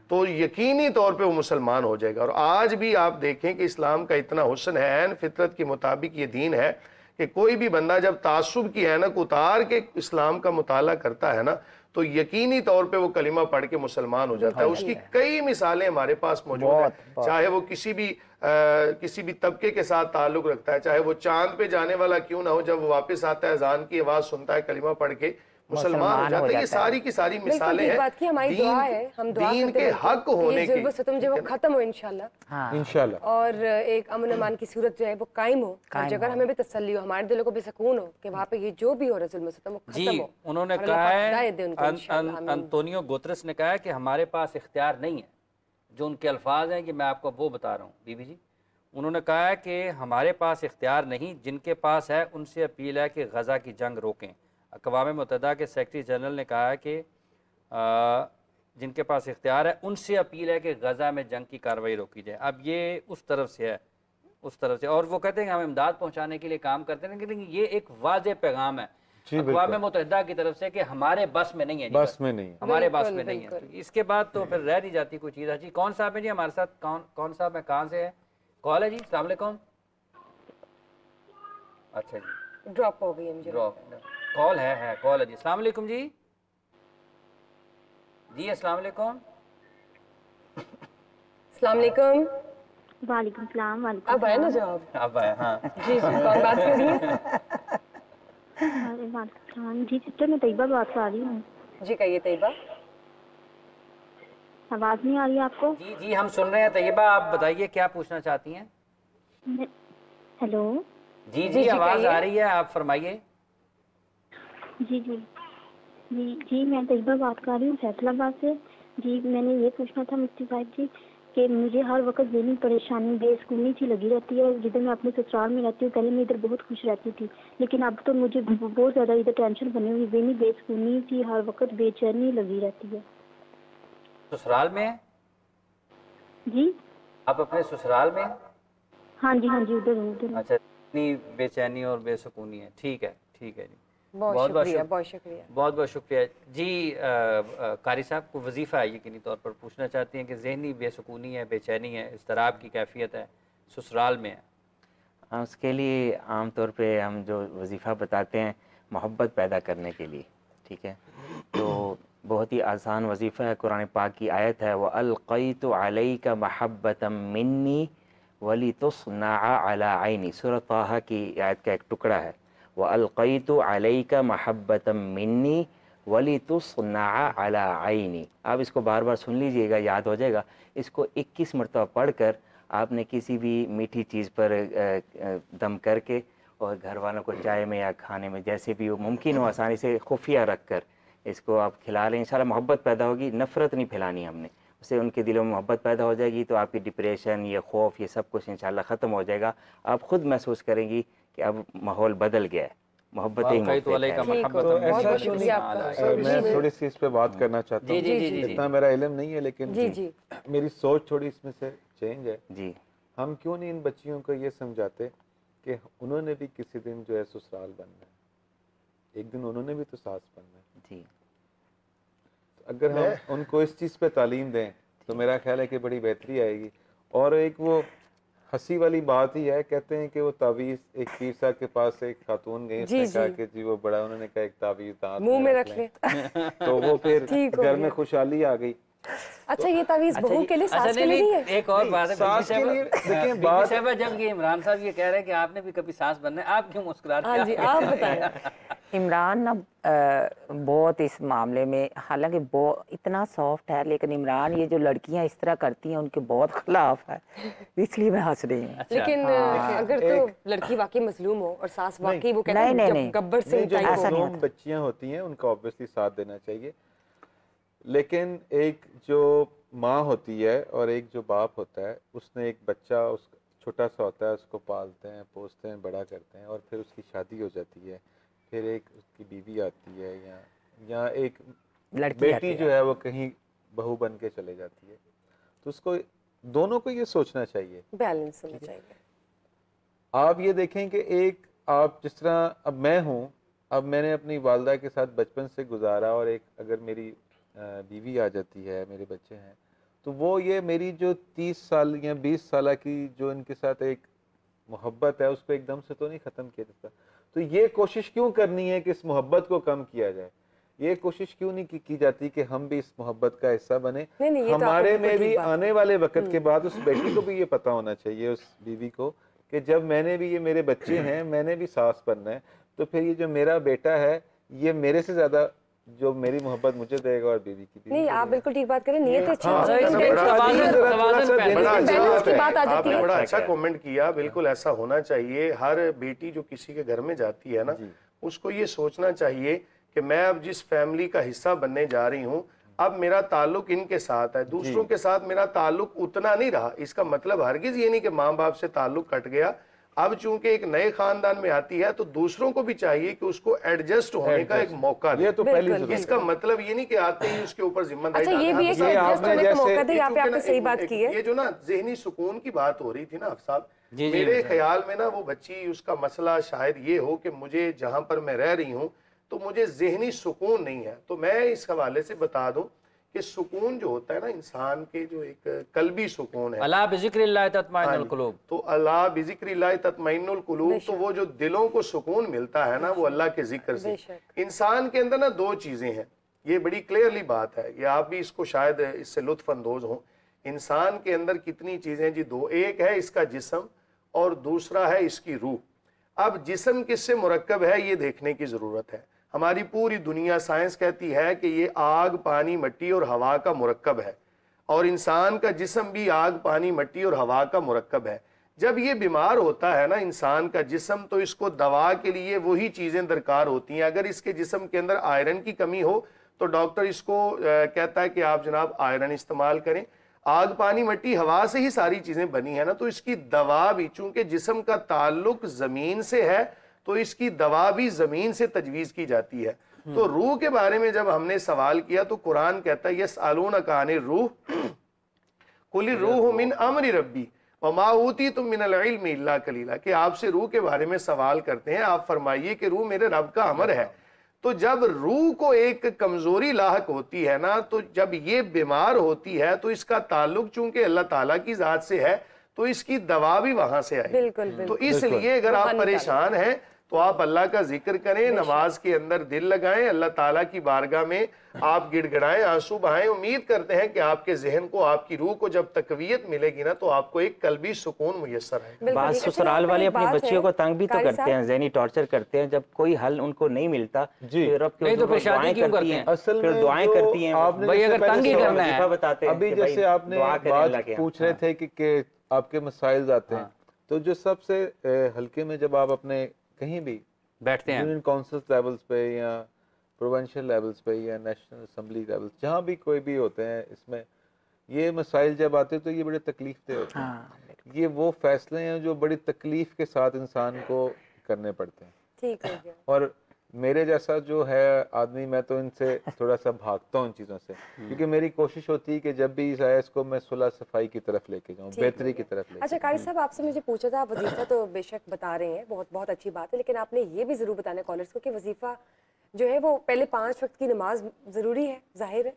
तो यकीनी तौर पे वो मुसलमान हो जाएगा। और आज भी आप देखें कि इस्लाम का इतना हुस्न है, ऐन फितरत के मुताबिक ये दीन है कि कोई भी बंदा जब तासुब की ऐनक उतार के इस्लाम का मुताला करता है ना, तो यकीनी तौर पे वो कलिमा पढ़ के मुसलमान हो जाता है। उसकी कई मिसालें हमारे पास मौजूद हैं, चाहे वो किसी भी तबके के साथ ताल्लुक रखता है, चाहे वो चांद पे जाने वाला क्यों ना हो, जब वो वापस आता है अजान की आवाज़ सुनता है, कलिमा पढ़ के मुसलमान हो जाता है। ये सारी की सारी मिसालें हैं बात की हमारी दुआ है, हम दुआ दीन करते के हैं हक कि होने ये जुल्म सितम जो वो खत्म हो इंशाल्लाह, इंशाल्लाह, और एक अमन अमान की सूरत जो है वो कायम हो, हर जगह हमें भी तसल्ली हो, हमारे दिलों को भी सुकून हो कि वहाँ पे ये जो भी हो रहा है जुल्म सितम वो खत्म हो। उन्होंने कहा है, अंतोनियो गुतरस ने कहा है कि हमारे पास इख्तियार नहीं है, जो उनके अल्फाज हैं कि मैं आपको वो बता रहा हूँ बीबी जी, उन्होंने कहा है कि हमारे पास इख्तियार नहीं, जिनके पास है उनसे अपील है कि गज़ा की जंग रोकें। अक़वाम मुत्तहिदा के सेक्रेटरी जनरल ने कहा है कि जिनके पास इख्तियार है उनसे अपील है कि गज़ा में जंग की कार्रवाई रोकी जाए। अब ये उस तरफ से है, उस तरफ से, और वो कहते हैं कि हम इमदाद पहुँचाने के लिए काम करते हैं, लेकिन ये एक वाज़ेह पैगाम है अक़वाम मुत्तहिदा की तरफ से कि हमारे बस में नहीं है, बस में नहीं है, हमारे बस में नहीं है। इसके बाद तो फिर रह नहीं जाती कोई चीज़। जी कौन साहब है जी हमारे साथ? कौन साहब है, कहाँ से है? कॉल है जी, अस्सलाम वालेकुम। अच्छा जी, ड्रॉप हो गई है मुझे, कॉल है कॉल है जी। अस्सलाम वालेकुम जी, जी अस्सलाम वालेकुम। अस्सलाम वालेकुम। वालेकुम सलाम। अब आया ना जवाब? अब आया, हाँ जी जी, कौन बात कर रही है? जी सिस्टर, मैं तैयबा बात कर रही हूँ। जी कहिए तैयबा। आवाज़ नहीं आ रही है आपको? जी जी हम सुन रहे हैं तैयबा, आप बताइए क्या पूछना चाहती हैं? हेलो। जी जी आवाज़ आ रही है, आप फरमाइए। जी जी जी जी मैं तैयबा बात कर रही हूँ फैसलाबाद से। जी मैंने ये पूछना था मुफ्ती साहब जी कि मुझे हर वक्त ज़हनी परेशानी बेसुकूनी सी लगी रहती है। जिधर मैं अपने ससुराल में रहती हूँ, पहले मैं इधर बहुत खुश रहती थी, लेकिन अब तो मुझे बहुत ज़्यादा इधर टेंशन बनी हुई, ज़हनी बेसुकूनी सी, हर वक्त बेचैनी लगी रहती है। ससुराल में? जी आप अपने ससुराल में? हाँ जी उधर। अच्छा, इतनी बेचैनी और बेसुकूनी है, ठीक है जी, बहुत शुक्रिया। बहुत शुक्रिया जी। कारी साहब को वजीफ़ा है यकीनी तौर पर पूछना चाहती हैं कि ज़हनी बेसुकूनी है, बेचैनी है, इज़्तिराब की कैफियत है, ससुराल में है। उसके लिए आम तौर पे हम जो वजीफ़ा बताते हैं मोहब्बत पैदा करने के लिए, ठीक है, तो बहुत ही आसान वजीफ़ा है। कुरान पाक की आयत है, व अलक़ैतु अलैका महब्बतम मिन्नी वलितुस्ना अला ऐनी, सूरह ताहा की आयत का एक टुकड़ा है। व अलक़ैतु अलैका महब्बतम मिन्नी वलितुस्ना अला ऐनी। आप इसको बार बार सुन लीजिएगा, याद हो जाएगा। इसको 21 मरतबा पढ़कर आपने किसी भी मीठी चीज़ पर दम करके और घर वालों को चाय में या खाने में जैसे भी वो मुमकिन हो आसानी से खुफिया रख कर इसको आप खिला लें। इंशाल्लाह मोहब्बत पैदा होगी, नफ़रत नहीं फैलानी हमने, उससे उनके दिलों में मोहब्बत पैदा हो जाएगी, तो आपकी डिप्रेशन, ये खौफ, ये सब कुछ इंशाल्लाह ख़त्म हो जाएगा। आप ख़ुद महसूस करेंगी कि अब माहौल बदल गया है, मोहब्बत ही मैं थोड़ी सी इस पे बात करना चाहता हूँ। इतना मेरा इल्म नहीं है, लेकिन मेरी सोच थोड़ी इसमें से चेंज है। जी हम क्यों नहीं इन बच्चियों को ये समझाते कि उन्होंने भी किसी दिन जो है ससुराल बनना है, एक दिन उन्होंने भी तो सास बनना है। जी, अगर हम उनको इस चीज़ पे तालीम दें तो मेरा ख्याल है कि बड़ी बेहतरी आएगी। और एक वो हंसी वाली बात ही है, कहते हैं कि वो तावीज़, एक पीर साहब के पास एक खातून गई, उसने कहा कि जी वो बड़ा, उन्होंने कहा एक तावीज़ दांत मुंह में रख ले तो वो फिर घर में खुशहाली आ गई। अच्छा ये तावीज़ बहू के लिए, सास के लिए नहीं है? एक और बात है, सास के लिए देखिए बात है, जब ये इमरान साहब ये कह रहे हैं कि आपने भी कभी सास बनना है, आप क्यों मुस्कुराते हैं? हाँ जी आप बताएं। इमरान ना बहुत इस मामले में, हालांकि बहुत इतना सॉफ्ट है, लेकिन इमरान ये जो लड़कियां इस तरह करती हैं उनके बहुत खिलाफ है, इसलिए मैं हंस रही हूँ। लेकिन अगर तो लड़की वाकई मजलूम हो और सास वाकई वो कहते हैं गब्बर सिंह टाइप हो, जो बच्चियां होती हैं उनका ऑब्वियसली साथ देना चाहिए, लेकिन एक जो माँ होती है और एक जो बाप होता है, उसने एक बच्चा उस छोटा सा होता है, उसको पालते हैं, पोसते हैं, बड़ा करते हैं, और फिर उसकी शादी हो जाती है, फिर एक उसकी बीवी आती है, या एक बेटी जो है वो कहीं बहू बन के चले जाती है। तो उसको, दोनों को ये सोचना चाहिए, बैलेंस होना चाहिए। आप ये देखें कि एक, आप जिस तरह अब मैं हूँ, अब मैंने अपनी वालदा के साथ बचपन से गुजारा, और एक अगर मेरी बीवी आ जाती है, मेरे बच्चे हैं, तो वो ये मेरी जो 30 साल या 20 साल की जो इनके साथ एक मोहब्बत है, उसको एकदम से तो नहीं ख़त्म किया जाता। तो ये कोशिश क्यों करनी है कि इस मोहब्बत को कम किया जाए? ये कोशिश क्यों नहीं की जाती कि हम भी इस मोहब्बत का हिस्सा बने? हमारे में भी आने वाले वक्त के बाद उस बेटी को भी ये पता होना चाहिए, उस बीवी को, कि जब मैंने भी, ये मेरे बच्चे हैं, मैंने भी सास बनना है, तो फिर ये जो मेरा बेटा है ये मेरे से ज्यादा जो मेरी मोहब्बत मुझे देगा और बीवी की नहीं, आप बिल्कुल ठीक बात करें, नियत अच्छी आपने बड़ा अच्छा कमेंट किया। बिल्कुल ऐसा होना चाहिए। हर बेटी जो किसी के घर में जाती है ना, उसको ये सोचना चाहिए कि मैं अब जिस फैमिली का हिस्सा बनने जा रही हूँ, अब मेरा ताल्लुक इनके साथ है, दूसरों के साथ मेरा ताल्लुक उतना नहीं रहा। इसका मतलब हरगिज ये नहीं कि माँ बाप से ताल्लुक कट गया। अब चूंकि एक नए खानदान में आती है तो दूसरों को भी चाहिए कि उसको एडजस्ट होने का एक मौका दे। तो पहली इसका मतलब ये नहीं कि आते ही उसके ऊपर जिम्मेदारी। अच्छा, ये भी एक एडजस्ट होने का मौका दे। यहाँ पे आपने सही बात की है। ये जो ना ज़हनी सुकून की बात हो रही थी ना साहब, मेरे ख्याल में ना वो बच्ची, उसका मसला शायद ये हो कि मुझे जहाँ पर मैं रह रही हूँ तो मुझे ज़हनी सुकून नहीं है। तो मैं इस हवाले से बता दूं कि सुकून जो होता है ना इंसान के, जो एक कल्बी सुकून है, अला बिज़िक्रिल्लाह तत्मइन्नुल कुलूब, तो अला बिज़िक्रिल्लाह तत्मइन्नुल कुलूब, तो वो जो दिलों को सुकून मिलता है ना, वो अल्लाह के जिक्र से। इंसान के अंदर ना दो चीजें हैं, ये बड़ी क्लियरली बात है, ये आप भी इसको शायद इससे लुत्फ अंदोज हो। इंसान के अंदर कितनी चीजें जी? दो। एक है इसका जिस्म और दूसरा है इसकी रूह। अब जिस्म किससे मुरक्कब है ये देखने की जरूरत है। हमारी पूरी दुनिया, साइंस कहती है कि ये आग, पानी, मिट्टी और हवा का मुरक्कब है, और इंसान का जिस्म भी आग, पानी, मिट्टी और हवा का मुरक्कब है। जब ये बीमार होता है ना इंसान का जिस्म, तो इसको दवा के लिए वही चीज़ें दरकार होती हैं। अगर इसके जिस्म के अंदर आयरन की कमी हो तो डॉक्टर इसको कहता है कि आप जनाब आयरन इस्तेमाल करें। आग, पानी, मिट्टी, हवा से ही सारी चीज़ें बनी है ना, तो इसकी दवा भी, चूंकि जिस्म का ताल्लुक ज़मीन से है, तो इसकी दवा भी ज़मीन से तजवीज़ की जाती है। तो रूह के बारे में जब हमने सवाल किया तो कुरान कहता है यसअलूनका अनिर रूह कुलिर रूह मिन अमरि रब्बी वमा ऊतीतुम मिनल इल्मि इल्ला कलीला, कि आपसे रूह के बारे में सवाल करते हैं, आप फरमाइए कि रूह मेरे रब का अमर है। तो जब रूह को एक कमजोरी लाहक होती है ना, तो जब ये बीमार होती है तो इसका ताल्लुक चूंकि अल्लाह ताला की जात से है, तो इसकी दवा भी वहां से आई। बिल्कुल, तो इसलिए अगर आप परेशान हैं तो आप अल्लाह का जिक्र करें, नमाज के अंदर दिल लगाएं, अल्लाह ताला की बारगाह में आप गिड़गिड़ाएं, आंसू बहाएं। उम्मीद करते हैं कि आपके जहन को, आपकी रूह को जब तकवीयत मिलेगी ना, तो आपको एक कल्बी सुकून मुयस्सर है। बात ससुराल वाले अपने बच्चियों को तंग भी तो करते हैं, ज़हनी टॉर्चर करते हैं, जब कोई हल उनको नहीं मिलता फिर रब के दुआएं करती हैं, फिर दुआएं करती हैं। भाई अगर तंग ही करना है, बताते हैं अभी जैसे आपने बात पूछ रहे थे कि आपके मसाइल आते हैं, तो जो सबसे हल्के में जब आप अपने कहीं भी बैठते हैं, यूनियन काउंसिल लेवल्स पे या प्रोविंशियल लेवल्स पे या नेशनल असेंबली लेवल्स, जहाँ भी कोई भी होते हैं, इसमें ये मसाइल जब आते हैं तो ये बड़े तकलीफ दे होते हैं। ये वो फैसले हैं जो बड़ी तकलीफ के साथ इंसान को करने पड़ते हैं। ठीक हो गया। और मेरे जैसा जो है आदमी, मैं तो इनसे थोड़ा सा भागता हूँ इन चीज़ों से, क्योंकि मेरी कोशिश होती है कि जब भी जाए इसको मैं सुलह सफाई की तरफ लेके जाऊँ, बेहतरी की तरफ लेके। अच्छा कारी साहब, आपसे मुझे पूछा था, वजीफा तो बेशक बता रहे हैं, बहुत बहुत अच्छी बात है, लेकिन आपने ये भी जरूर बताना कॉलर्स को कि वजीफा जो है वो पहले 5 वक्त की नमाज जरूरी है, जाहिर है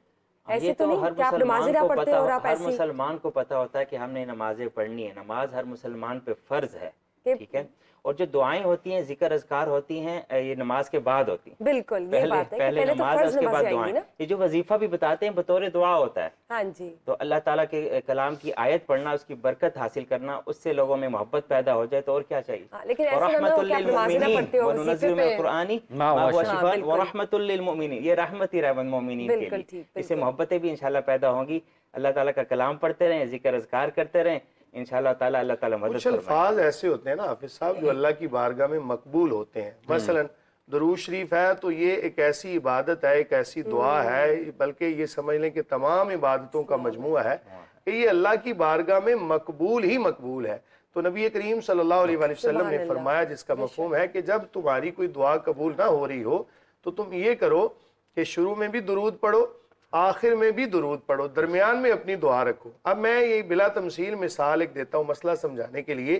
ऐसे तो नहीं कि आप नमाज़ें ना पढ़ते और आप ऐसे। हर मुसलमान को पता होता है कि हमने नमाजें पढ़नी है, नमाज हर मुसलमान पे फर्ज है, ठीक है। और जो दुआएं होती हैं, जिक्र अज़कार होती हैं, ये नमाज के बाद होती हैं। बिल्कुल, ये बात है पहले नमाज है, उसके बाद दुआएं। ये जो वजीफा भी बताते हैं बतौर दुआ होता है। हाँ जी। तो अल्लाह ताला के कलाम की आयत पढ़ना, उसकी बरकत हासिल करना, उससे लोगों में मोहब्बत पैदा हो जाए, तो और क्या चाहिए। लेकिन ऐसा ना हो कि आप नमाज़ें ना पढ़ते हो, वजीफे पे कुरानी व रहमतुल लिल मुमिनीन, ये रहमत ही रहमत मोमिनीन के लिए, इससे मोहब्बतें भी इंशाल्लाह पैदा होंगी। अल्लाह ताला का कलाम पढ़ते रहें, जिक्र अज़कार करते रहें, इंशाअल्लाह ताला अल्लाह ताला मदद फरमाएगा। कुछ अल्फाज ऐसे होते हैं ना हाफिज साहब जो अल्लाह की बारगाह में मकबूल होते हैं। मसलन दुरूद शरीफ है तो ये एक ऐसी इबादत है, एक ऐसी दुआ है, बल्कि ये समझ लें कि तमाम इबादतों का मजमूआ है कि ये अल्लाह की बारगाह में मकबूल ही मकबूल है। तो नबी करीम सल्लल्लाहु अलैहि वसल्लम ने फरमाया, जिसका मफहूम है कि जब तुम्हारी कोई दुआ कबूल ना हो रही हो तो तुम ये करो कि शुरू में भी दुरूद पढ़ो, आखिर में भी दुरूद पढ़ो, दरमियान में अपनी दुआ रखो। अब मैं ये बिला तमसील मिसाल एक देता हूँ मसला समझाने के लिए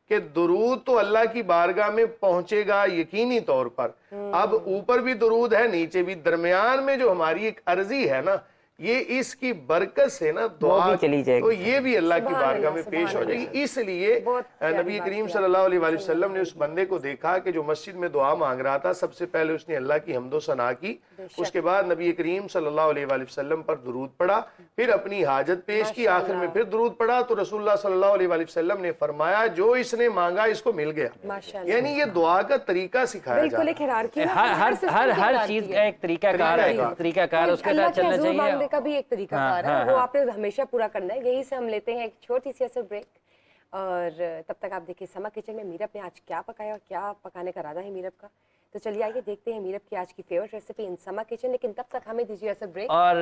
कि दुरूद तो अल्लाह की बारगाह में पहुंचेगा यकीनी तौर पर। अब ऊपर भी दुरूद है, नीचे भी, दरमियान में जो हमारी एक अर्जी है ना ये इसकी बरकत से ना दुआ भी चली जाएगी। तो ये भी अल्लाह की बारगाह में पेश हो जाएगी। इसलिए नबी करीम सल्लल्लाहु अलैहि वसल्लम ने उस बंदे को देखा कि जो मस्जिद में दुआ मांग रहा था, सबसे पहले उसने अल्लाह की हम्दो सना की, उसके बाद नबी करीम सल्लल्लाहु अलैहि वसल्लम पर दुरूद पढ़ा, फिर अपनी हाजत पेश की, आखिर में फिर दुरूद पढ़ा। तो रसूलुल्लाह सल्लल्लाहु अलैहि वसल्लम ने फरमाया जो इसने मांगा इसको मिल गया। यानी ये दुआ का तरीका सिखाया जाता है। हर चीज का एक तरीकाकार है, तरीकाकार उसके साथ चलना चाहिए का भी एक तरीकाकार है, वो आपने हमेशा पूरा करना है। यही से हम लेते हैं एक छोटी सी ऐसे ब्रेक, और तब तक आप देखिए समा किचन में मीरब ने आज क्या पकाया और क्या पकाने का इरादा है मीरब का। तो चलिए आइए देखते हैं मीरब की आज की फेवरेट रेसिपी इन समा किचन। लेकिन तब तक हमें दीजिए ऐसे ब्रेक। और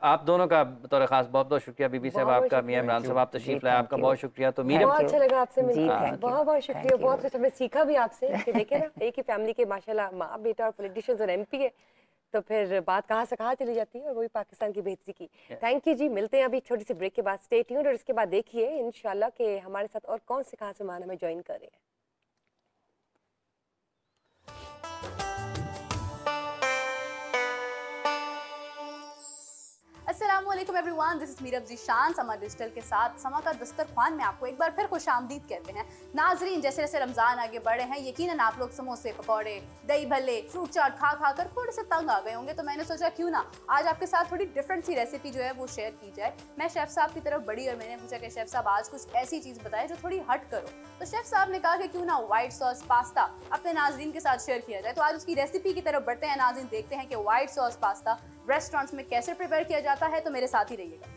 आप दोनों का बतौर खास बहुत बहुत शुक्रिया बीबी साहब आपका, मियां इमरान साहब आप तशरीफ लाए, आपका बहुत शुक्रिया। तो मीरब बहुत अच्छा लगा आपसे मिलकर, बहुत बहुत शुक्रिया, बहुत कुछ हमने सीखा भी आपसे कि देखे ना एक ही फैमिली के माशाल्लाह माँ बेटा और पॉलिटिशियंस और एमपी है, तो फिर बात कहाँ से कहाँ चली जाती है, और वो भी पाकिस्तान की बेहतरी की। थैंक यू जी, मिलते हैं अभी छोटी सी ब्रेक के बाद। स्टे ट्यून्ड, और इसके बाद देखिए इंशाल्लाह कि हमारे साथ और कौन से कहाँ से मान हमें ज्वाइन कर रहे हैं। अस्सलामुअलैकुम everyone, this is Meerab Zeeshan समा डिजिटल के साथ। समा का दस्तरख्वान में आपको एक बार फिर खुशामदीद कहते हैं। नाजरीन, जैसे जैसे रमज़ान आगे बढ़े हैं, यकीनन आप लोग समोसे, पकौड़े, दही भल्ले, फ्रूट चाट खा खा कर थोड़े से तंग आ गए होंगे। तो मैंने सोचा क्यों ना आज आपके साथ थोड़ी डिफरेंट सी रेसिपी जो है वो शेयर की जाए। मैं शेफ़ साहब की तरफ बढ़ी और मैंने पूछा कि शेफ़ साहब आज कुछ ऐसी चीज़ बताएं जो थोड़ी हट करो। तो शेफ़ साहब ने कहा कि क्यों ना व्हाइट सॉस पास्ता अपने नाजरीन के साथ शेयर किया जाए। तो आज उसकी रेसिपी की तरफ बढ़ते हैं नाजरीन, देखते हैं कि व्हाइट सॉस पास्ता रेस्टोरेंट्स में कैसे प्रिपेयर किया जाता है। तो मेरे साथ ही रहिएगा।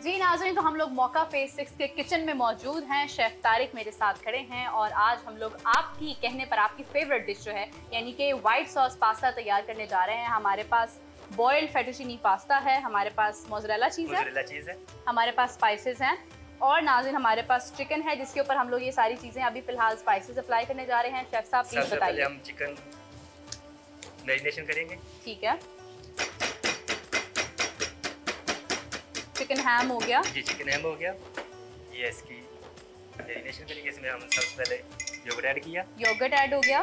जी नाज़रीन, तो हम लोग मौका फेज 6 के किचन में मौजूद हैं। शेफ तारिक मेरे साथ खड़े हैं और आज हम लोग आपकी कहने पर आपकी फेवरेट डिश जो है यानी कि व्हाइट सॉस पास्ता तैयार करने जा रहे हैं। हमारे पास बॉइल्ड फेटुचीनी पास्ता है, हमारे पास मोज़रेला चीज़ है, हमारे पास स्पाइसेस हैं, और नाज़रीन हमारे पास चिकन है जिसके ऊपर हम लोग ये सारी चीज़ें अभी फिलहाल स्पाइसेस अप्लाई करने जा रहे हैं। शेफ साहब प्लीज बताइए। हम चिकन मैरिनेशन करेंगे। ठीक है, चिकन हैम हो गया। जी चिकन हैम हो गया, ये इसकी मैरिनेशन करेंगे। इसमें हम सबसे पहले योगर्ट ऐड किया, योगर्ट ऐड हो गया।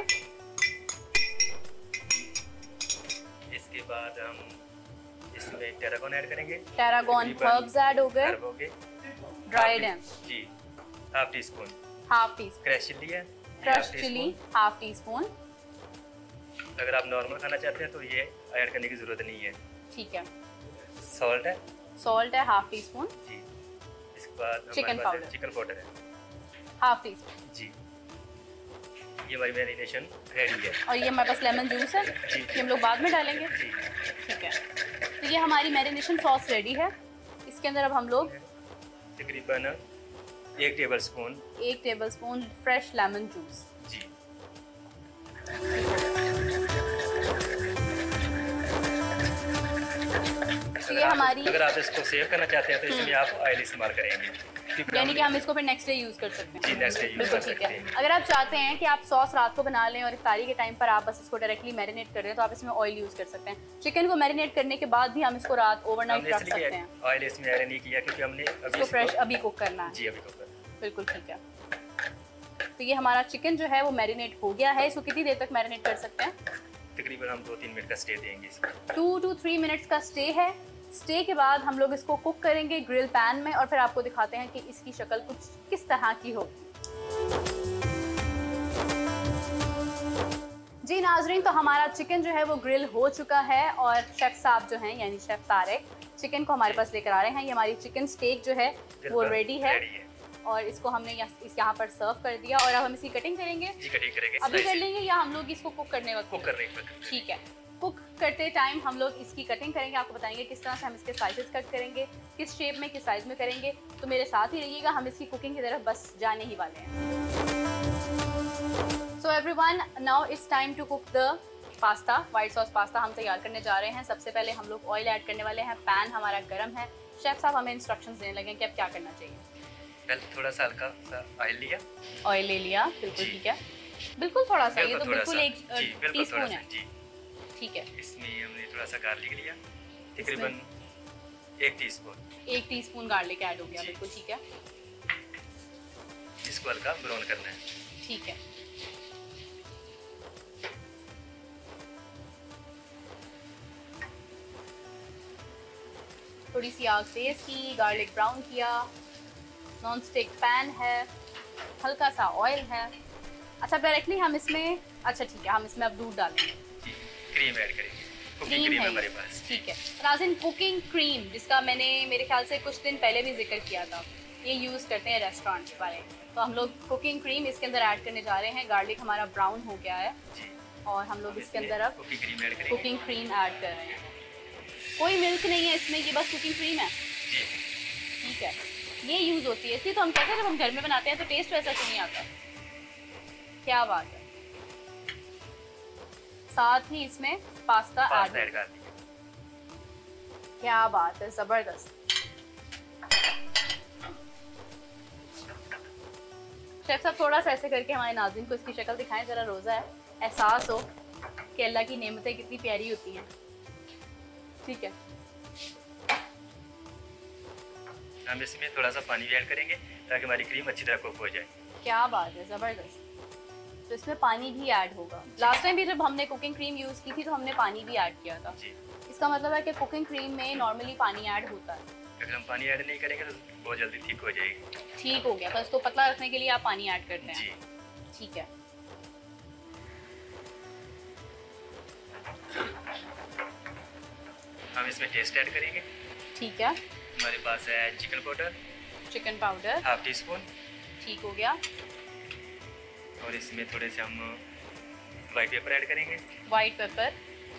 इसके बाद हम इसमें टेरागोन ऐड करेंगे, टेरागोन हर्ब्स ऐड हो गए, ड्राइड है जी, half teaspoon crush chilli है, crush chilli half teaspoon. अगर आप नॉर्मल खाना चाहते हैं तो ये ऐड करने की जरूरत नहीं है। ठीक है, सॉल्ट है हाफ टी स्पून जी। इसके बाद चिकन पाउडर है हाफ टी स्पून जी। ये हमारी मैरिनेशन रेडी है। और ये हमारे पास लेमन जूस है जी, ये हम लोग बाद में डालेंगे जी। ठीक है, तो ये हमारी मैरिनेशन सॉस रेडी है। इसके अंदर अब हम लोग तकरीबन 1 टेबलस्पून फ्रेश लेमन जूस जी। ये हमारी, अगर आप इसको सेव करना चाहते हैं तो इसमें आप ऑयल इस्तेमाल करेंगे, यानी कि हम इसको फिर नेक्स्ट डे यूज़ कर सकते हैं। जी नेक्स्ट डे यूज़ बिल्कुल कर ठीक सकते है। हैं। अगर आप चाहते हैं कि आप सॉस रात को बना लें और इफ्तारी के टाइम पर आप बस इसको डायरेक्टली मैरिनेट कर रहे हैं तो आप इसमें ऑयल यूज़ कर सकते हैं। चिकन को मैरिनेट करने के बाद भी हम इसको रात ओवरनाइट रख सकते हैं। ऑयल इसमें ऐड नहीं किया क्योंकि हमने इसको फ्रेश अभी कुक करना है। जी अभी कुक करना है। बिल्कुल ठीक है। तो ये हमारा चिकन जो है वो मैरिनेट हो गया है। इसको कितनी देर तक मैरिनेट कर सकते हैं? तकरीबन हम 2-3 मिनट का स्टे देंगे इसको। 2 to 3 मिनट्स का स्टे है। स्टे के बाद हम लोग इसको कुक करेंगे ग्रिल पैन में और फिर आपको दिखाते हैं कि इसकी शक्ल कुछ किस तरह की होगी। जी नाजरीन, तो हमारा चिकन जो है वो ग्रिल हो चुका है और शेफ साहब जो हैं यानी शेफ तारिक चिकन को हमारे पास लेकर आ रहे हैं। ये हमारी चिकन स्टेक जो है वो रेडी है और इसको हमने यहाँ पर सर्व कर दिया और अब हम इसकी कटिंग करेंगे। जी कटिंग करेंगे। अभी कर लेंगे या हम लोग इसको कुक करने वक्त? कुक करने वक्त। ठीक है, कुक करते टाइम हम लोग इसकी कटिंग करेंगे। आपको बताएंगे किस तरह से हम इसके स्लाइसेस कट करेंगे, किस शेप में, किस साइज़ में करेंगे। तो मेरे साथ ही रहिएगा, हम इसकी कुकिंग की तरफ बस जाने ही वाले हैं। So everyone, now it's time to cook the pasta. White sauce pasta हम तैयार करने जा रहे हैं। सबसे पहले हम लोग ऑयल ऐड करने वाले हैं। पैन हमारा गर्म है। शेफ साहब हमें इंस्ट्रक्शंस देने लगे कि अब क्या करना चाहिए। पहले थोड़ा सा हल्का सा ऑयल लिया, ऑयल ले लिया। बिल्कुल ठीक है, बिल्कुल थोड़ा सा, ये तो बिल्कुल 1 टीस्पून है। ठीक है, इसमें हमने थोड़ा सा गार्लिक लिया, तकरीबन 1 टीस्पून गार्लिक ऐड हो गया। बिल्कुल ठीक है, इसको हल्का ब्राउन करना है। ठीक है, थोड़ी सी आग तेज़ की, गार्लिक ब्राउन किया, नॉन स्टिक पैन है, हल्का सा ऑयल है। अच्छा डायरेक्टली हम इसमें, अच्छा ठीक है, हम इसमें अब दूध डालेंगे, क्रीम ऐड करेंगे। कुकिंग क्रीम है हमारे पास। ठीक है नाज़रीन, कुकिंग क्रीम जिसका मैंने मेरे ख्याल से कुछ दिन पहले भी जिक्र किया था, ये यूज़ करते हैं रेस्टोरेंट्स वाले। तो हम लोग कुकिंग क्रीम इसके अंदर ऐड करने जा रहे हैं। गार्लिक हमारा ब्राउन हो गया है और हम लोग इसके अंदर अब कुकिंग क्रीम ऐड कर रहे हैं। कोई मिल्क नहीं है इसमें, ये बस कुकिंग क्रीम है। ठीक है, ये यूज़ होती है, इसलिए तो हम कहते हैं जब हम घर में बनाते हैं तो टेस्ट वैसा क्यों नहीं आता। क्या बात है। साथ ही इसमें पास्ता ऐड कर दिया। क्या बात है, ज़बरदस्त। शेफ साहब थोड़ा सा ऐसे करके हमारे नाज़रीन को इसकी शक्ल दिखाएं, ज़रा रोज़ा है, एहसास हो कि अल्लाह की नेमतें कितनी प्यारी होती हैं। ठीक है, हम इसमें थोड़ा सा पानी भी ऐड करेंगे ताकि हमारी क्रीम अच्छी तरह कुक हो जाए। क्या बात है, ज़बरदस्त। तो इसमें पानी भी ऐड होगा। लास्ट टाइम भी जब हमने कुकिंग क्रीम यूज़ की थी तो हमने पानी भी ऐड किया था। इसका मतलब है कि कुकिंग क्रीम में नॉर्मली पानी ऐड होता है। अगर हम पानी ऐड नहीं करेंगे तो बहुत जल्दी ठीक हो जाएगी। ठीक हो गया, तो इसको पतला रखने के लिए आप पानी ऐड करते हैं। ठीक है, हम इसमें टेस्ट ऐड करेंगे। ठीक है, हमारे पास है chicken powder half tea spoon. ठीक हो गया, और इसमें थोड़े से हम वाइट पेपर ऐड करेंगे। वाइट पेपर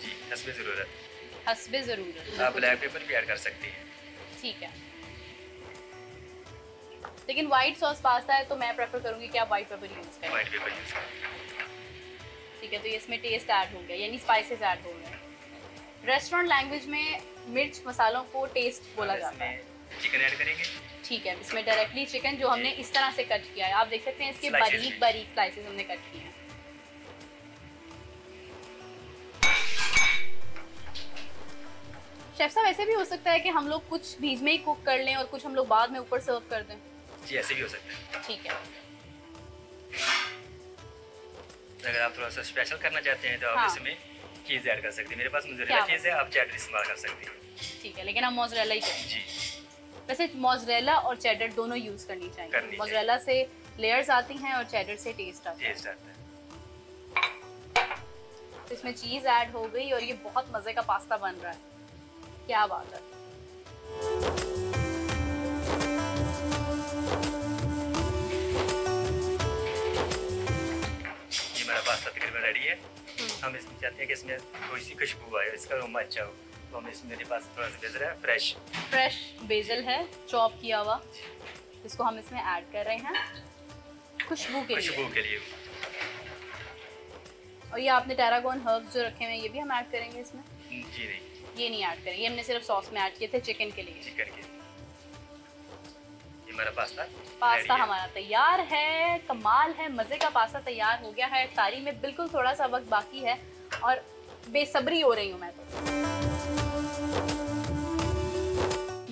जी, हस्बे ज़रूरत। हस्बे ज़रूरत। आप ब्लैक पेपर भी ऐड कर सकते हैं। ठीक है, लेकिन वाइट सॉस पास्ता है तो मैं प्रेफर करूंगी कि आप वाइट पेपर यूज़ करें। वाइट पेपर यूज़ करें। ठीक है, तो ये इसमें टेस्ट ऐड हो गया, यानी स्पाइसेस ऐड हो गए। रेस्टोरेंट लैंग्वेज में मिर्च मसालों को टेस्ट बोला जाता है। चिकन ऐड करेंगे। ठीक है, इसमें डायरेक्टली चिकन जो हमने इस तरह से कट किया है, आप देख सकते हैं इसके बारीक बारीक स्लाइसेस हमने कट किए हैं। शेफ साहब ऐसे भी हो सकता है कि हम लोग कुछ बीच में ही कुक कर लें और कुछ हम लोग बाद में ऊपर सर्व कर दें। जी, ऐसे भी हो सकता है। ठीक है, अगर आप थोड़ा सा स्पेशल करना चाहते हैं तो आप इसमें चीज़ ऐड कर सकते हैं। मेरे पास मोज़रेला चीज़ है, आप चेडर इस्तेमाल कर सकते हैं। ठीक है, लेकिन हम मोज़रेला ही करें। जी, वैसे मोज़रेला और चेडर दोनों यूज़ करनी चाहिए। मोज़रेला से लेयर्स आती हैं और चेडर से टेस्ट आता है। तो इसमें चीज़ ऐड हो गई और ये बहुत मज़े का पास्ता बन रहा है। क्या बात है। ये हमारा पास्ता तकरीबन रेडी है। हम इसमें चाहते हैं कि इसमें थोड़ी सी खुशबू आए, इसका अरोमा अच्छा हो, तो हम इसमें मेरे पास थोड़ा सा बेसल है, फ्रेश बेसल है चॉप किया हुआ, इसको हम इसमें ऐड कर रहे हैं खुशबू के लिए। और ये आपने टैरागोन हर्ब्स जो रखे हुए हैं ये भी हम ऐड करेंगे इसमें? जी नहीं, ये नहीं ऐड करेंगे, हमने सिर्फ सॉस में ऐड किए थे चिकन के लिए। ये हमारा पास्ता हमारा तैयार है। कमाल है, मज़े का पास्ता तैयार हो गया है। इफ्तारी में बिल्कुल थोड़ा सा वक्त बाकी है और बेसब्री हो रही हूँ मैं तो।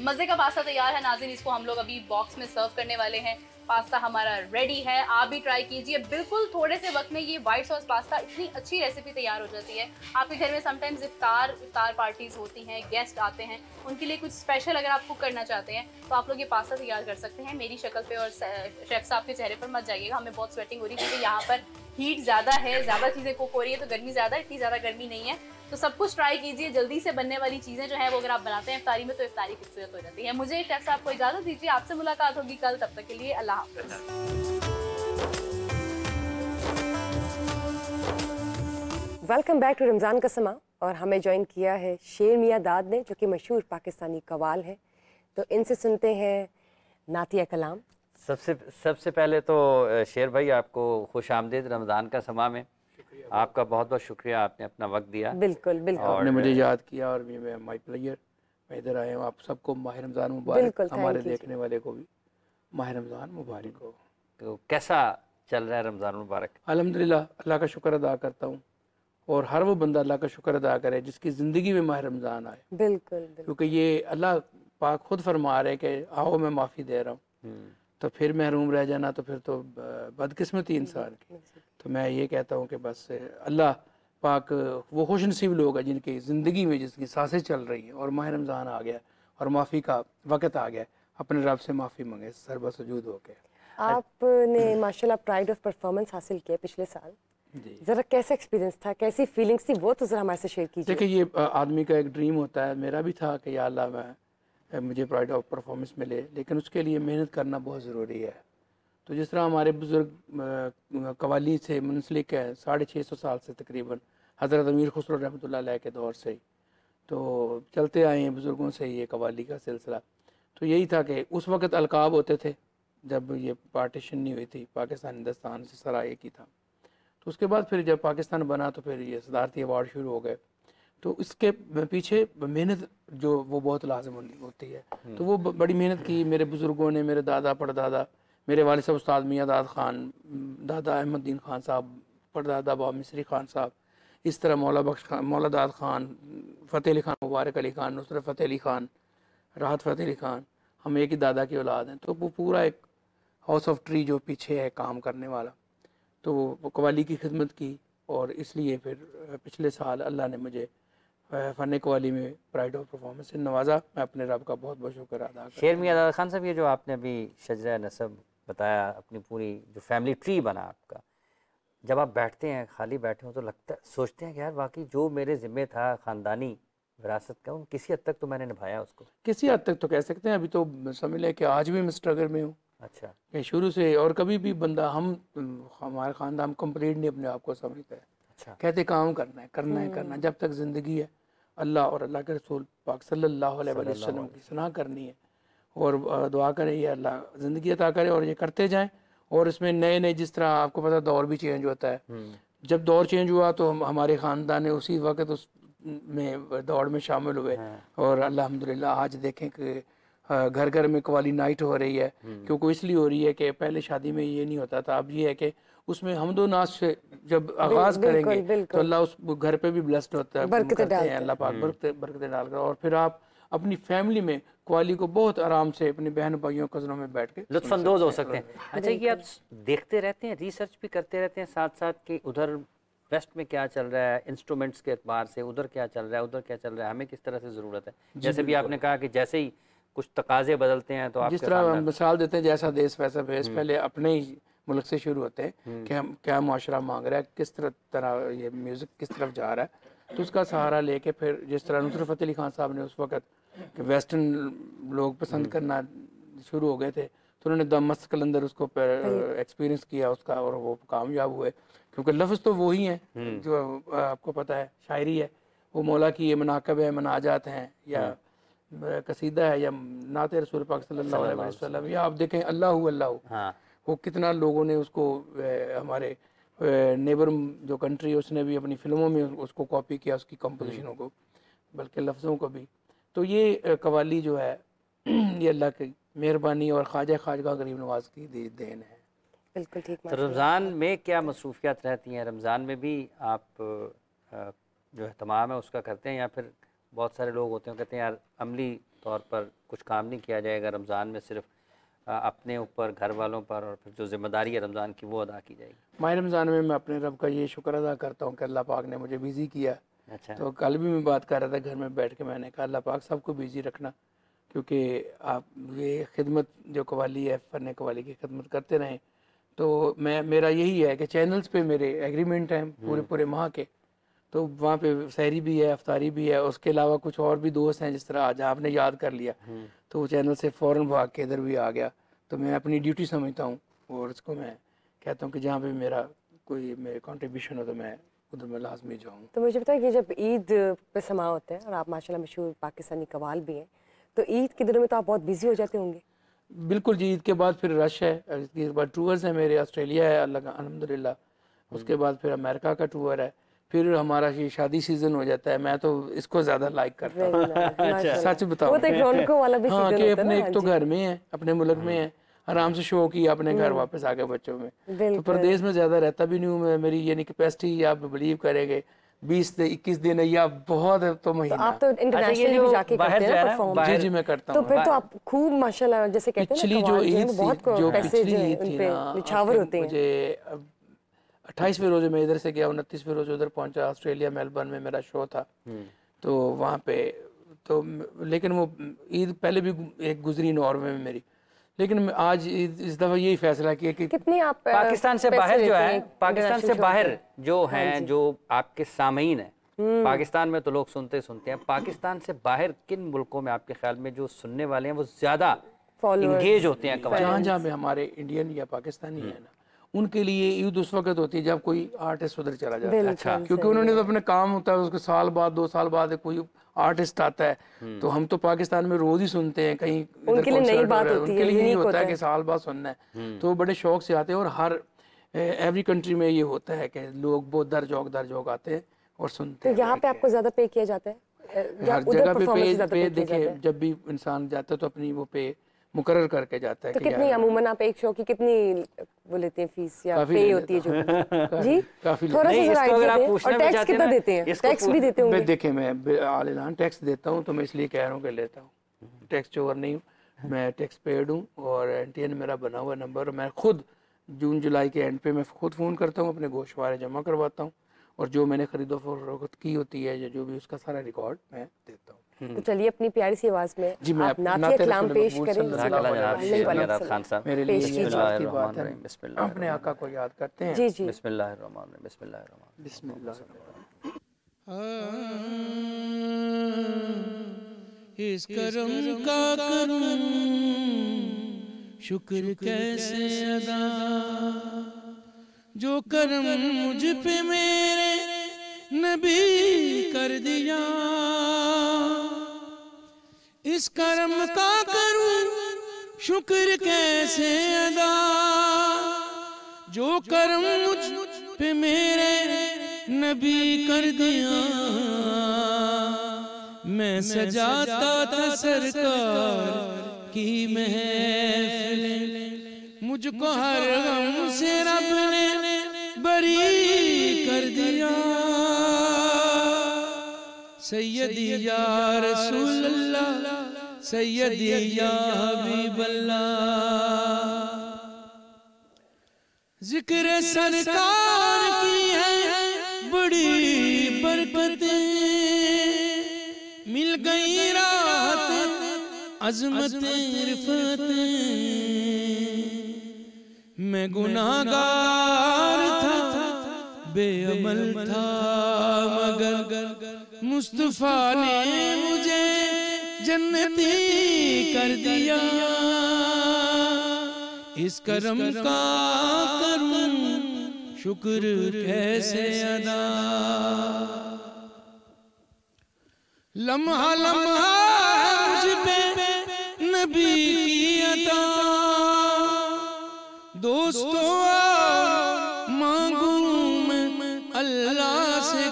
मज़े का पास्ता तैयार है नाज़रीन, इसको हम लोग अभी बॉक्स में सर्व करने वाले हैं। पास्ता हमारा रेडी है, आप भी ट्राई कीजिए। बिल्कुल थोड़े से वक्त में ये वाइट सॉस पास्ता इतनी अच्छी रेसिपी तैयार हो जाती है। आपके घर में समटाइम्स इफ्तार पार्टीज़ होती हैं, गेस्ट आते हैं, उनके लिए कुछ स्पेशल अगर आप कुक करना चाहते हैं तो आप लोग ये पास्ता तैयार कर सकते हैं। मेरी शक्ल पे और शेफ साहब के चेहरे पर मत जाइएगा, हमें बहुत स्वेटिंग हो रही है क्योंकि यहाँ पर हीट ज़्यादा है, ज़्यादा चीज़ें कुक हो रही है, तो गर्मी ज़्यादा, इतनी ज़्यादा गर्मी नहीं है। तो सब कुछ ट्राई कीजिए, जल्दी से बनने वाली चीज़ें जो है वो अगर आप बनाते हैं इफ्तारी में तो इफ्तारी खूबसूरत हो जाती है। मुझे शेफ साहब को इजाज़त दीजिए, आपसे मुलाकात होगी कल, तब तक के लिए अल्लाह हाफ़िज़। वेलकम बैक टू रमज़ान का समा। और हमें ज्वाइन किया है शेर मियाँ दाद ने, जो कि मशहूर पाकिस्तानी कवाल है। तो इनसे सुनते हैं नातिया कलाम। सबसे पहले तो शेर भाई आपको खुश आमदीद रमज़ान का समा में। आपका बहुत बहुत शुक्रिया, आपने अपना वक्त दिया। बिल्कुल बिल्कुल, आपने मुझे याद किया और मैं माय प्लेजर, मैं इधर आया हूँ। आप सबको माह रमज़ान मुबारक, हमारे देखने वाले को भी माह रमज़ान मुबारक हो। तो कैसा चल रहा है रमज़ान मुबारक? अल्हम्दुलिल्लाह, अल्लाह का शुक्र अदा करता हूँ। और हर वो बंदा अल्लाह का शुक्र अदा करे जिसकी ज़िंदगी में माह रमज़ान आए। बिल्कुल, क्योंकि ये अल्लाह पाक खुद फरमा रहे कि आओ मैं माफ़ी दे रहा हूँ, तो फिर महरूम रह जाना तो फिर तो बदकिस्मती इंसान की। तो मैं ये कहता हूँ कि बस अल्लाह पाक वो खुश नसीब लोग हैं जिनकी ज़िंदगी में जिसकी सांसें चल रही हैं और माह रमज़ान आ गया और माफ़ी का वक्त आ गया, अपने रब से माफ़ी मांगे सर्वसजूद होके। आपने माशाल्लाह प्राइड ऑफ परफॉर्मेंस हासिल किया पिछले साल, ज़रा कैसा एक्सपीरियंस था, कैसी फीलिंग्स थी, वो तो ज़रा हमारे से शेयर कीजिए। देखिए ये आदमी का एक ड्रीम होता है, मेरा भी था कि या अल्लाह मुझे प्राइड ऑफ परफॉर्मेंस मिले, लेकिन उसके लिए मेहनत करना बहुत ज़रूरी है। तो जिस तरह हमारे बुज़ुर्ग कवाली से मुंसलिक है 650 साल से तकरीबन, हज़रत अमीर खुसरो रहमतुल्लाह अलैह के दौर से ही तो चलते आए हैं बुज़ुर्गों से ये कवाली का सिलसिला। तो यही था कि उस वक़्त अलकाब होते थे जब ये पार्टीशन नहीं हुई थी, पाकिस्तान हिंदुस्तान से सरा एक ही था। तो उसके बाद फिर जब पाकिस्तान बना तो फिर ये सदारती अवार्ड शुरू हो गए। तो इसके पीछे मेहनत जो वो बहुत लाजम होती है, तो वो बड़ी मेहनत की मेरे बुज़ुर्गों ने, मेरे दादा परदादा, मेरे वालिद साहब उस्ताद मियाँ दाद ख़ान, दादा अहमदुद्दीन ख़ान साहब, परदादा बाब मिस्री ख़ान साहब, इस तरह मौला बख्श खान, मौला दाद ख़ान, फ़तेह अली ख़ान, मुबारक अली ख़ान, नुसरत फ़तेह अली ख़ान, राहत फ़तेह अली ख़ान, हम एक ही दादा की औलाद हैं। तो वो पूरा एक हाउस ऑफ ट्री जो पीछे है काम करने वाला, तो वो कवाली की खिदमत की और इसलिए फिर पिछले साल अल्लाह ने मुझे फ़न कवाली में प्राइड ऑफ परफॉर्मेंस से नवाजा। मैं अपने रब का बहुत बहुत शुक्र अदा करता हूं। शेर मियां दादा खान साहब, ये जो आपने अभी शजरा नसब बताया, अपनी पूरी जो फैमिली ट्री बना आपका, जब आप बैठते हैं, खाली बैठे हो तो लगता सोचते हैं कि यार वाकई जो मेरे ज़िम्मे था ख़ानदानी विरासत का, उन किसी हद तक तो मैंने निभाया उसको। किसी हद तक तो कह सकते हैं। अभी तो समझ लें कि आज भी मैं स्ट्रगल में हूँ। अच्छा, कि शुरू से, और कभी भी बंदा हमारे ख़ानदान कंप्लीट नहीं अपने आप को समझता है। अच्छा, कहते काम करना है करना है करना है, जब तक ज़िंदगी है अल्लाह और अल्लाह के रसूल पाक सल्लल्लाहु अलैहि वसल्लम की सना करनी है और दुआ करें ये अल्लाह ज़िंदगी अता करे और ये करते जाएं। और इसमें नए नए, जिस तरह आपको पता दौर भी चेंज होता है, जब दौर चेंज हुआ तो हमारे ख़ानदान ने उसी वक्त उस में दौड़ में शामिल हुए। और अल्हम्दुलिल्लाह आज देखें कि घर घर में कवाली नाइट हो रही है, क्योंकि इसलिए हो रही है कि पहले शादी में ये नहीं होता था। अब ये है कि उसमें हमदो नाज से जब आगाज़ करेंगे तो अल्लाह उस घर पे भी ब्लेस्ड होता है, करते हैं अल्लाह पाक बरकतें डालकर। और फिर आप अपनी फैमिली में कवाली को बहुत आराम से अपने बहन भाइयों कज़नों में बैठ के लुत्फ़अंदोज़ हो सकते हैं। अच्छा, ये आप देखते रहते हैं, रिसर्च भी करते रहते हैं साथ साथ कि उधर वेस्ट में क्या चल रहा है, इंस्ट्रूमेंट्स के एतबार से उधर क्या चल रहा है, उधर क्या चल रहा है, हमें किस तरह से ज़रूरत है। जैसे भी आपने कहा कि जैसे ही कुछ तकाजे बदलते हैं तो आप जिस तरह मिसाल देते हैं, जैसा देश वैसा भेष, पहले अपने ही मुल्क से शुरू होते हैं कि हम क्या माशरा मांग रहा है, किस तरह ये म्यूज़िक किस तरफ जा रहा है, तो उसका सहारा लेके फिर जिस तरह नुसरत फ़तेह अली ख़ान साहब ने उस वक़्त वेस्टर्न लोग पसंद करना शुरू हो गए थे, तो उन्होंने द मस्त कलंदर उसको एक्सपीरियंस किया उसका और वो कामयाब हुए। क्योंकि लफ्ज़ तो वही हैं जो आपको पता है, शायरी है वो, मौला की ये मनाकब है, मनाजात हैं, या कसीदा है, या नाते रसूल पाक सल्लल्लाहु अलैहि वसल्लम, या आप देखें अल्लाहु अल्लाहु, वो कितना लोगों ने उसको, हमारे नेबर जो कंट्री है उसने भी अपनी फिल्मों में उसको कॉपी किया, उसकी कंपोजिशनों को, बल्कि लफ्ज़ों को भी। तो ये कवाली जो है ये अल्लाह की मेहरबानी और ख्वाजा खाजगा गरीब नवाज की देन है। बिल्कुल ठीक। तो रमज़ान में क्या मसरूफियात रहती हैं? रमज़ान में भी आप जो अहतमाम है उसका करते हैं, या फिर बहुत सारे लोग होते हैं कहते हैं यार अमली तौर पर कुछ काम नहीं किया जाएगा रमज़ान में, सिर्फ अपने ऊपर, घर वालों पर, और फिर जो ज़िम्मेदारी है रमज़ान की वो अदा की जाएगी? माह रमज़ान में मैं अपने रब का ये शुक्र अदा करता हूँ कि अल्लाह पाक ने मुझे बिज़ी किया। अच्छा, तो कल भी मैं बात कर रहा था घर में बैठ के, मैंने कहा अल्लाह पाक सबको बिज़ी रखना, क्योंकि आप ये खिदमत जो कवाली है, फ़न कवाली की खिदमत करते रहें। तो मेरा यही है कि चैनल्स पे मेरे एग्रीमेंट हैं पूरे माह के, तो वहाँ पे सहरी भी है, अफ्तारी भी है, उसके अलावा कुछ और भी दोस्त हैं, जिस तरह आज आपने याद कर लिया तो वो चैनल से फ़ौरन भाग के इधर भी आ गया। तो मैं अपनी ड्यूटी समझता हूँ और उसको मैं कहता हूँ कि जहाँ पे मेरा कोई मेरे कंट्रीब्यूशन हो तो मैं उधर में लाजमी जाऊँ। तो मुझे बताइए कि जब ईद पे समा होते हैं और आप माशाल्लाह मशहूर पाकिस्तानी कवाल भी हैं, तो ईद के दिनों में तो आप बहुत बिजी हो जाते होंगे? बिल्कुल जी, ईद के बाद फिर रश है, इसके बाद टूर्स हैं मेरे, ऑस्ट्रेलिया है अल्लाह का अल्हम्दुलिल्लाह, उसके बाद फिर अमेरिका का टूर है, फिर हमारा ये शादी सीजन हो जाता है। मैं तो इसको ज़्यादा लाइक करता हूँ, सच बताऊँ। हाँ, कि अपने एक तो घर में है, अपने मुल्क में है, आराम से शो किया, अपने घर वापस आ गए बच्चों में। तो प्रदेश में ज़्यादा रहता भी नहीं हूँ मैं, मेरी यानी कैपेसिटी आप बिलीव करेंगे 20 से 21 दिन है या बहुत है तो महीना। आप तो इंटरनेशनल भी जाके करते हैं परफॉर्म? जी जी मैं करता हूँ। हूँ। तो फिर तो आप खूब माशाल्लाह जैसे कहते हैं पिछली जो ईद जो पिछली ईद थी ना, निछावर होते हैं। मुझे 28वें रोज़े मैं इधर से गया, 29वें रोज़े उधर पहुंचा, ऑस्ट्रेलिया मेलबर्न में मेरा शो था। तो वहाँ पे तो लेकिन वो ईद पहले भी एक गुजरी नॉर्वे में मेरी, लेकिन आज इस दफ़ा यही फैसला किया कि कितनी आप पाकिस्तान से बाहर जो है, पाकिस्तान से बाहर जो हैं, जो आपके सामीन हैं, पाकिस्तान में तो लोग सुनते हैं, पाकिस्तान से बाहर किन मुल्कों में आपके ख्याल में जो सुनने वाले हैं वो ज़्यादा इंगेज होते हैं? जहाँ जहाँ पे हमारे इंडियन या पाकिस्तानी है ना, उनके लिए ईद उस वक्त होती है जब कोई आर्टिस्ट उधर चला जाता है। अच्छा, क्योंकि उन्होंने तो अपने काम होता है, उसके साल बाद 2 साल बाद कोई आर्टिस्ट आता है, तो हम तो पाकिस्तान में रोज ही सुनते हैं, कहीं उनके लिए नई बात होती है, उनके लिए नहीं होता है कि साल बाद सुनना है, तो बड़े शौक से आते हैं। और हर एवरी कंट्री में ये होता है कि लोग बहुत दर जोक आते हैं और सुनते हैं। तो यहाँ पे आपको ज्यादा पे किया जाता है? हर जगह पे देखिए, जब भी इंसान जाता है तो अपनी वो पे मुकर्रर करके जाता है। तो कितनी अमूमन आप एक शो की कितनी वो लेते हैं फीस या पे होती है जो? जी काफी। थोड़ा सा जरा आइडिया दें। और टैक्स कितना देते हैं? टैक्स भी देते होंगे? देखिए, मैं आलिलान टैक्स देता हूँ, तो मैं इसलिए कह रहा हूँ कि लेता हूँ, टैक्स चोर नहीं हूँ, मैं टैक्स पेड हूँ। और NTN मेरा बना हुआ नंबर, मैं खुद जून जुलाई के एंड पे मैं खुद फ़ोन करता हूँ, अपने गोशवारे जमा करवाता हूँ, और जो मैंने खरीदो फरोख्त की होती है जो भी उसका सारा रिकॉर्ड मैं देता हूँ। तो चलिए अपनी प्यारी सी आवाज में जी मैं आप नाते कलाम पेश करें। खान साहब, मेरे लिए ये बात की बात है, अपने आका को याद करते हैं। जी जी, बिस्मिल्लाहिर्रहमानिर्रहीम, इस करम का करूं शुक्र कैसे अदा, जो करम मुझ पे मेरे नबी कर दिया। इस करम का करूं शुक्र कैसे अदा, जो करम मुझ पे मेरे नबी कर दिया। मैं सजाता था सरकार की महफिल, मुझको हर गम से रब ने बरी कर दिया। सैयदी या रसूल अल्लाह, सैयदी या हबीब अल्लाह। जिक्र सरकार की है बड़ी बरकतें, मिल गई राहत अज़मत रिफ़तें। मैं गुनाहगार था, बेअमल था, मगर मुस्तफा ने मुझे जन्नती कर दिया। इस करम का करूं शुक्र कैसे अदा। लम्हा लम्हा मुझ पे नबी की अता, दोस्तों मांगू मैं अल्लाह से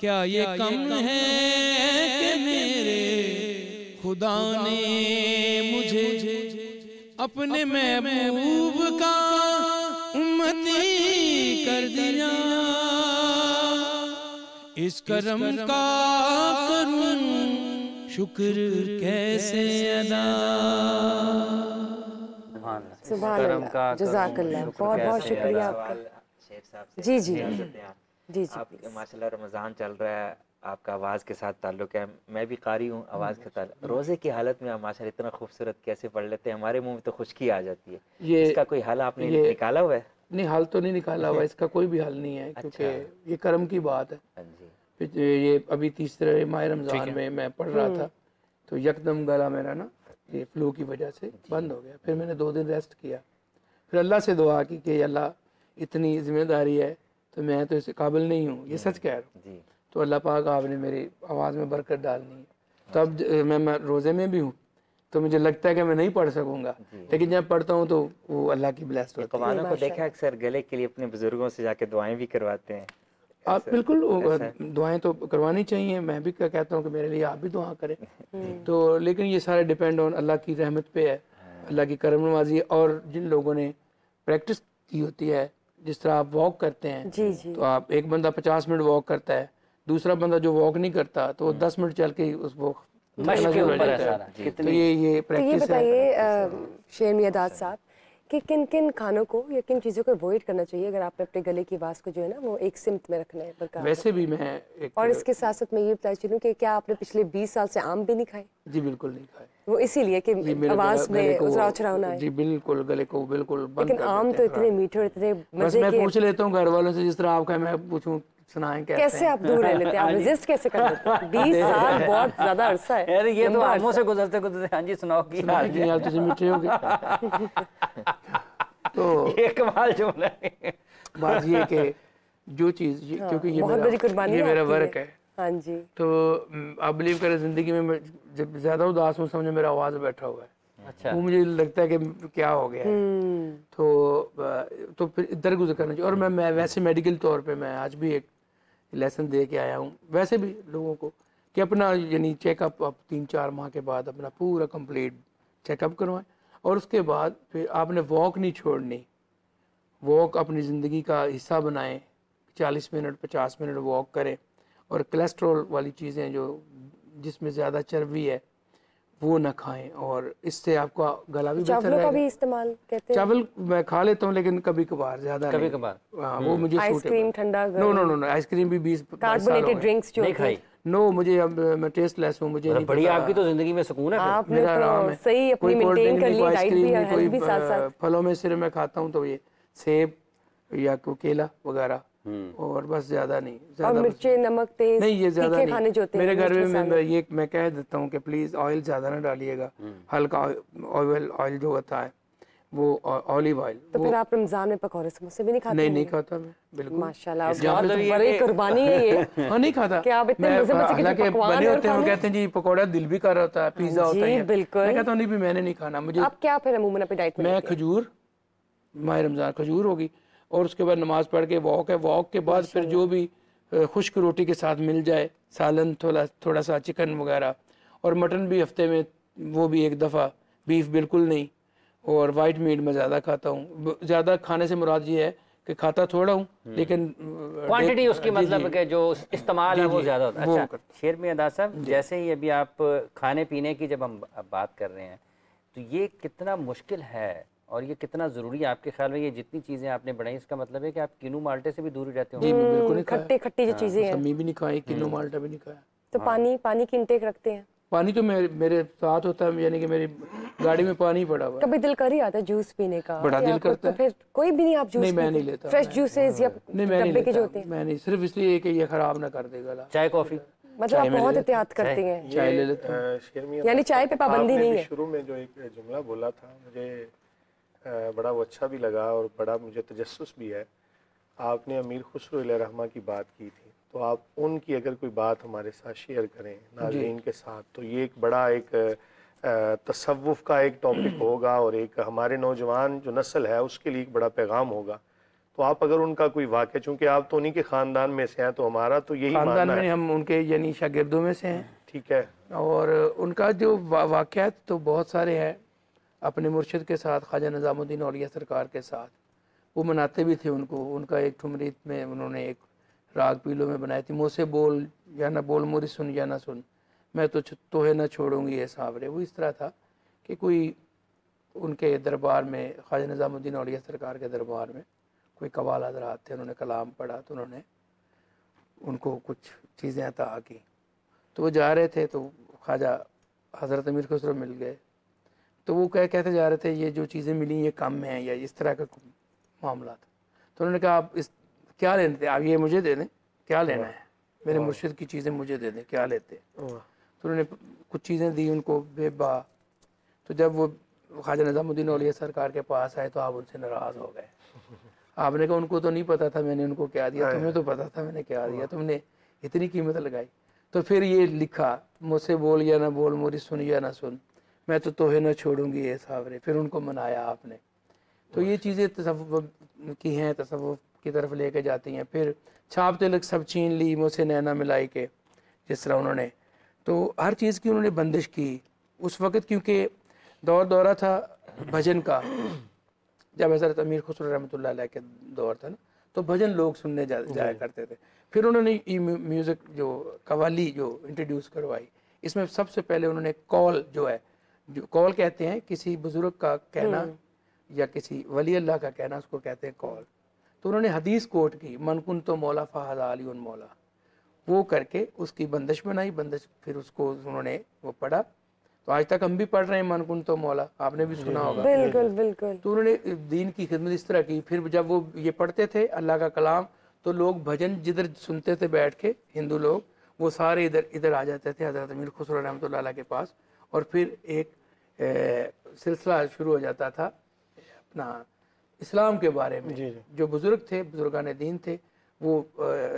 क्या ये कम है कि मेरे खुदा ने मुझे अपने महबूब का उम्मती कर दिया। इस करम का करूं शुक्र कैसे अदा। सुभान अल्लाह, जज़ाकल्लाह, बहुत बहुत शुक्रिया आपका। जी जी जी जी, आप माशाल्लाह रमज़ान चल रहा है, आपका आवाज़ के साथ ताल्लुक़ है, मैं भी कारी हूँ, आवाज़ के ताल्लुक़। रोज़े की हालत में आप माशाल्लाह इतना खूबसूरत कैसे पढ़ लेते हैं, हमारे मुंह में तो खुशकी आ जाती है। इसका कोई हल आपने निकाला हुआ है? नहीं, हल तो नहीं निकाला हुआ, इसका कोई भी हल नहीं है, क्योंकि ये करम की बात है। ये अभी तीसरे माह रमज़ान में मैं पढ़ रहा था, तो यकदम गला मेरा ना ये फ्लू की वजह से बंद हो गया। फिर मैंने 2 दिन रेस्ट किया, फिर अल्लाह से दुआ की कि अल्लाह इतनी जिम्मेदारी है तो मैं तो इसे काबिल नहीं हूँ, ये सच कह रहा हूँ। तो अल्लाह पाक आपने मेरी आवाज़ में बरकत डालनी है। तब मैं रोज़े में भी हूँ, तो मुझे लगता है कि मैं नहीं पढ़ सकूँगा, लेकिन जब पढ़ता हूँ तो वो अल्लाह की ब्लेस्ड होती है। कवानों को देखा अक्सर गले के लिए अपने बुजुर्गों से जाके दुआएं भी करवाते हैं। आप बिल्कुल दुआएं तो करवानी चाहिए, मैं भी कहता हूँ कि मेरे लिए आप भी दुआ करें। तो लेकिन ये सारा डिपेंड ऑन अल्लाह की रहमत पे है, अल्लाह की करम नवाजी। और जिन लोगों ने प्रैक्टिस की होती है, जिस तरह आप वॉक करते हैं, जी जी, तो आप एक बंदा 50 मिनट वॉक करता है, दूसरा बंदा जो वॉक नहीं करता तो 10 मिनट चल के उसको तो ये प्रैक्टिस। बताइए शेर मियादाद साहब कि किन किन खानों को या किन चीज़ों को अवॉइड करना चाहिए अगर आपने अपने गले की आवाज़ को जो है ना वो एक सिमत में रखना है बरकरार? वैसे भी मैं एक और इसके साथ साथ मैं ये बताई चलूँ कि क्या आपने पिछले 20 साल से आम भी नहीं खाए? जी बिल्कुल नहीं खाए। वो इसीलिए कि आवाज़ में उतराव चढ़ाव ना आए। जी बिल्कुल, गले को बिल्कुल बंद। लेकिन आम तो इतने मीठे और इतने मजे के। मैं पूछ लेता हूँ घर वालों से, जिस तरह आप कहें मैं पूछूं सुनाएं कैसे आप दूर रह लेते हैं, आप रेजिस्ट कैसे कर लेते हैं? 20 साल बहुत ज्यादा अरसा है यार, ये तो आमों से गुजरते गुजरते हाँ जी सुनाओ की हाल है यार, तुझे मीठे हो गए। तो ये कमाल जुमला है। बात ये कि जो चीज़ क्योंकि ये मेरा वर्क है। हाँ जी। तो आप बिलीव करें, जिंदगी में मैं जब ज्यादा उदास हूँ समझे मेरा आवाज़ बैठा हुआ है। अच्छा। वो मुझे लगता है कि क्या हो गया है। तो फिर इधर गुजर करना चाहिए। और मैं वैसे मेडिकल तौर पे मैं आज भी एक लेसन दे के आया हूँ वैसे भी लोगों को कि अपना यानी चेकअप आप 3-4 माह के बाद अपना पूरा कंप्लीट चेकअप करवाएं। और उसके बाद फिर आपने वॉक नहीं छोड़नी, वॉक अपनी ज़िंदगी का हिस्सा बनाएं। 40 मिनट 50 मिनट वॉक करें। और कोलेस्ट्रॉल वाली चीज़ें जो जिसमें ज़्यादा चर्बी है वो ना खाएं, और इससे आपका गला भी बेहतर रहेगा। का भी इस्तेमाल कहते हैं। चावल मैं खा लेता हूँ लेकिन कभी कभार, ज़्यादा कभी कभार। हाँ, वो मुझे आइसक्रीम ठंडा नो आइसक्रीम भी 20 कार्बोनेटेड ड्रिंक्स जो नहीं खाई। नो मुझे अब मैं टेस्टलेस हूँ, मुझे नहीं बढ़िया। आपकी तो जिंदगी में सुकून है। आपने तो सही अपनी मेंटेन कर ली, डाइट भी और हेल्थ भी साथ साथ। फलों में सिर्फ मैं खाता हूँ तो ये सेब या केला वगैरह, और बस ज्यादा नहीं। और मिर्ची नमक तेज नहीं, ये ज्यादा नहीं। खाने जो होते हैं मेरे घर में मैं कह देता हूँ कि प्लीज ऑयल ज्यादा ना डालिएगा, हल्का ऑयल जो होता है वो ऑलिव ऑयल। तो फिर आप रमजान में पकौड़े समोसे भी नहीं खाते? नहीं खाता मैं बिल्कुल। माशाल्लाह, बड़ी कुर्बानी है ये। हाँ नहीं खाता। क्या आप इतने मजे मजे के पकवान बने होते हैं, वो कहते हैं जी पकौड़ा दिल भी कर रहा होता है, पिज्जा होता है। बिल्कुल। मैं कहता हूँ नहीं भी मैंने नहीं खाना। मुझे आप क्या फिर अमूमन अपनी डाइट में? मैं खजूर, माह रमजान खजूर होगी, और उसके बाद नमाज पढ़ के वॉक है। वॉक के बाद फिर जो भी खुश्क रोटी के साथ मिल जाए, सालन, थोड़ा सा चिकन वगैरह, और मटन भी हफ्ते में वो भी एक दफ़ा, बीफ बिल्कुल नहीं। और वाइट मीट में ज़्यादा खाता हूँ। ज़्यादा खाने से मुराद ये है कि खाता थोड़ा हूँ लेकिन क्वांटिटी उसकी मतलब कि जो इस्तेमाल है वो ज़्यादा होता है। अच्छा शेर मियां साहब, जैसे ही अभी आप खाने पीने की जब हम बात कर रहे हैं तो ये कितना मुश्किल है और ये कितना ज़रूरी है आपके ख्याल में? ये जितनी चीज़ें आपने बढ़ाई इसका मतलब है कि आप किन्नू माल्टे से भी दूर रहते हो? जी बिल्कुल नहीं, खट्टी जो चीज़ें हैं, भी नहीं खाई, किन्नू माल्टा भी नहीं खाया। तो पानी की इंटेक रखते हैं? पानी तो मेरे साथ होता है, यानी कि मेरी गाड़ी में पानी पड़ा हुआ है। कभी दिल कर ही आता है जूस पीने का? बड़ा दिल करता है। तो फिर कोई भी नहीं आप जूस? नहीं मैं नहीं लेता। फ्रेश जूसेस या डब्बे के जो होते हैं? मैं नहीं, सिर्फ इसलिए कि ये खराब ना कर दे गला। चाय कॉफी मतलब आप बहुत एहतियात करते हैं? चाय ले लेता हूँ, यानी चाय पे पाबंदी नहीं है? शुरू में जो एक जुमला बोला था मुझे बड़ा वो अच्छा भी लगा और बड़ा मुझे तजस्सुस भी है। आपने अमीर खुसरो रहमा की बात की थी, तो आप उनकी अगर कोई बात हमारे साथ शेयर करें नाज़रीन के साथ, तो ये एक बड़ा एक तसव्वुफ का एक टॉपिक होगा और एक हमारे नौजवान जो नस्ल है उसके लिए एक बड़ा पैगाम होगा। तो आप अगर उनका कोई वाक़या, चूँकि आप तो उन्हीं के ख़ानदान में से हैं, तो हमारा तो यही ख़ानदान में हम उनके यानी शागिर्दों में से हैं। ठीक है। और उनका जो वाक़यात तो बहुत सारे हैं। अपने मुर्शिद के साथ, ख्वाजा निज़ामुद्दीन औलिया सरकार के साथ वो मनाते भी थे उनको। उनका एक ठुमरीत में उन्होंने एक राग पीलो में बनाई थी, मुझसे बोल या ना बोल, मोरी सुन या ना सुन, मैं तो तोहे ना छोड़ूंगी ये सावरे। वो इस तरह था कि कोई उनके दरबार में, ख्वाजा निज़ामुद्दीन औलिया सरकार के दरबार में कोई कवाल हज़रात थे, उन्होंने कलाम पढ़ा तो उन्होंने उनको कुछ चीज़ें अता की। तो वो जा रहे थे तो ख्वाजा हज़रत अमीर खुसरो मिल गए, तो वो कहते जा रहे थे ये जो चीज़ें मिली ये कम हैं या इस तरह का मामला था। तो उन्होंने कहा आप इस क्या लेते थे, आप ये मुझे दे दें, क्या लेना है, मेरे मुर्शिद की चीज़ें मुझे दे दें, क्या लेते? तो उन्होंने कुछ चीज़ें दी उनको बेबा। तो जब वो ख्वाजा निज़ामुद्दीन औलिया सरकार के पास आए तो आप उनसे नाराज़ हो गए। आपने कहा उनको तो नहीं पता था मैंने उनको क्या दिया, तुम्हें तो पता था मैंने क्या दिया, तुमने इतनी कीमत लगाई। तो फिर ये लिखा, मुझसे बोल या ना बोल, मोरी सुन या ना सुन, मैं तो तोहे ना छोड़ूंगी ये सावरे। फिर उनको मनाया आपने। तो ये चीज़ें तसव्वुफ की हैं, तसव्वुफ की तरफ लेके जाती हैं। फिर छाप तिलक सब छीन ली, मुझसे नैना मिलाई के, जिस तरह उन्होंने, तो हर चीज़ की उन्होंने बंदिश की उस वक़्त, क्योंकि दौरा था भजन का। जब हज़रत अमीर खुसरो रहमतुल्लाह अलैह के दौर था ना, तो भजन लोग सुनने जाया करते थे। फिर उन्होंने म्यूज़िक जो कवाली जो इंट्रोड्यूस करवाई, इसमें सबसे पहले उन्होंने कॉल जो है, जो कॉल कहते हैं किसी बुज़ुर्ग का कहना या किसी वली अल्लाह का कहना, उसको कहते हैं कौल। तो उन्होंने हदीस कोट की, मन कुन तो मौला फ़हाज़ा अलीउन मौला, वो करके उसकी बंदिश बनाई, बंदिश फिर उसको उन्होंने वो पढ़ा। तो आज तक हम भी पढ़ रहे हैं मन कुन तो मौला, आपने भी सुना होगा। बिल्कुल बिल्कुल। तो उन्होंने दीन की खिदमत इस तरह की। फिर जब वो ये पढ़ते थे अल्लाह का कलाम, तो लोग भजन जिधर सुनते थे बैठ के, हिंदू लोग, वो सारे इधर आ जाते थे हज़रत अमीर खुसरो रहमतुल्लाह अलैह के पास, और फिर एक सिलसिला शुरू हो जाता था अपना इस्लाम के बारे में। जो बुजुर्ग थे, बुजुर्गान दीन थे, वो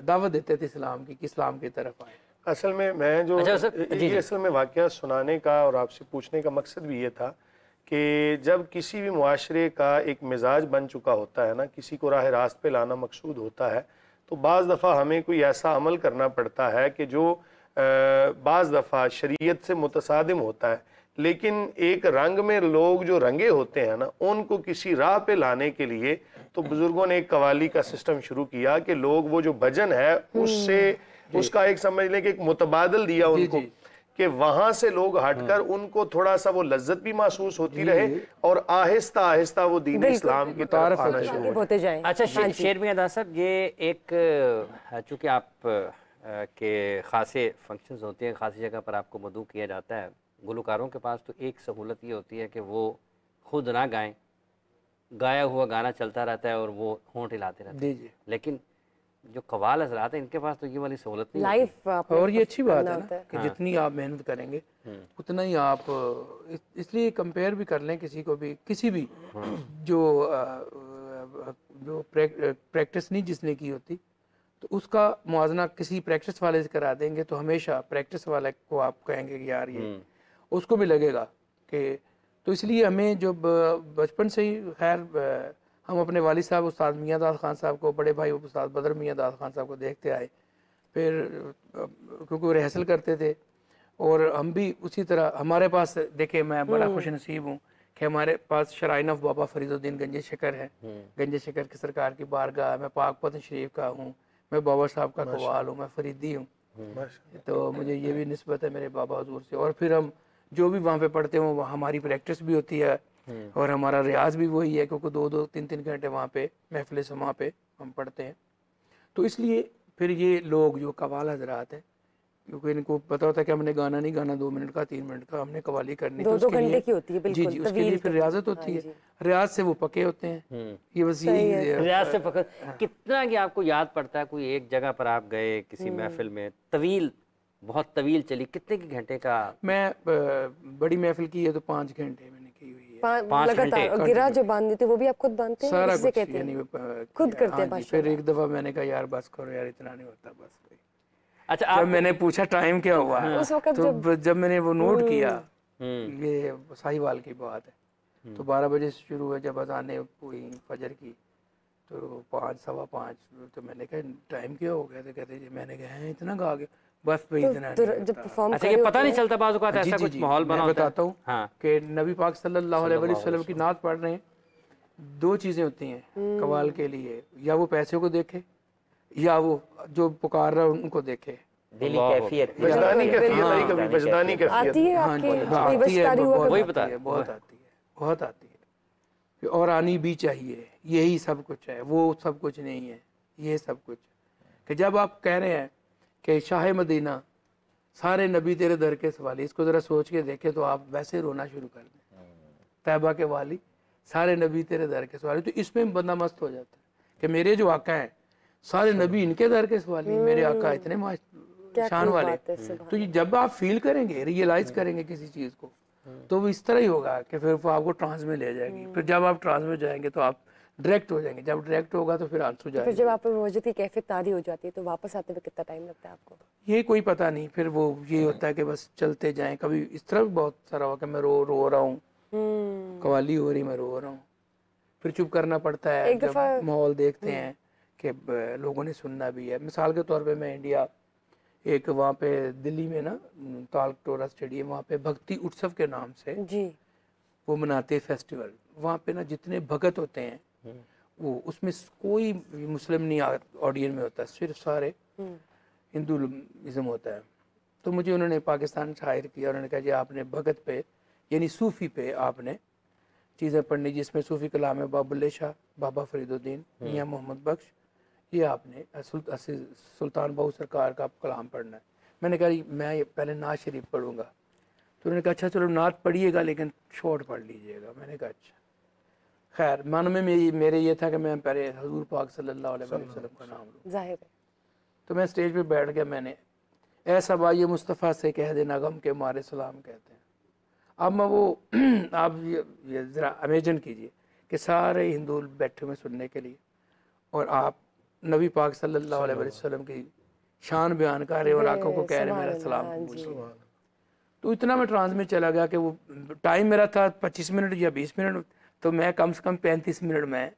दावत देते थे इस्लाम की कि इस्लाम की तरफ आए। असल में मैं जो ये असल में वाक़या सुनाने का और आपसे पूछने का मकसद भी ये था कि जब किसी भी मुआशरे का एक मिजाज बन चुका होता है ना, किसी को राह रास्त पे लाना मकसूद होता है, तो बाज़ दफ़ा हमें कोई ऐसा अमल करना पड़ता है कि जो बाज़ दफ़ा शरीयत से मुतसादिम होता है, लेकिन एक रंग में लोग जो रंगे होते हैं ना, उनको किसी राह पे लाने के लिए तो बुजुर्गों ने एक कवाली का सिस्टम शुरू किया कि लोग वो जो भजन है उससे उसका एक समझ लें कि एक मुतबादल दिया उनको, कि वहां से लोग हटकर उनको थोड़ा सा वो लज्जत भी महसूस होती रहे और आहिस्ता आहिस्ता वो दीन इस्लाम की तरफ आना शुरू होते जाए। अच्छा शेर मियां दास साहब, ये एक चूँकि आप के खासे फंक्शंस होते हैं, खासी जगह पर आपको मदऊ किया जाता है, गुलकारों के पास तो एक सहूलत ये होती है कि वो खुद ना गाएं, गाया हुआ गाना चलता रहता है और वो होंठ हिलाते रहते हैं, लेकिन जो कवाल हज़रात हैं इनके पास तो ये वाली सहूलत नहीं लाइफ। और ये अच्छी बात है ना कि जितनी आप मेहनत करेंगे उतना ही आप, इसलिए कंपेयर भी कर लें किसी को भी, किसी भी जो प्रैक्टिस नहीं जिसने की होती, तो उसका मुआवजा किसी प्रैक्टिस वाले से करा देंगे, तो हमेशा प्रैक्टिस वाले को आप कहेंगे कि यार ये, उसको भी लगेगा कि। तो इसलिए हमें जो बचपन से ही, खैर हम अपने वालिद साहब उस्ताद मियां दाद खान साहब को, बड़े भाई उस्ताद बदर मियां दाद खान साहब को देखते आए, फिर क्योंकि वो रिहर्सल करते थे और हम भी उसी तरह, हमारे पास देखे मैं बड़ा खुश नसीब हूँ कि हमारे पास शराइन ऑफ बाबा फरीदुद्दीन गंजे शकर है। गंजे शकर की सरकार की बारगाह, मैं पाक पतन शरीफ का हूँ, मैं बाबा साहब का कवाल हूँ, मैं फरीदी हूँ, तो मुझे ये भी निस्बत है मेरे बाबा हुजूर से। और फिर हम जो भी वहाँ पे पढ़ते हैं वहाँ हमारी प्रैक्टिस भी होती है और हमारा रियाज भी वही है, क्योंकि 2-2, 3-3 घंटे वहाँ पे महफिल समा पे हम पढ़ते हैं। तो इसलिए फिर ये लोग जो कवाल हजरात हैं, क्योंकि इनको पता होता है कि हमने गाना नहीं गाना 2 मिनट का, 3 मिनट का, हमने कवाली करनी, 2-2 घंटे की होती है। जी जी, उसके लिए फिर रियाजत होती है, रियाज से वो पके होते हैं। ये बस यही रियाज से पके। कितना कि आपको याद पड़ता है कोई एक जगह पर आप गए किसी महफिल में, तवील, बहुत तवील चली, कितने के घंटे का? मैं बड़ी महफिल की है तो 5 घंटे मैंने की हुई है। 5 घंटे। गिरा जो बांधते थे वो भी आप खुद बांधते हैं? सारा कुछ कहते यानी खुद करते हैं। फिर एक दफा मैंने कहा यार बस करो यार, इतना नहीं होता बस। अच्छा, जब मैंने पूछा टाइम क्या हुआ उस वक्त, तो जब मैंने वो नोट किया, ये साहिवाल की बात है, तो 12 बजे से शुरू है, जब अज़ान हुई फजर की तो 5, 5:15, तो मैंने कहा टाइम क्या हो गया, तो कहते मैंने कहा इतना गा गया बस भाई, इतना जब परफॉर्म। अच्छा, ये पता नहीं चलता बाज़ औक़ात ऐसा कुछ माहौल बना होता है। बताता हूँ कि नबी पाक सल्लल्लाहु अलैहि वसल्लम की नात पढ़ रहे हैं, 2 चीज़ें होती हैं कवाल के लिए, या वो पैसे को देखे या वो जो पुकार रहा है उनको देखे। दिली कैफियत, वजदानी कैफियत आई कभी, वजदानी कैफियत आती है आपके? वही पता है, बहुत आती है, बहुत आती है, और आनी भी चाहिए। यही सब कुछ है, वो सब कुछ नहीं है, ये सब कुछ। कि जब आप कह रहे हैं कि शाह मदीना सारे नबी तेरे दर के सवाली, इसको ज़रा सोच के देखें तो आप वैसे रोना शुरू कर दें। तैबा के वाली सारे नबी तेरे दर के सवाली, तो इसमें बंदा मस्त हो जाता है कि मेरे जो आका हैं सारे नबी इनके दर के सवाली, मेरे आका इतने शान वाले। तो ये जब आप फील करेंगे, रियलाइज करेंगे किसी चीज़ को, तो वो इस तरह ही होगा कि फिर वो आपको ट्रांस में ले जाएगी। फिर जब आप ट्रांस में जाएंगे तो आप डायरेक्ट हो जाएंगे, जब डायरेक्ट होगा तो फिर आंसू जाएगा। फिर जब आप वजद की कैफियत तारी हो जाती है तो वापस आते हुए कितना टाइम लगता है आपको? ये कोई पता नहीं, फिर वो ये होता है कि बस चलते जाएं। कभी इस तरह बहुत सारा हुआ कि मैं रो रहा हूँ, कवाली हो रही, मैं रो रहा हूँ, फिर चुप करना पड़ता है। जब माहौल देखते हैं कि लोगों ने सुनना भी है। मिसाल के तौर पे मैं इंडिया एक वहाँ पे दिल्ली में ना तालकटोरा स्टेडियम, वहाँ पे भक्ति उत्सव के नाम से जी वो मनाते फेस्टिवल। वहाँ पे ना जितने भगत होते हैं वो, उसमें कोई मुस्लिम नहीं ऑडियंस में होता, सिर्फ सारे हिंदुइज्म होता है। तो मुझे उन्होंने पाकिस्तान से हायर किया, उन्होंने कहा जी आपने भगत पे यानी सूफ़ी पे आपने चीज़ें पढ़नी, जिसमें सूफ़ी कलाम है बाबुल्ले शाह, बाबा फरीदुद्दीन, मियाँ मोहम्मद बख्श, ये आपने सुल्तान बाहू सरकार का कलाम पढ़ना है। मैंने कहा मैं ये पहले नात शरीफ पढ़ूंगा। तो उन्होंने कहा अच्छा चलो नात पढ़िएगा लेकिन शॉर्ट पढ़ लीजिएगा। मैंने कहा अच्छा। खैर मन में मेरे ये था कि मैं पहले हजूर पाक सल्लल्लाहु अलैहि वसल्लम का नाम लूँ। जाहिर है। तो मैं स्टेज पे बैठ गया। मैंने ऐसा बाई मुस्तफ़ा से कह देना गम के मारे सलाम कहते हैं। अब मैं वो आप ये ज़रा इमेजिन कीजिए कि सारे हिंदू बैठे हुए सुनने के लिए और आप नबी पाक सल्लल्लाहु अलैहि वसल्लम की शान बयान कर रहे और आंखों को कह रहे मेरा सलाम कबूल। तो इतना मैं ट्रांस में चला गया कि वो टाइम मेरा था 25 मिनट या 20 मिनट, तो मैं कम से कम 35 मिनट में,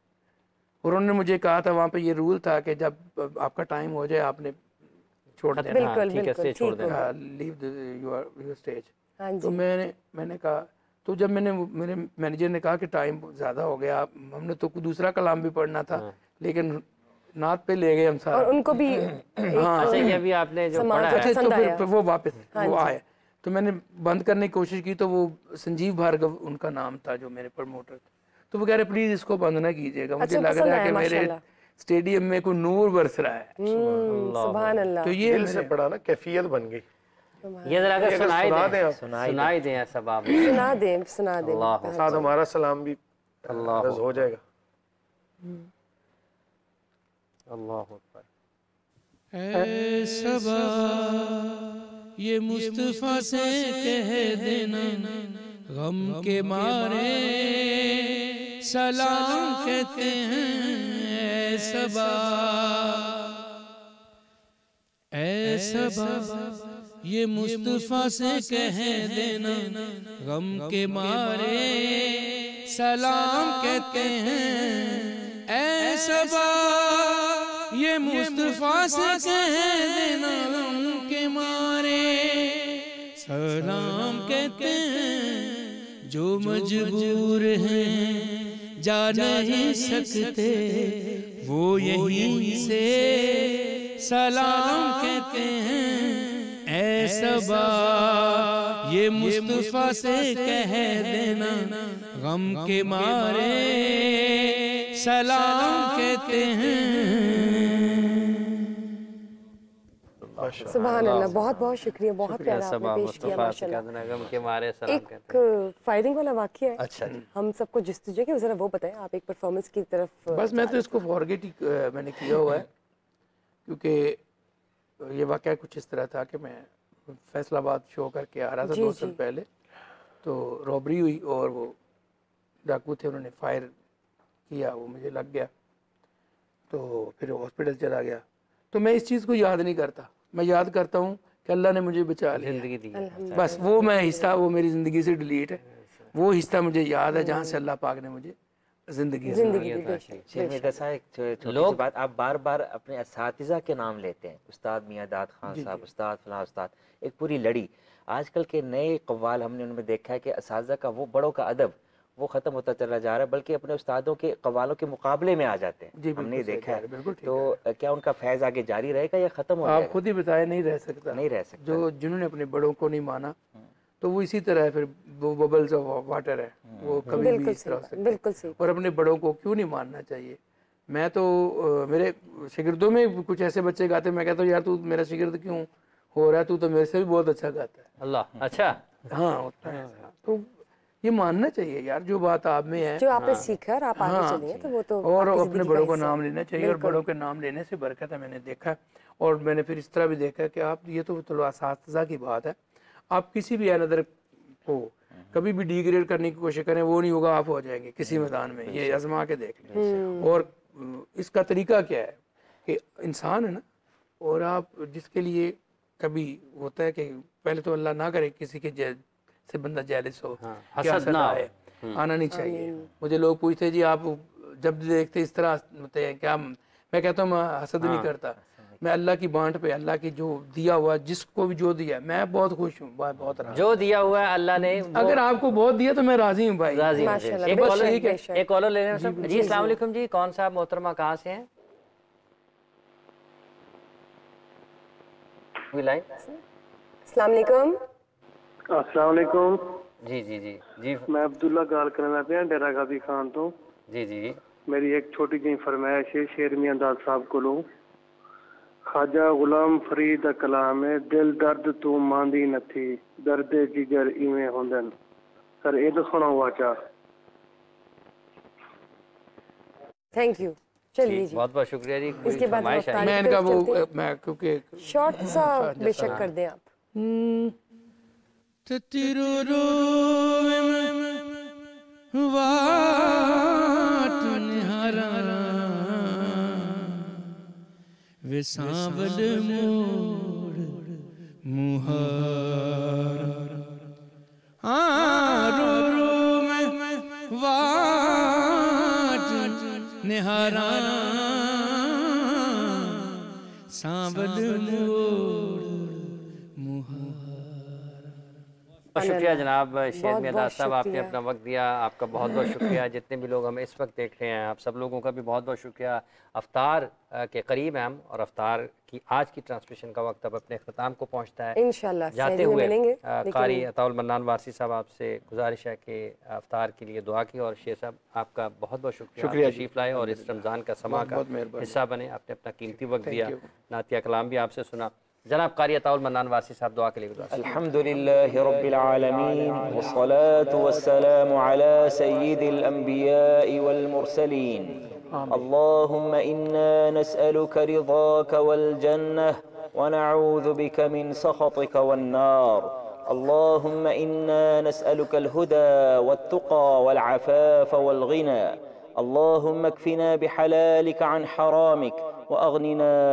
और उन्होंने मुझे कहा था वहाँ पे ये रूल था कि जब आपका टाइम हो जाए आपने छोड़ देना, लीव योर स्टेज। तो मैंने कहा, तो जब मेरे मैनेजर ने कहा कि टाइम ज़्यादा हो गया, हमने तो दूसरा कलाम भी पढ़ना था लेकिन नात पे ले गए हम सारा, और उनको भी अच्छा ये भी आपने जो पढ़ा है तो फिर वो वापस वो आए। तो मैंने बंद करने की कोशिश की, तो वो संजीव भार्गव उनका नाम था जो मेरे प्रमोटर थे। तो वो कह रहे प्लीज इसको बंद ना कीजिएगा, मुझे लग रहा है कि मेरे स्टेडियम में कोई नूर बरस रहा है। सुभान अल्लाह। तो ये से पढ़ा ना कैफियत बन गई। ये जरा अगर सुनाई दें सब आप सुना दें साथ हमारा सलाम भी अल्लाह हो जाएगा। अल्लाह अकबर। ऐ सबा ये मुस्तफा से कह देना गम के मारे सलाम कहते हैं। ऐ सबा ये मुस्तफा से कह देना गम के मारे सलाम कहते हैं। ऐ सबा ये मुस्तफा से कह देना गम के मारे सलाम कहते हैं। जो मजबूर हैं जा नहीं सकते वो यहीं से सलाम कहते हैं। ऐ सबा ये मुस्तफा से कह देना गम के मारे सलाम कहते हैं। सुभान अल्लाह, बहुत बहुत शुक्रिया, बहुत प्यारा आपने पेश किया माशाल्लाह। एक फायरिंग वाला वाकया है। अच्छा हम सबको जिस्तुजे कि जरा वो बताएं आप एक परफॉर्मेंस की तरफ। बस मैं तो इसको फॉरगेट ही मैंने किया हुआ है, क्योंकि ये वाकया कुछ इस तरह था कि मैं फैसलाबाद शो करके आ रहा था 2 साल पहले, तो रॉबरी हुई और वो डाकू थे, उन्होंने फायर किया, वो मुझे लग गया, तो फिर हॉस्पिटल चला गया। तो मैं इस चीज़ को याद नहीं करता, मैं याद करता हूँ कि अल्लाह ने मुझे बचा लिया, जिंदगी दी। बस वो मैं हिस्सा, वो मेरी ज़िंदगी से डिलीट है, वो हिस्सा मुझे याद है जहाँ से अल्लाह पाक ने मुझे जिंदगी लोग बात आप बार बार अपने असातिज़ा के नाम लेते हैं, उस्ताद मियाँ दाद खान साहब, उस्ताद फलां उस्ताद, एक पूरी लड़ी। आजकल के नए कव्वाल हमने उनमें देखा है कि असातिज़ा का वो बड़ों का अदब वो ख़त्म होता चला जा रहा है, बल्कि अपने उस्तादों के कव्वालों के मुकाबले में आ जाते हैं, हमने देखा है। तो क्या उनका फैज़ आगे जारी रहेगा या ख़त्म हो जाएगा? आप खुद ही बताए, नहीं रह सकता, नहीं रह सकता। जो जिन्होंने अपने बड़ों को नहीं माना तो वो इसी तरह है, फिर वो बबल्स ऑफ वाटर है, वो कभी भी इस तरह हो सकता है। और अपने बड़ों को क्यों नहीं मानना चाहिए। मैं तो मेरे शिगिर्दों में कुछ ऐसे बच्चे गाते, मैं कहता हूँ यार तू मेरा शिगिर्द क्यों हो रहा है, तू तो मेरे से भी बहुत अच्छा गाता है। अल्लाह, अच्छा हाँ होता है। तो ये मानना चाहिए यार, जो बात आप में है, जो आपने सीखा है आप आगे चलिए, तो वो तो और अपने बड़ों का नाम लेना चाहिए, और बड़ों के नाम लेने से बरकत है, मैंने देखा। और मैंने फिर इस तरह भी देखा कि आप, ये तो चलो असातिज़ा की बात है, आप किसी भी अनदर को कभी भी डिग्रेड करने की कोशिश करें, वो नहीं होगा, आप हो जाएंगे किसी मैदान में, ये आजमा के देख लें। और इसका तरीका क्या है कि इंसान है ना, और आप जिसके लिए कभी होता है कि पहले तो अल्लाह ना करे किसी के से बंदा जेलस हो, हसद ना आए, आना नहीं चाहिए। मुझे लोग पूछते जी आप जब देखते इस तरह होते हैं क्या, मैं कहता हूँ मैं हसद नहीं करता, मैं अल्लाह की बांट पे, अल्लाह की जो दिया हुआ, जिसको भी जो दिया, मैं बहुत खुश हूँ, बहुत राज़ी। जो दिया हुआ है अल्लाह ने, अगर आपको बहुत दिया तो मैं राजी हूँ भाई, राजी हूँ। एक कॉलर ले रहे हैं जी। अस्सलाम वालेकुम जी, कौन साहब मोहतरमा, कहाँ से हैं? अस्सलाम वालेकुम। अस्सलाम वालेकुम। जी जी जी जी मैं अब्दुल्ला गाल करना पिया डेरा गाजी खान तो। जी जी मेरी एक छोटी जी फरमाइश है शेर मियां दाद साहब को। ख्वाजा गुलाम फरीद दा कलाम है, दिल दर्द तू मांदी नथी, दर्द जिगर इवें होंदन। सर ये तो सुना हुआ क्या? Thank you. चलिए जी, बहुत बहुत शुक्रिया जी। इसके बाद मैं इनका वो मैं क्योंकि शॉर्ट सा बेशक कर दें आप। तिरो रोवे वाट निहारा वे सांवल मोड़ मुहार। रो रो में वाट निहारा सांवल मोड़ बहुत शुक्रिया जनाब शेर मियां दाद साहब, आपने अपना वक्त दिया, आपका बहुत बहुत शुक्रिया। जितने भी लोग हमें इस वक्त देख रहे हैं, आप सब लोगों का भी बहुत बहुत शुक्रिया। अफ्तार के करीब हैं हम, और अफ्तार की आज की ट्रांसमिशन का वक्त अब अपने ख़त्म को पहुंचता है। इंशाल्लाह जाते हुए कारी अताउल मन्नान वारसी साहब, आपसे गुजारिश है कि अफ्तार के लिए दुआ की, और शेर साहब आपका बहुत बहुत शुक्रिया तशरीफ लाए और इस रमज़ान का समा का हिस्सा बने। आपने अपना कीमती वक्त दिया, नातिया कलाम भी आपसे सुना। जनाब कारी अताउल मन्नान वारसी साहब दुआ के लिए गुजारिश। अल्हम्दुलिल्लाहि रब्बिल आलमीन वस्सलातु वस्सलामु अला सय्यिदिल अंबिया'i वल मुरसलीन। अल्लाहुम्मा इन्ना नस्अलुका रिज़ाका वल जन्नह व नऊज़ु बिका मिन सख़तिका वन नार। अल्लाहुम्मा इन्ना नस्अलुका अल हुदा वत तुक़ा वल अफ़ाफ़ वल ग़िना। अल्लाहुम्मा अक्फ़िना बिहलालिका अन हरामिक वअग़निना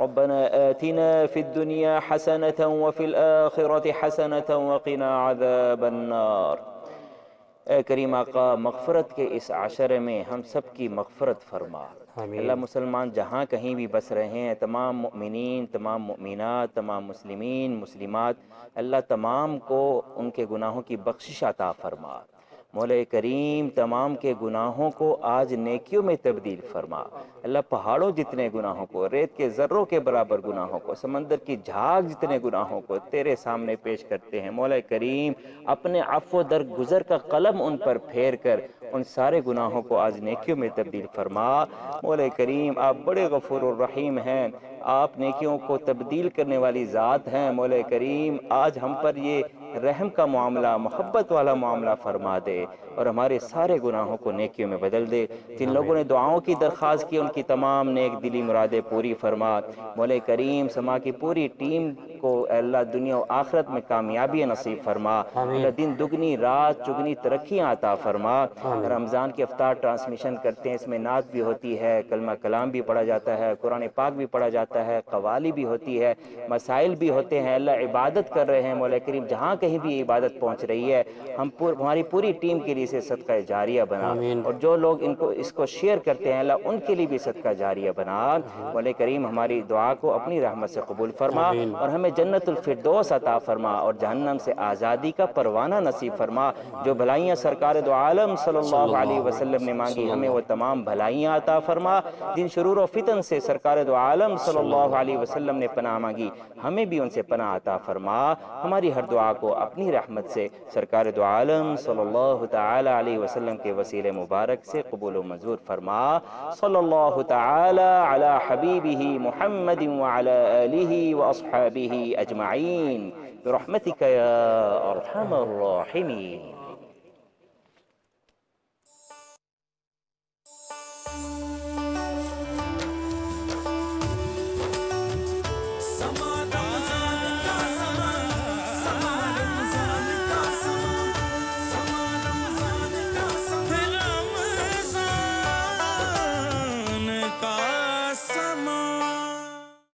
रब्बना आतिना फ़िद दुनिया हसनतन व फ़िल आख़िरति हसनतन व क़िना अज़ाबन नार। ए करीम आका, मग़फ़रत के इस आशरे में हम सब की मग़फ़रत फरमा। अल्लाह मुसलमान जहाँ कहीं भी बस रहे हैं, तमाम मुमिनीन, तमाम मुमिनात, तमाम मुस्लिमीन मुस्लिमात, अल्लाह तमाम को उनके गुनाहों की बख्शिश अता फरमा। मौला करीम तमाम के गुनाहों को आज नेकियों में तब्दील फरमा। अल्लाह पहाड़ों जितने गुनाहों को, रेत के ज़र्रों के बराबर गुनाहों को, समंदर की झाग जितने गुनाहों को तेरे सामने पेश करते हैं। मौला करीम अपने अफ़्व दर गुज़र का कलम उन पर फेर कर उन सारे गुनाहों को आज नेकियों में तब्दील फरमा। मौला करीम आप बड़े गफ़ूर रहीम हैं, आप नेकियों को तब्दील करने वाली ज़ात हैं। मौला करीम आज हम पर ये रहम का मामला, मोहब्बत वाला मामला फरमा दे और हमारे सारे गुनाहों को नेकियों में बदल दे। जिन लोगों ने दुआओं की दरख्वास्त की उनकी तमाम नेक दिली मुरादें पूरी फरमा। मौला करीम समा की पूरी टीम को अल्लाह दुनिया और आखिरत में कामयाबी नसीब फरमा। अल्लाह दिन दुगनी रात चुगनी तरक्कियाँ अता फरमा। रमज़ान की अफ्तार ट्रांसमिशन करते हैं, इसमें नात भी होती है, कलमा कलाम भी पढ़ा जाता है, कुरान पाक भी पढ़ा जाता है, कवाली भी होती है, मसाइल भी होते हैं। अल्लाह इबादत कर रहे हैं। मौला करीम जहाँ कहीं भी इबादत पहुँच रही है, हमारी पूरी टीम के लिए इसे सदका जारिया बना, और जो लोग इसको शेयर करते हैं अल्लाह उनके लिए भी सदका जारिया बना। मौला करीम हमारी दुआ को अपनी रहमत से कबूल फरमा और हमें जन्नतुल फिरदौस अता फरमा और जहन्नम से आज़ादी का परवाना नसीब फरमा। जो भलाइयाँ सरकार दो आलम सल्लल्लाहु अलैहि वसल्लम ने मांगी, हमें वो तमाम भलाइयाँ अता फरमा। जिन शुरूर व फितन से सरकार दो आलम सल्लल्लाहु अलैहि वसल्लम ने पनाह मांगी, हमें भी उनसे पनाह अता फरमा। हमारी हर दुआ को अपनी रहमत से सरकार दो आलम सल्लल्लाहु तआला अलैहि वसल्लम के वसीले मुबारक से कबूल व मंजूर फरमा। सल्लल्लाहु तआला अला हबीबिही मुहम्मदिन व अला आलिही व अस्हाबिही अजमाइन बिरहमतिका या अरहमर राहिमीन।